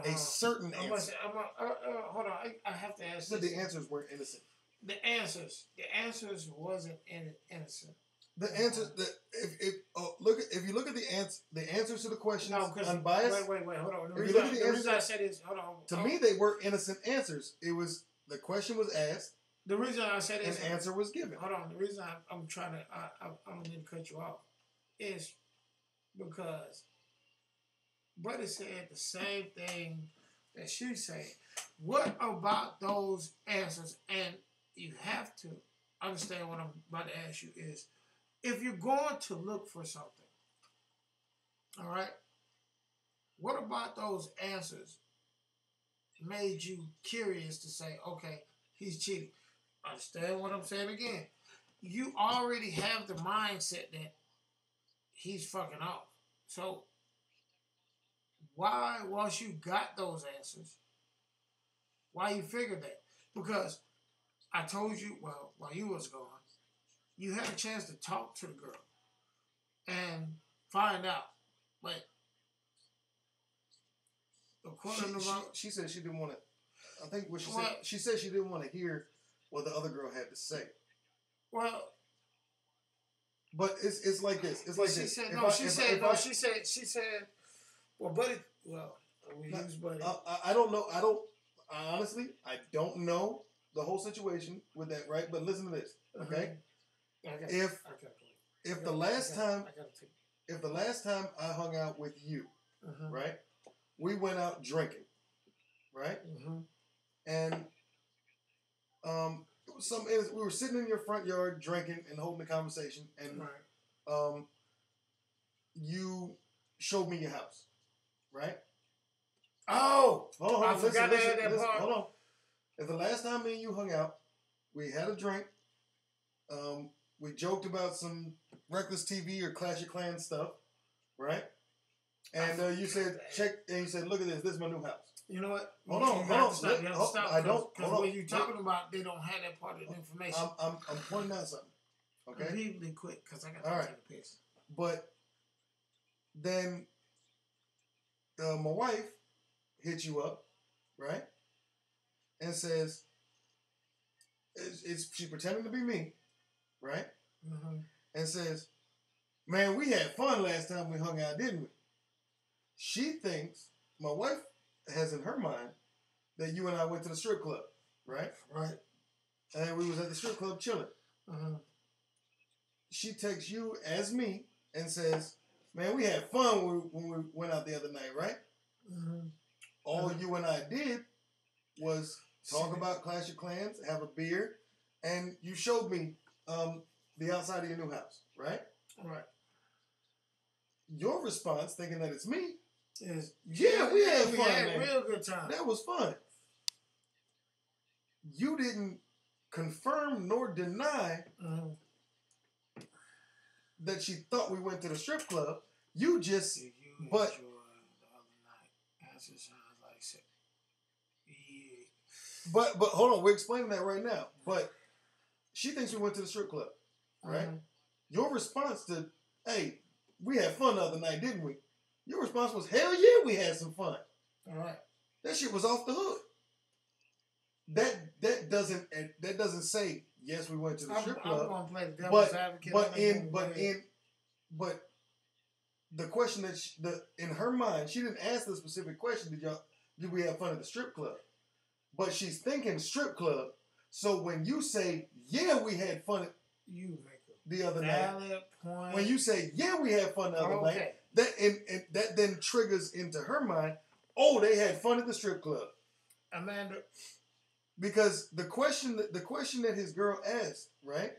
a certain answer. Hold on, I have to ask so this. The answers weren't innocent. The answers wasn't innocent. The answers, if you look at the answers to the questions, unbiased. Wait, hold on. The reason I said is, hold on. To me, they were innocent answers. It was the question was asked. The reason I said is, an answer was given. Hold on. The reason I'm trying to, I'm going to cut you off, is because Buddy said the same thing that she said. What about those answers? And you have to understand what I'm about to ask you is, if you're going to look for something, all right, what about those answers made you curious to say, okay, he's cheating? Understand what I'm saying again? You already have the mindset that he's fucking off. So why, once you got those answers, why you figured that? Because I told you, well, while you was gone, you had a chance to talk to the girl and find out. But she said she didn't want to. I think what she said. She said she didn't want to hear what the other girl had to say. Well, but it's like this. It's like this. She said. Well, Buddy. Well, we use Buddy. I don't know. Honestly, I don't know the whole situation with that, right? But listen to this, okay? If the last time I hung out with you, right? We went out drinking, right? And we were sitting in your front yard drinking and holding a conversation, and you showed me your house, right? Oh, Hold on, I forgot to add that listen, part. hold on. If the last time me and you hung out, we had a drink, we joked about some Reckless TV or Clash of Clans stuff, right? And you said, look at this. This is my new house. You know what? Hold on. You have to stop. I don't. Because when you're talking about, they don't have that part of the information. I'm pointing out something. Okay. Really quick, because I got to take a piss. But then my wife hits you up, right? And says, she's pretending to be me, right? Mm-hmm. And says, man, we had fun last time we hung out, didn't we? She thinks, my wife has in her mind, that you and I went to the strip club, right? Right. And we was at the strip club chilling. Mm-hmm. She texts you as me and says, man, we had fun when we went out the other night, right? Mm-hmm. All you and I did was talk about Clash of Clans, have a beer, and you showed me the outside of your new house, right? Right. Your response, thinking that it's me, is, we had fun, man. A real good time. That was fun. You didn't confirm nor deny that she thought we went to the strip club. You just, but the other night. That's just sounds like shit. Yeah. But hold on, we're explaining that right now. But she thinks we went to the strip club, right? Your response to, hey, we had fun the other night, didn't we? Your response was, hell yeah, we had some fun. All right. That shit was off the hook. That doesn't say yes, we went to the strip club. I'm gonna play the devil's advocate. But the question that in her mind, she didn't ask the specific question. Did we have fun at the strip club? But she's thinking strip club. So when you say yeah, we had fun the other night. Point. When you say yeah, we had fun the other night, that then triggers into her mind. Oh, they had fun at the strip club, Amanda. Because the question that his girl asked, right?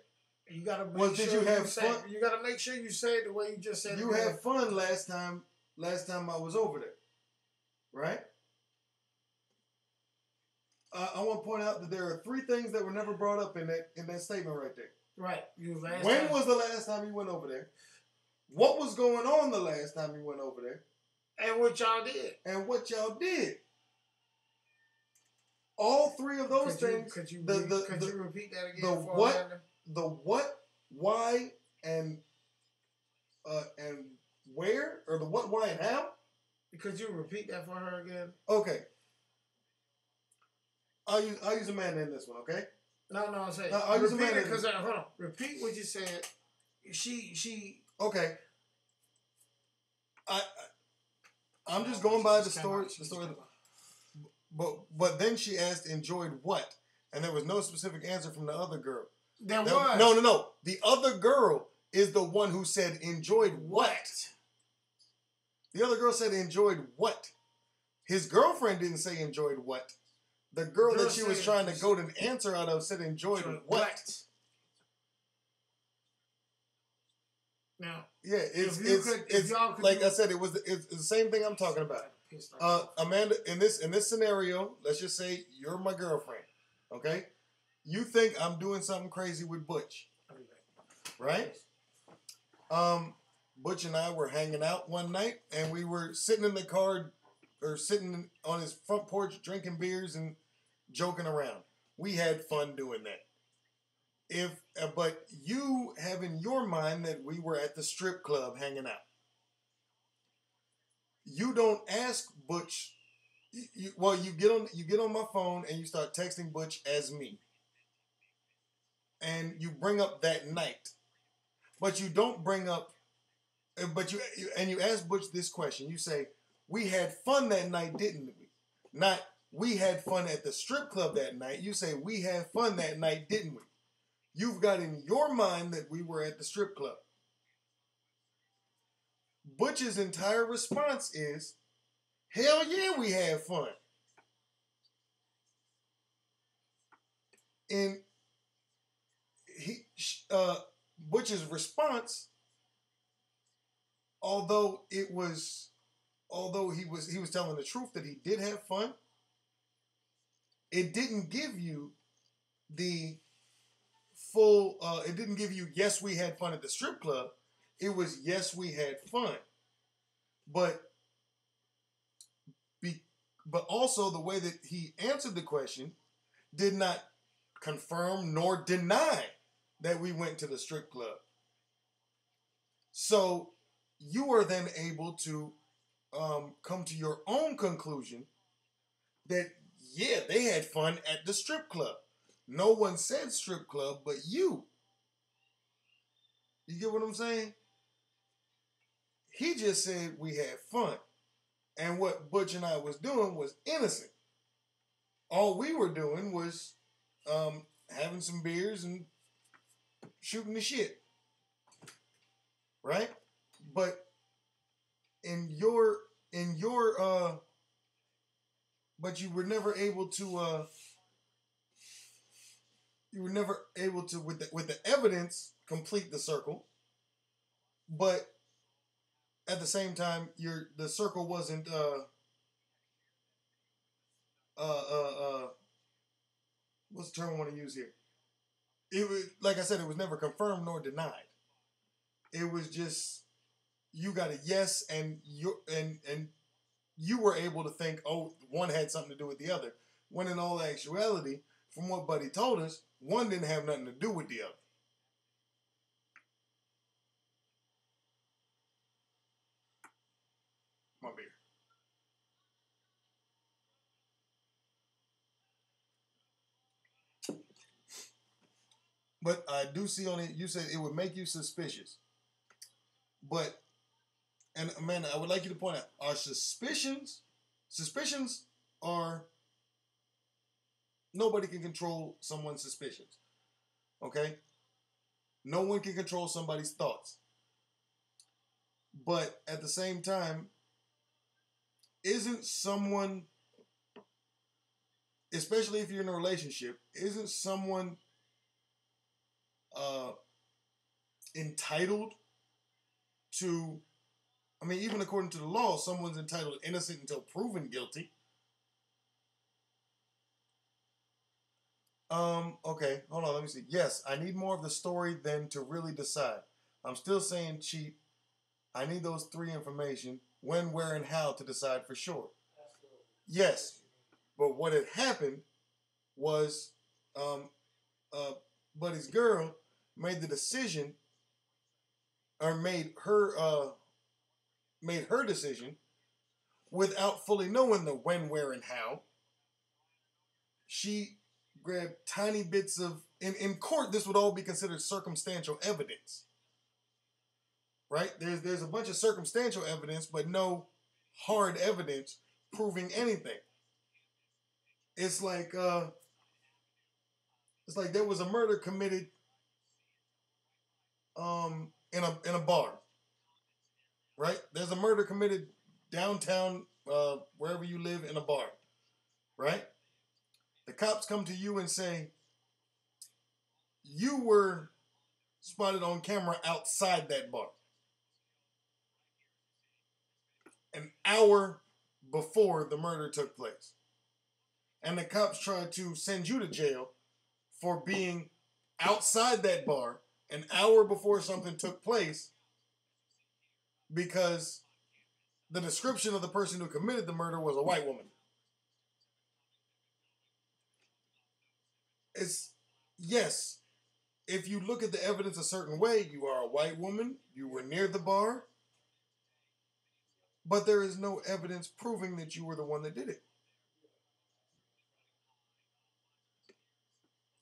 You gotta did you have fun? You gotta make sure you say it the way you just said it. You had fun last time I was over there, right? I want to point out that there are 3 things that were never brought up in that statement right there. Right. When was the last time you went over there? What was going on the last time you went over there? And what y'all did. All 3 of those things. Could you repeat that again? The what, why, and where, or the what, why, and how? Could you repeat that for her again? Okay. I'll use Amanda in this one, okay? No, I'm saying. I'll use Amanda because hold on. Repeat what you said. She. Okay. I'm just going by the story. But then she asked, enjoyed what? And there was no specific answer from the other girl. There was. No. The other girl is the one who said enjoyed what? The other girl said enjoyed what? His girlfriend didn't say enjoyed what. The girl that she was trying to goad an answer out of said enjoyed what? Now, yeah, it's like I said, it's the same thing I'm talking about. Amanda, in this scenario, let's just say you're my girlfriend, okay? You think I'm doing something crazy with Butch, right? Butch and I were hanging out one night, and we were sitting in the car, or sitting on his front porch drinking beers and joking around. We had fun doing that. But you have in your mind that we were at the strip club hanging out. You don't ask Butch. You get on my phone and you start texting Butch as me, and you bring up that night, but you don't bring up. But you ask Butch this question. You say, "We had fun that night, didn't we?" Not, "We had fun at the strip club that night." You say, "We had fun that night, didn't we?" You've got in your mind that we were at the strip club. Butch's entire response is, hell yeah, we had fun. And Butch's response, although it was although he was telling the truth that he did have fun, it didn't give you the full. It didn't give you, yes, we had fun at the strip club. It was, yes, we had fun, but also the way that he answered the question did not confirm nor deny that we went to the strip club. So you are then able to come to your own conclusion that, yeah, they had fun at the strip club. No one said strip club but you. You get what I'm saying? He just said we had fun. And what Butch and I was doing was innocent. All we were doing was having some beers and shooting the shit. Right? But but you were never able to with the evidence complete the circle. But at the same time, the circle wasn't what's the term I want to use here? It was, like I said, it was never confirmed nor denied. It was just, you got a yes, and you were able to think, oh, one had something to do with the other. When in all actuality, from what Buddy told us, one didn't have nothing to do with the other. My beer. But I do see on it, you said it would make you suspicious. But, and Amanda, I would like you to point out, our suspicions are, nobody can control someone's suspicions. Okay? No one can control somebody's thoughts. But at the same time, isn't someone, especially if you're in a relationship, isn't someone entitled to, I mean, even according to the law, someone's entitled innocent until proven guilty. Okay, hold on, let me see. Yes, I need more of the story than to really decide. I'm still saying cheat. I need those three information, when, where, and how, to decide for sure. Yes, but what had happened was Buddy's girl made the decision, or made her decision without fully knowing the when, where, and how. She grabbed tiny bits of, in court, this would all be considered circumstantial evidence. Right? There's a bunch of circumstantial evidence, but no hard evidence proving anything. It's like there was a murder committed in a bar. Right? There's a murder committed downtown, wherever you live, in a bar. Right? The cops come to you and say, you were spotted on camera outside that bar an hour before the murder took place. And the cops tried to send you to jail for being outside that bar an hour before something took place, because the description of the person who committed the murder was a white woman. It's, yes, if you look at the evidence a certain way, you are a white woman, you were near the bar, but there is no evidence proving that you were the one that did it.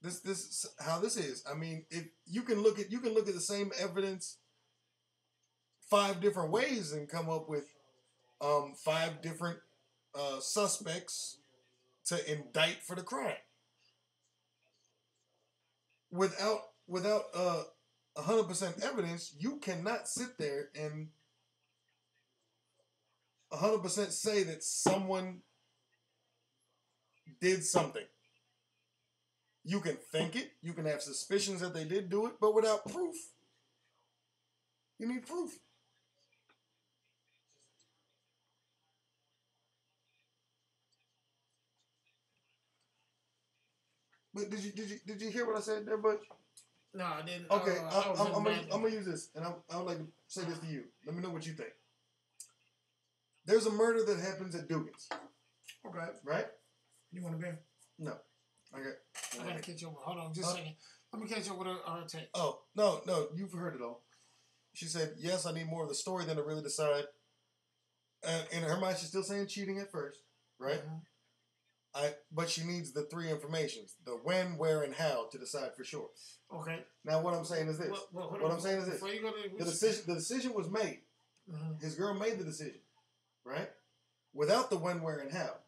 This is how this is. I mean, if you can look at the same evidence 5 different ways and come up with 5 different suspects to indict for the crime. Without 100% evidence, you cannot sit there and 100% say that someone did something. You can think it, you can have suspicions that they did do it, but without proof. You need proof. But did you hear what I said there, Butch? No, I didn't. Okay, I'm gonna use this, and I would like to say this to you. Let me know what you think. There's a murder that happens at Dugan's. Okay. Right? You want a beer? No. I gotta catch up with. Hold on, just a second. Let me catch up with her text. Oh no, you've heard it all. She said, "Yes, I need more of the story than to really decide." In her mind, she's still saying cheating at first, right? Mm-hmm. But she needs the three informations: the when, where, and how to decide for sure. Okay. Now, what I'm saying is this. What I'm saying is this. Before you go to the decision was made. Mm-hmm. His girl made the decision, right? Without the when, where, and how.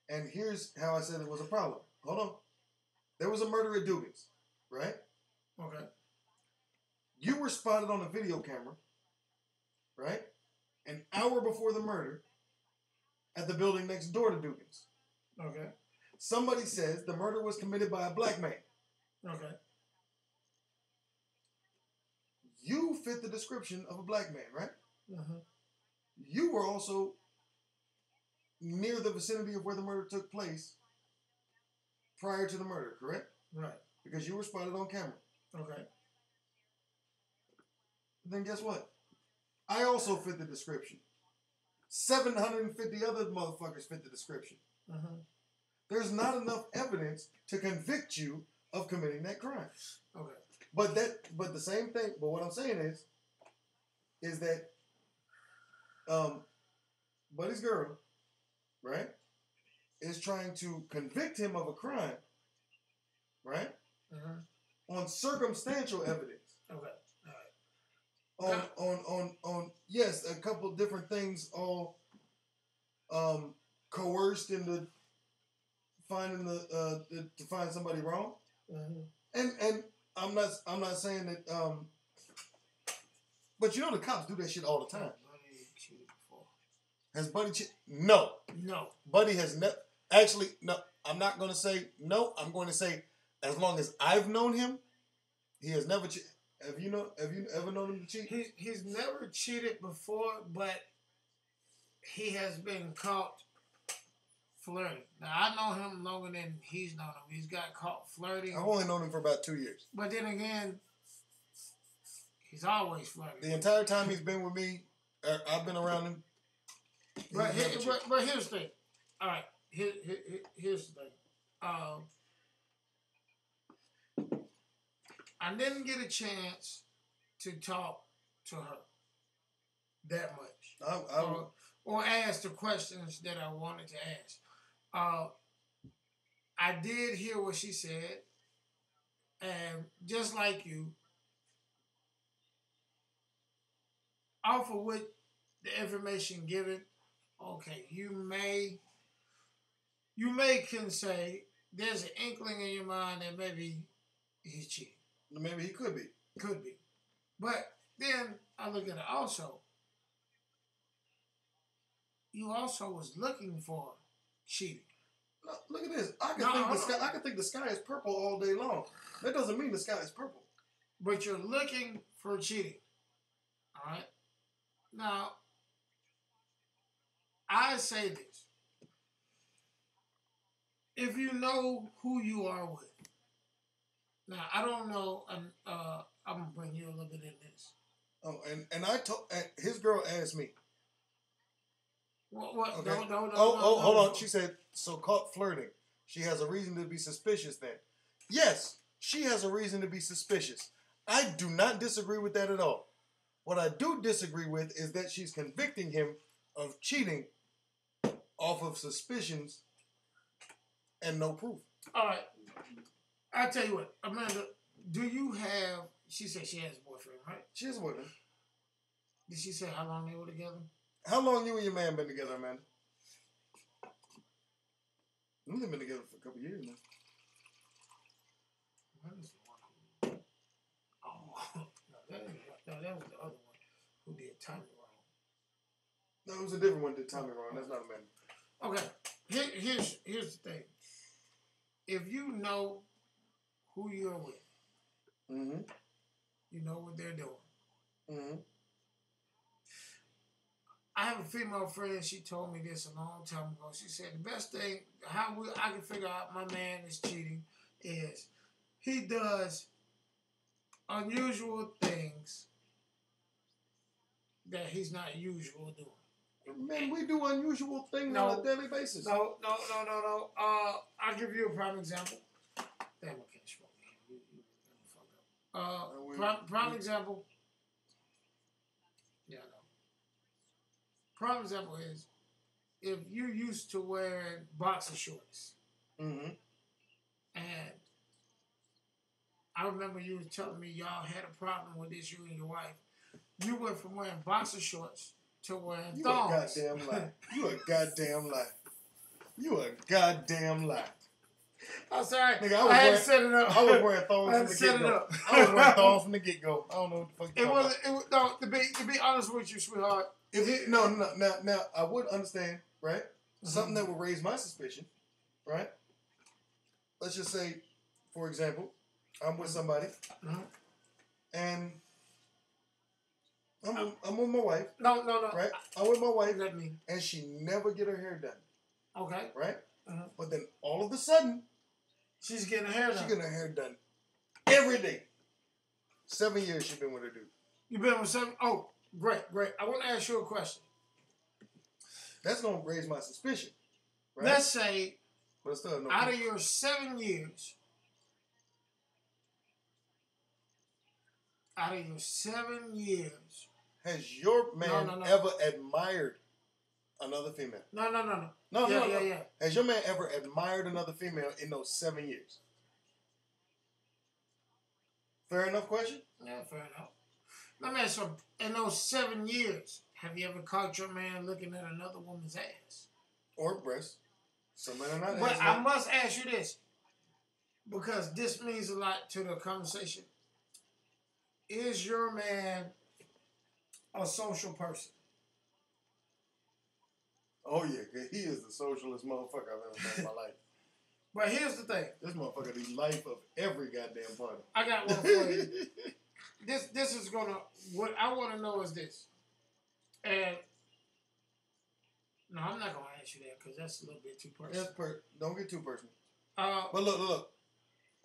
And here's how I said it was a problem. Hold on. There was a murder at Dugan's, right? Okay. You were spotted on a video camera, right? An hour before the murder at the building next door to Dugan's. Okay. Somebody says the murder was committed by a black man. Okay. You fit the description of a black man, right? Mm-hmm. You were also near the vicinity of where the murder took place prior to the murder, correct? Right. Because you were spotted on camera. Okay. Then guess what? I also fit the description. 750 other motherfuckers fit the description. Mm-hmm. There's not enough evidence to convict you of committing that crime. Okay. But the same thing. But what I'm saying is that Buddy's girl, right, is trying to convict him of a crime, right, on circumstantial evidence. Okay. On yes, a couple different things all coerced into finding to find somebody wrong. Mm-hmm. And I'm not saying that but you know the cops do that shit all the time. Buddy cheated before. Has Buddy cheated? No. No. Buddy has never actually no, I'm not gonna say no, I'm going to say as long as I've known him, he has never cheated. Have you ever known him to cheat? He's never cheated before, but he has been caught flirting. Now I know him longer than he's known him. He's got caught flirting. I've only known him for about 2 years. But then again, he's always flirting. The entire time he's been with me, I've been around him. But here's the thing. All right, here's the thing. I didn't get a chance to talk to her that much. Or ask the questions that I wanted to ask. I did hear what she said. And just like you, off of what the information given, okay, you may can say there's an inkling in your mind that maybe he's cheating. Maybe he could be. Could be. But then I look at it also. You also was looking for cheating. No, look at this. I can think the sky is purple all day long. That doesn't mean the sky is purple. But you're looking for cheating. All right? Now, I say this. If you know who you are with, now I don't know. I'm gonna bring you a little bit in this. Oh, and his girl asked me. What? Okay. No, hold on. She said, so caught flirting. She has a reason to be suspicious then. Yes, she has a reason to be suspicious. I do not disagree with that at all. What I do disagree with is that she's convicting him of cheating off of suspicions and no proof. All right. I'll tell you what, Amanda, she said she has a boyfriend, right? She has a boyfriend. Did she say how long they were together? How long you and your man been together, Amanda? We've been together for a couple years now. That was the other one who did Tommy wrong. No, it was a different one that did Tommy wrong. That's not Amanda. Okay, here's the thing. If you know who you're with, you know what they're doing. I have a female friend, she told me this a long time ago. She said, the best thing, I can figure out my man is cheating is he does unusual things that he's not usual doing. Man, we do unusual things on a daily basis. No. I'll give you a prime example. Damn, I can't smoke. Prime example. Yeah, I know. Prime example is if you used to wearing boxer shorts, and I remember you were telling me y'all had a problem with this, you and your wife. You went from wearing boxer shorts to wearing thongs. You a goddamn lie. You a goddamn lie. You a goddamn lie. I'm sorry. Nigga, I had to set it up. I was wearing thongs from the get-go. I was wearing thongs from the get-go. I don't know what the fuck you're talking about. No, to be honest with you, sweetheart. Now, I would understand, right? Something that would raise my suspicion, right? Let's just say, for example, I'm with somebody, and I'm with my wife. No. Right? I'm with my wife, and she never get her hair done. Okay. Right? But then all of a sudden, she's getting her hair done. She's getting her hair done every day. 7 years she's been with her dude. You've been with 7? Oh, great. I want to ask you a question. That's going to raise my suspicion. Right? Let's say, but still no out of your 7 years, has your man ever admired another female? No. Yeah. Has your man ever admired another female in those 7 years? Fair enough question? Yeah, fair enough. Let me ask you, in those 7 years, have you ever caught your man looking at another woman's ass? Or breast. Some men are not. But I must ask you this, because this means a lot to the conversation. Is your man a social person? Oh, yeah, he is the socialist motherfucker I've ever met in my life. But here's the thing. This motherfucker the life of every goddamn party. I got one for you. This is gonna, what I want to know is this. And, no, I'm not going to ask you that because that's a little bit too personal. Don't get too personal. But look.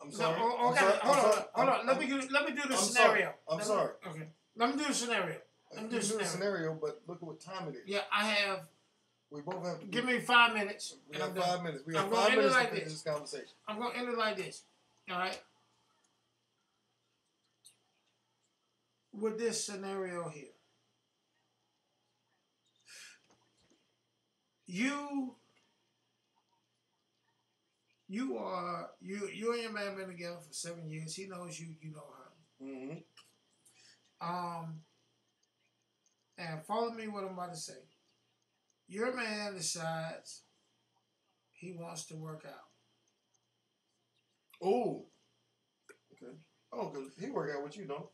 I'm sorry. No, hold on. Let me do the scenario. I'm sorry. Okay. Let me do the scenario. Do the scenario, but look at what time it is. Yeah, I have. We both have to. Give me 5 minutes. We got 5 minutes. We got 5 minutes to finish this conversation. I'm going to end it like this. All right? With this scenario here. You and your man been together for 7 years. He knows you, you know her. And follow me what I'm about to say. Your man decides he wants to work out. Oh. Okay. Oh, because he work out with you, don't?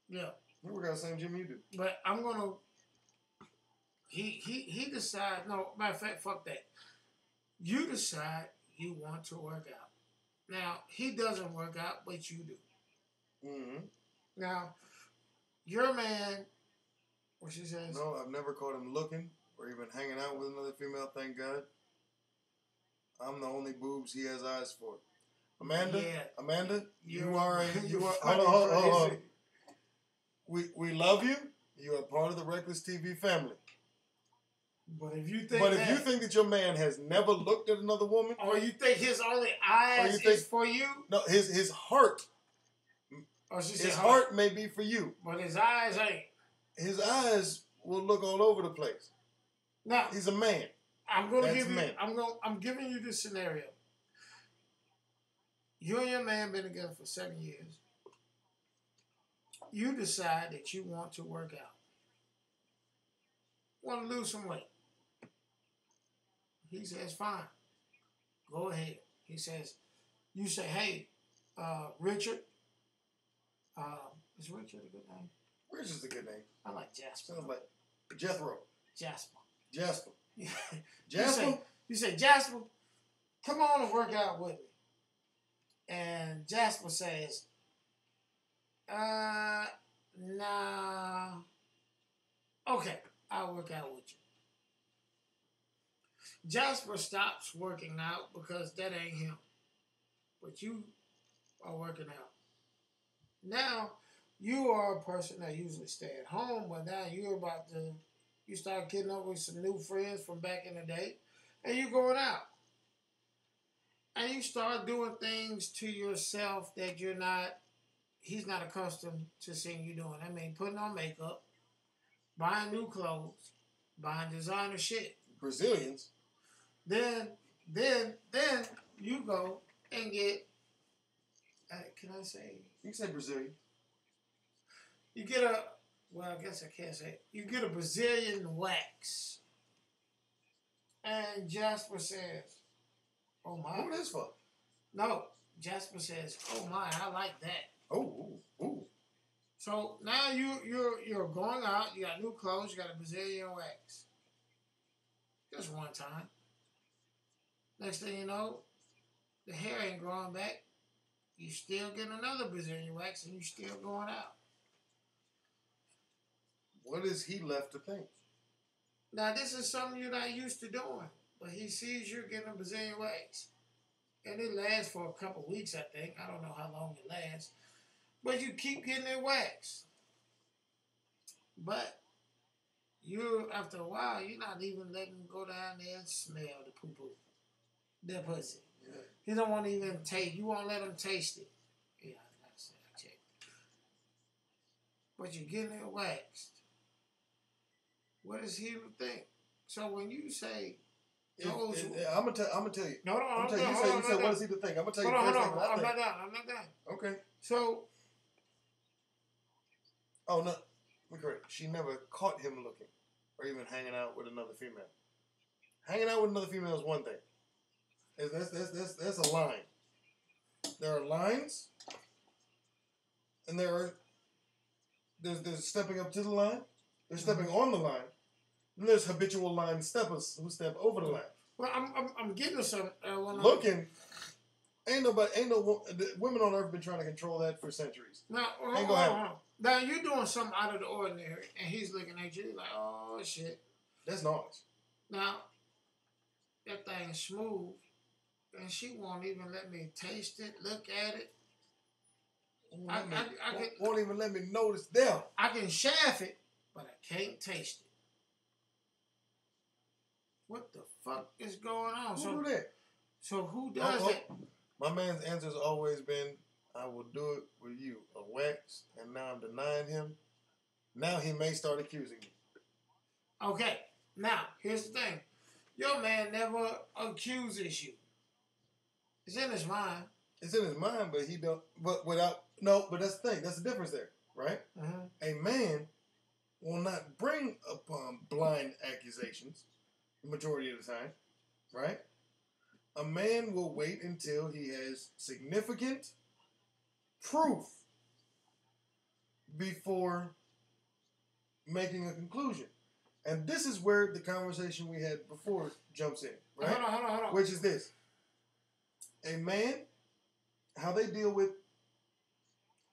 Yeah. He work out the same gym you do. But I'm gonna. He decides. No, matter of fact, fuck that. You decide you want to work out. Now he doesn't work out, but you do. Now, your man. What she says? No, I've never caught him looking or even hanging out with another female. Thank God. I'm the only boobs he has eyes for. Amanda, you are. Hold on. We love you. You are part of the Reckless TV family. But if you think that your man has never looked at another woman, or you think his only eyes is for you, no, his heart. His heart may be for you, but his eyes ain't. His eyes will look all over the place. Now he's a man. I'm giving you this scenario. You and your man been together for 7 years. You decide that you want to work out. Want to lose some weight. He says, fine. Go ahead. He says, you say, hey, Richard. Is Richard a good name? Richard's a good name. I like Jasper. Sounds like Jethro. Jasper. Jasper? You say, Jasper, come on and work out with me. And Jasper says, nah. Okay, I'll work out with you. Jasper stops working out because that ain't him. but you are working out. Now, you are a person that usually stay at home, but now you start getting up with some new friends from back in the day, and you're going out. And you start doing things to yourself that he's not accustomed to seeing you doing. I mean, putting on makeup, buying new clothes, buying designer shit. Brazilians. Then you go and get, can I say? You can say Brazilian. You get I guess I can't say it. You get a Brazilian wax. And Jasper says, oh my. What is for? No, Jasper says, oh my, I like that. Oh, ooh. So now you're going out, you got new clothes, you got a Brazilian wax. Just one time. Next thing you know, the hair ain't growing back. You still getting another Brazilian wax and you still going out. What is he left to think? Now this is something you're not used to doing. But he sees you're getting a Brazilian wax. And it lasts for a couple weeks, I think. I don't know how long it lasts. But you keep getting it waxed. But after a while, you're not even letting him go down there and smell the poo-poo. The pussy. Yeah. He don't want to even taste. You won't let him taste it. Yeah, I checked. But you're getting it waxed. What does he think? So when you say, I'm gonna tell you. No, I'm gonna tell you. You said, what is he to think? I'm gonna tell you first thing. I'm not done. Okay. So. Oh no, we're correct. She never caught him looking, or even hanging out with another female. Hanging out with another female is one thing. That's a line. There are lines, and there's stepping up to the line. There's stepping on the line. And there's habitual line steppers who step over the line. Well, I'm getting to some. Looking, women on earth been trying to control that for centuries. Now, hold on. Now you're doing something out of the ordinary, and he's looking at you like, oh shit. That's knowledge. Now, that thing is smooth, and she won't even let me taste it, look at it. Won't even let me notice them. I can shaft it, but I can't taste it. What the fuck is going on? Who do that? So who does that? My man's answer has always been, I will do it with you. A wax, and now I'm denying him. Now he may start accusing me. Okay, now, here's the thing. Your man never accuses you. It's in his mind. It's in his mind, but he don't, but that's the thing. That's the difference there, right? Mm-hmm. A man will not bring upon blind accusations the majority of the time, right? A man will wait until he has significant proof before making a conclusion. And this is where the conversation we had before jumps in, right? Hold on. Which is this. A man, how they deal with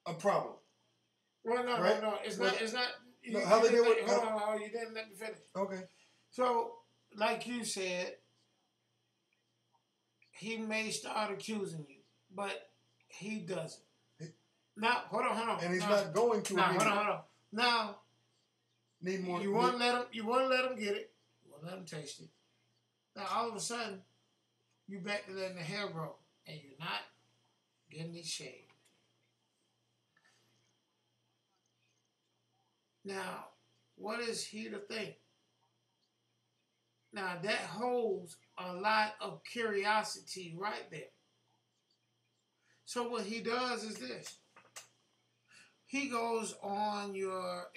a problem. Well, no. It's not. How they deal with... Hold on. You didn't let me finish. Okay. So, like you said, he may start accusing you, but he doesn't. Now, hold on. And he's not going to. Hold on. Now, need more. You won't let him. You won't let him get it. You won't let him taste it. Now, all of a sudden, you back to letting the hair grow, and you're not getting it shaved. Now, what is he to think? Now, that holds a lot of curiosity right there. So what he does is this. He goes on your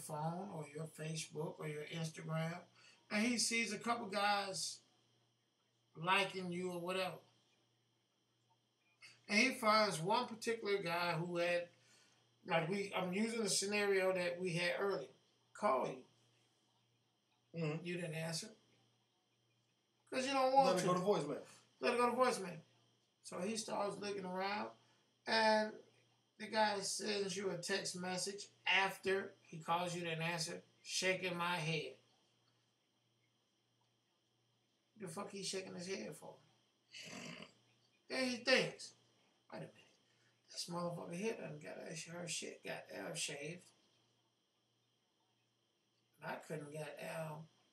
phone or your Facebook or your Instagram, and he sees a couple guys liking you or whatever. And he finds one particular guy who had, I'm using the scenario that we had earlier, call you. Mm-hmm. You didn't answer. Because you don't want to. Let it go to voicemail. Let it go to voicemail. So he starts looking around, and the guy sends you a text message after he calls you, didn't answer, shaking my head. The fuck he shaking his head for? And he thinks, wait a minute, this motherfucker here done got her shit got shaved. I couldn't get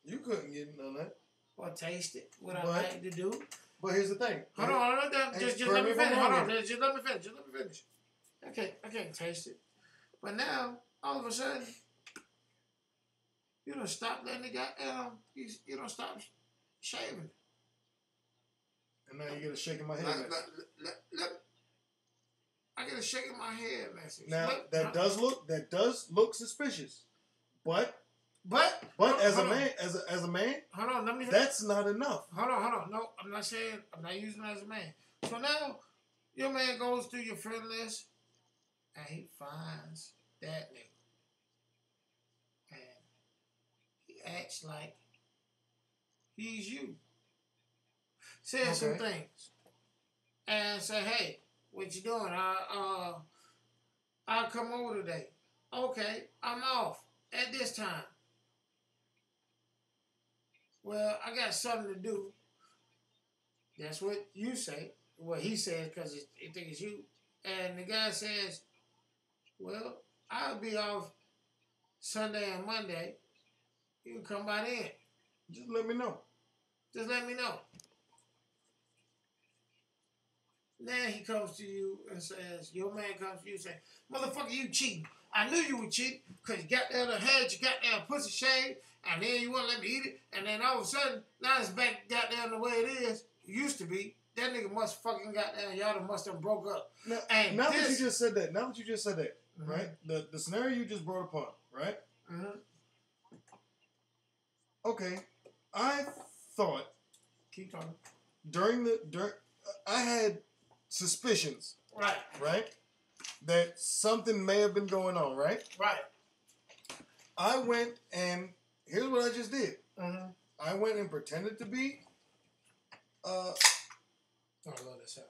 You couldn't get none of that. Or taste it. What I like to do. But here's the thing. Hold on. Just let me finish. Hold on. Just let me finish. I can't taste it. But now, all of a sudden, you don't stop letting the goddamn. You don't stop shaving. And now you get a shaking my head message. I get a shaking my head message. Now that does look suspicious, but as a man, hold on, let me. That's not enough. Hold on. No, I'm not saying. I'm not using it as a man. So now, your man goes through your friend list, and he finds that nigga, and he acts like he's you. Says some things, and say, "Hey, what you doing? I'll come over today. Okay, I'm off at this time. Well, I got something to do." That's what you say. Well, he says because he thinks it's you. And the guy says, well, I'll be off Sunday and Monday. You can come by then. Just let me know. Then he comes to you and says, your man comes to you and says, motherfucker, you cheating. I knew you were cheating because you got that other head, you got that pussy shaved, and then you wouldn't let me eat it, and then all of a sudden, now it's back goddamn the way it is. It used to be. That nigga must fucking goddamn, y'all must have broke up. Now that you just said that, mm-hmm. right? The scenario you just brought upon, right? Mm-hmm. Okay, I thought. Keep talking. During I had suspicions. Right? That something may have been going on, right? Right. I went and here's what I just did. Mm-hmm. I went and pretended to be I love this sound.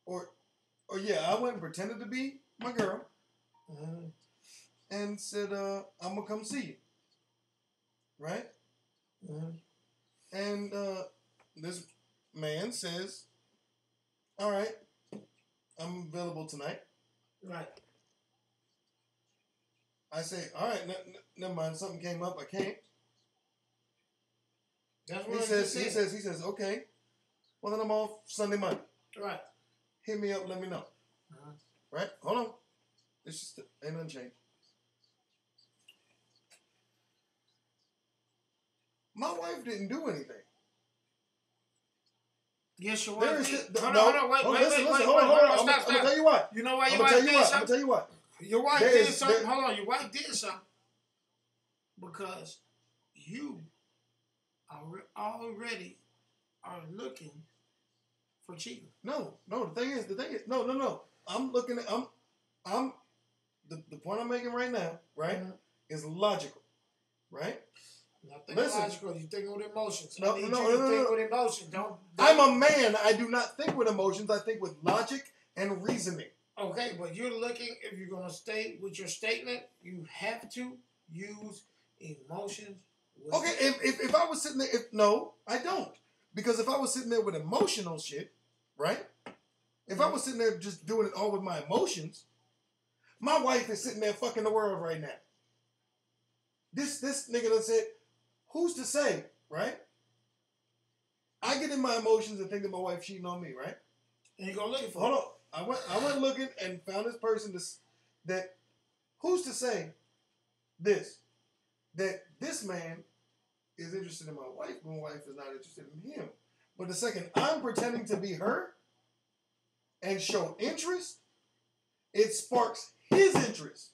Or I went and pretended to be my girl. Mm-hmm. And said, I'm gonna come see you. Right? Mm-hmm. And this man says, all right, I'm available tonight. Right. I say, all right, never mind. Something came up. I can't. That's what he says, okay. Well, then I'm off Sunday, Monday. Right. Hit me up. Let me know. Uh-huh. Right? Hold on. It's just ain't nothing changed. My wife didn't do anything. Yes, your wife did. Hold on, wait. Hold on. I'm gonna tell you what. You know why your wife did something? I'm gonna tell you what. Your wife did something. Hold on, your wife did something because you already are looking for cheating. No. The thing is, no. I'm looking at the point I'm making right now, right, mm-hmm. is logical, right? Nothing logical. You think with emotions. No. Think with emotions. Don't. I'm a man. I do not think with emotions. I think with logic and reasoning. Okay, but you're looking. If you're gonna stay with your statement, you have to use emotions. Okay, if I was sitting there, no, I don't. Because if I was sitting there with emotional shit, right? If I was sitting there just doing it all with my emotions, my wife is sitting there fucking the world right now. This nigga done said, who's to say, right? I get in my emotions and think that my wife cheating on me, right? And you go looking for Hold on. I went looking and found this person that who's to say that this man is interested in my wife, but my wife is not interested in him. But the second I'm pretending to be her and show interest, it sparks his interest.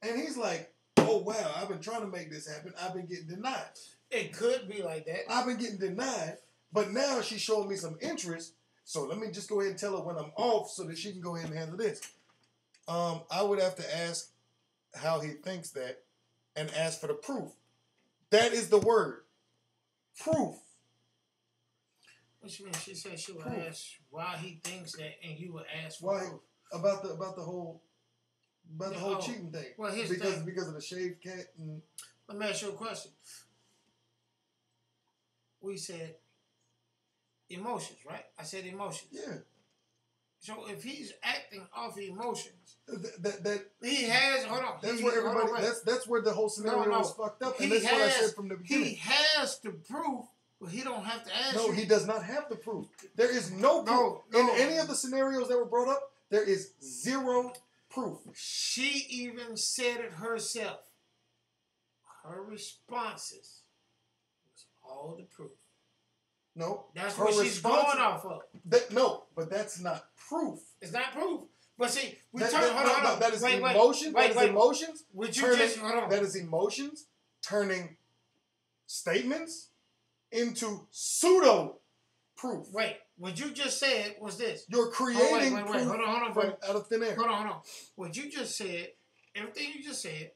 And he's like, oh, wow, I've been trying to make this happen. I've been getting denied. It could be like that. I've been getting denied, but now she's showing me some interest, so let me just go ahead and tell her when I'm off so that she can go ahead and handle this. I would have to ask how he thinks that and ask for the proof. That is the word. Proof. What you mean? She said she would ask why he thinks that, and you would ask for proof. About the whole cheating thing. Well, because of the shaved cat. And let me ask you a question. We said emotions, right? I said emotions. Yeah. So if he's acting off emotions, that he has. Hold on. That's where everybody. That's where the whole scenario is fucked up, and that's what I said from the beginning. He has the proof, but he don't have to ask. No, he does not have the proof. There is no proof in any of the scenarios that were brought up. There is zero proof. She even said it herself. Her responses was all the proof. No, that's what she's going off of. No, but that's not proof. It's not proof. But see, we hold on. That is emotions. That is emotions. Would you just hold on? That is emotions turning statements into pseudo proof. Wait, what you just said was this. You're creating proof hold on, from out of thin air. Hold on. What you just said, everything you just said,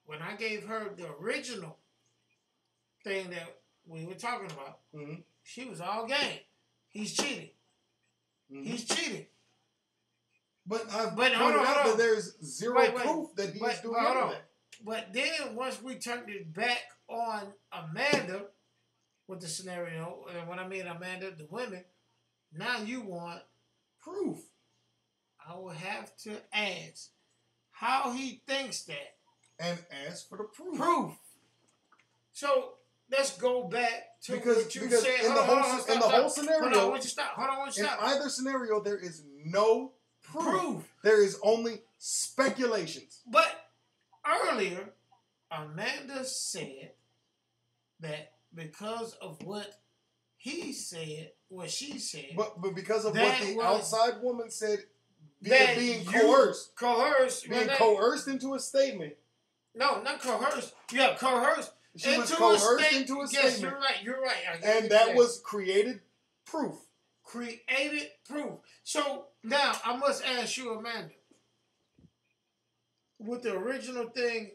when I gave her the original thing that we were talking about, she was all game. He's cheating. He's cheating. But I've pointed out that there's zero proof that he's doing that. But then once we turned it back on Amanda with the scenario, and when I mean Amanda, the women, now you want proof. I will have to ask how he thinks that. And ask for the proof. Proof. So let's go back to what you said. In the whole scenario, hold on, stop. In either scenario, there is no proof. There is only speculations. But earlier, Amanda said that because of what he said, what she said, but because of what the outside woman said, being coerced, being coerced into a statement. No, not coerced. Yeah, coerced. She was coerced into a statement. Yes, you're right. And that was created proof. Created proof. So now I must ask you, Amanda, with the original thing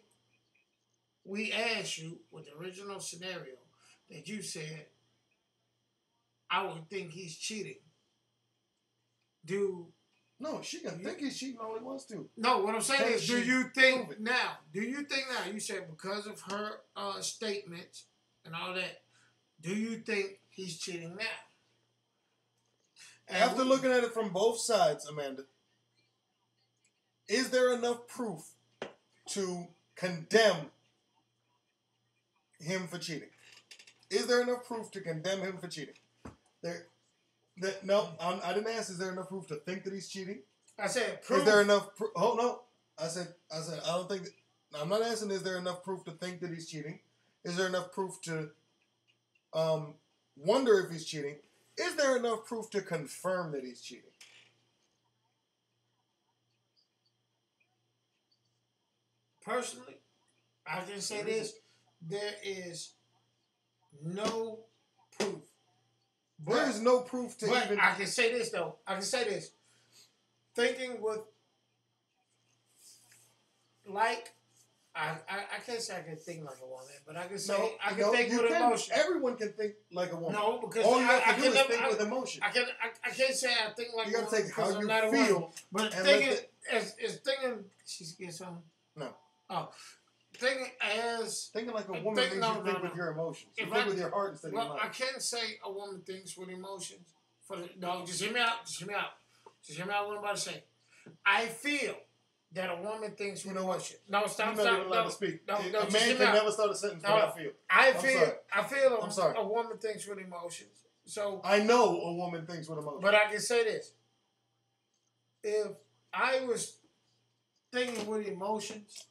we asked you, with the original scenario that you said, I would think he's cheating. No, she can think he's cheating all he wants to. No, what I'm saying is, do you think now, you said because of her statements and all that, do you think he's cheating now? After looking at it from both sides, Amanda, is there enough proof to condemn him for cheating? Is there enough proof to condemn him for cheating? No, I didn't ask. Is there enough proof to think that he's cheating? I said proof. Is there enough proof? Oh no, I said I don't think. I'm not asking. Is there enough proof to think that he's cheating? Is there enough proof to wonder if he's cheating? Is there enough proof to confirm that he's cheating? Personally, I can say this: there is no proof. There is no proof to even. I can say this though. I can say this. Thinking with, like, I can't say I can think like a woman, but I can say I can think with emotion. Everyone can think like a woman. No, because all you have to do is think with emotion. I can't say I think like a woman. You gotta take how you feel. But thinking is thinking. She's get something. No. Oh. Thinking like a woman means you think with your emotions. You think with your heart instead of your mind. I can't say a woman thinks with emotions. Just hear me out. Just hear me out what I'm about to say. I feel that a woman thinks with emotions. No, stop. You're not even allowed to speak. A man can never start a sentence without feel. I feel a woman thinks with emotions. So I know a woman thinks with emotions. But I can say this. If I was thinking with emotions,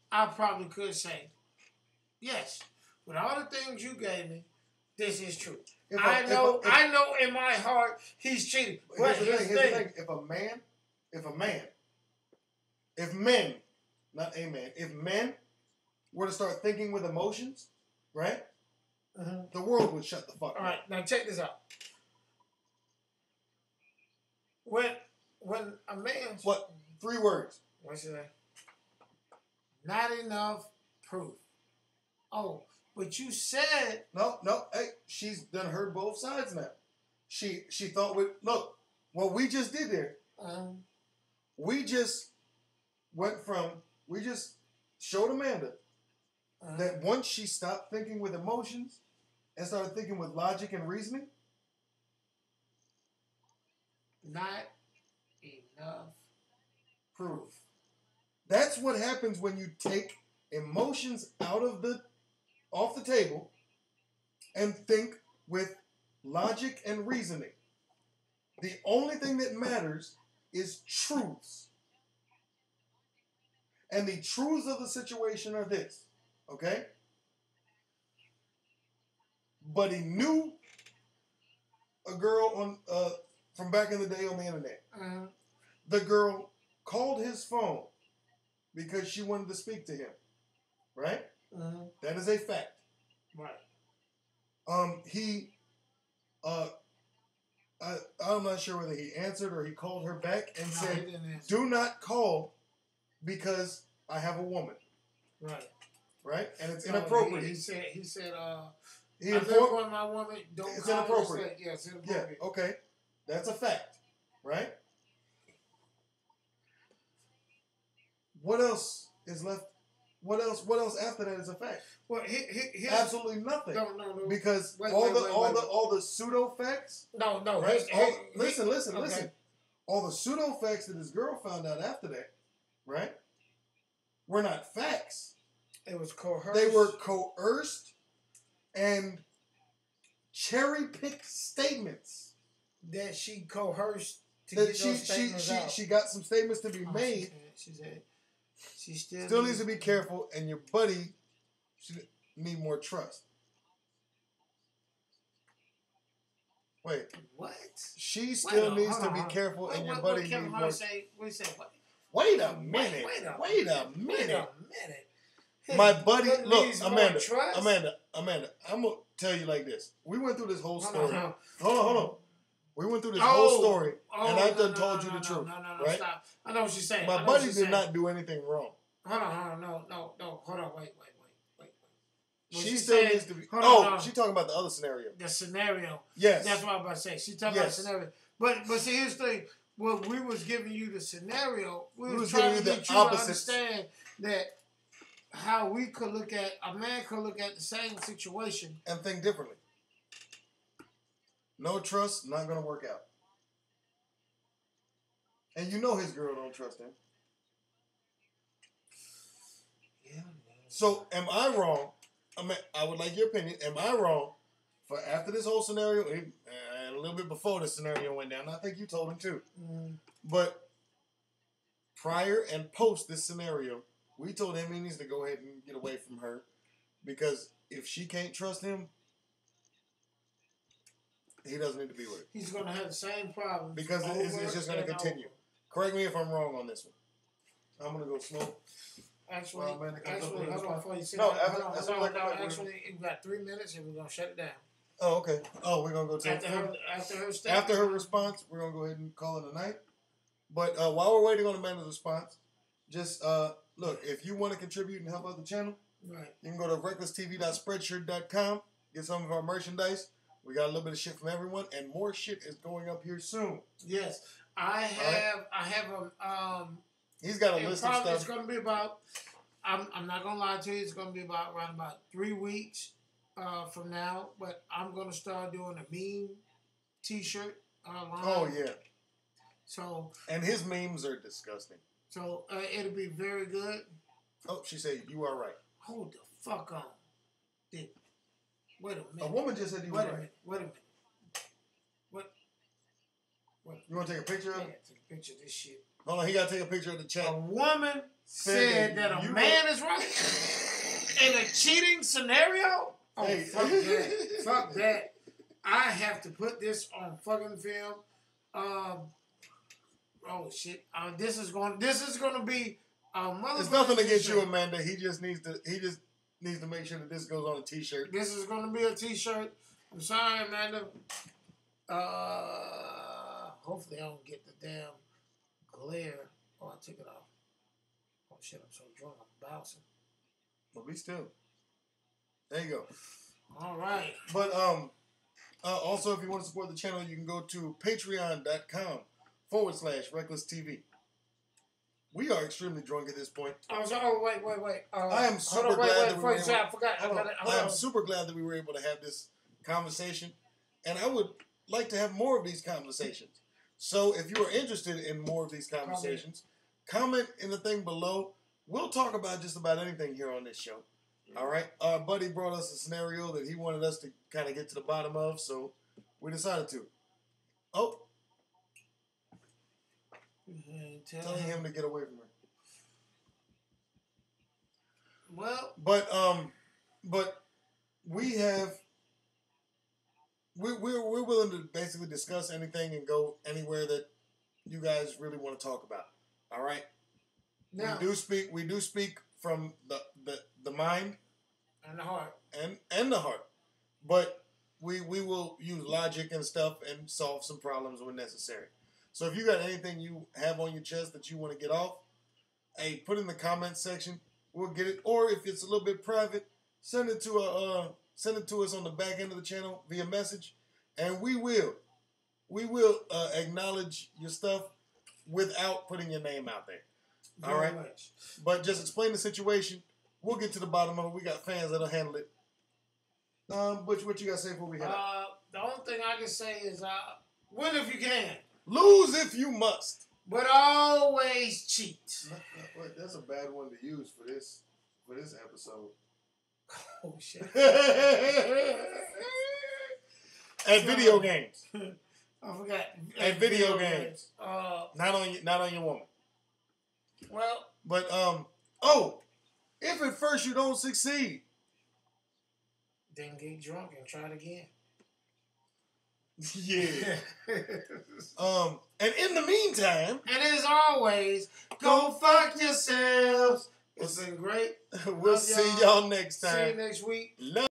I probably could say, yes, with all the things you gave me, this is true. I know in my heart he's cheating. But here's the thing. If men were to start thinking with emotions, right? The world would shut the fuck up. All right, now check this out. When a man... What? 3 words. What's that? Not enough proof. Oh, but you said... No. Hey, she's done heard both sides now. She thought look, what we just did there, we just showed Amanda that once she stopped thinking with emotions and started thinking with logic and reasoning? Not enough proof. That's what happens when you take emotions off the table and think with logic and reasoning. The only thing that matters is truths. And the truths of the situation are this, okay? But he knew a girl on from back in the day on the internet. The girl called his phone because she wanted to speak to him, right? That is a fact. Right. I'm not sure whether he answered or he called her back and said, "Do not call because I have a woman." Right. Right, and it's inappropriate. He said. He I informed live with my woman. Don't it's call inappropriate. Yeah, it's inappropriate. Yeah. Okay, that's a fact. Right. What else is left? What else after that is a fact? Well, absolutely nothing. No. Because all the pseudo facts. No. Right? Listen. All the pseudo facts that his girl found out after that, right, were not facts. It was coerced. They were coerced and cherry-picked statements that she coerced to that get those statements out. She got some statements to be made. She said she still needs to be careful, and your buddy should need more trust. Wait. What? She still needs to be careful, and your buddy needs more. Wait a minute. Wait a minute. My buddy, look, Amanda, I'm going to tell you like this. We went through this whole story. Hold on. We went through this whole story, and I done told you the truth. No, right? Stop. I know what you're saying. My buddy did not do anything wrong. Hold on, no. Hold on, wait. She still needs to be. She's talking about the other scenario. The scenario. Yes. That's what I'm about to say. She's talking about the scenario. But see, here's the thing. When we was giving you the scenario, we was trying to get you to understand that how we could look at, a man could look at the same situation. And think differently. No trust, not going to work out. And you know his girl don't trust him. Yeah. So, am I wrong? I would like your opinion. Am I wrong for after this whole scenario, and a little bit before the scenario went down, I think you told him too. But prior and post this scenario, we told him he needs to go ahead and get away from her because if she can't trust him, he doesn't need to be with her. He's going to have the same problem. Because it's just going to continue. Correct me if I'm wrong on this one. I'm going to go smoke. Actually, hold on before you say actually, we got 3 minutes and we're going to shut it down. Oh, okay. Oh, we're going to go to after her response, we're going to go ahead and call it a night. But while we're waiting on Amanda's response, just look, if you want to contribute and help out the channel, right, you can go to recklesstv.spreadshirt.com, get some of our merchandise. We got a little bit of shit from everyone, and more shit is going up here soon. Yes, I have a He's got a list of stuff. It's going to be about. I'm not going to lie to you. It's going to be around about 3 weeks from now. But I'm going to start doing a meme T-shirt line. Oh yeah. So. And his memes are disgusting. So it'll be very good. Oh, she said you are right. Hold the fuck on. Wait a minute. A woman just said you were right. Wait a minute. What? You want to take a picture of it? Yeah, take a picture of this shit. Hold on, he got to take a picture of the chat. A woman said that a man is right in a cheating scenario? Oh, hey. Fuck that. Fuck that. I have to put this on fucking film. Oh shit. This is going to be a motherfucking. It's nothing against you, Amanda. He just needs to make sure that this goes on a T-shirt. This is going to be a T-shirt. I'm sorry, Amanda. Hopefully I don't get the damn glare. Oh, I took it off. Oh shit, I'm so drunk. I'm bouncing. Well, be still. There you go. All right. But also, if you want to support the channel, you can go to patreon.com/RecklessTV. We are extremely drunk at this point. Wait. I am super glad that we were able. I forgot. I am super glad that we were able to have this conversation, and I would like to have more of these conversations. So if you are interested in more of these conversations, comment in the thing below. We'll talk about just about anything here on this show. All right. Our buddy brought us a scenario that he wanted us to kind of get to the bottom of, so we decided to. Oh. Telling him to get away from her. Well. But we're willing to basically discuss anything and go anywhere that you guys really want to talk about. All right. Now, we do speak from the mind and the heart and the heart, but we will use logic and stuff and solve some problems when necessary. So if you got anything you have on your chest that you want to get off, hey, put it in the comments section. We'll get it. Or if it's a little bit private, send it to us on the back end of the channel via message, and we will acknowledge your stuff without putting your name out there. All right. But just explain the situation. We'll get to the bottom of it. We got fans that'll handle it. Butch, what you got to say before we head out? The only thing I can say is win if you can. Lose if you must. But always cheat. That's a bad one to use for this episode. Oh shit. At video games. I forgot. At video games. Not on your woman. Well, but if at first you don't succeed, then get drunk and try it again. Yeah. And in the meantime, and as always, go fuck yourselves. It's been great. We'll see y'all next time. See you next week. Love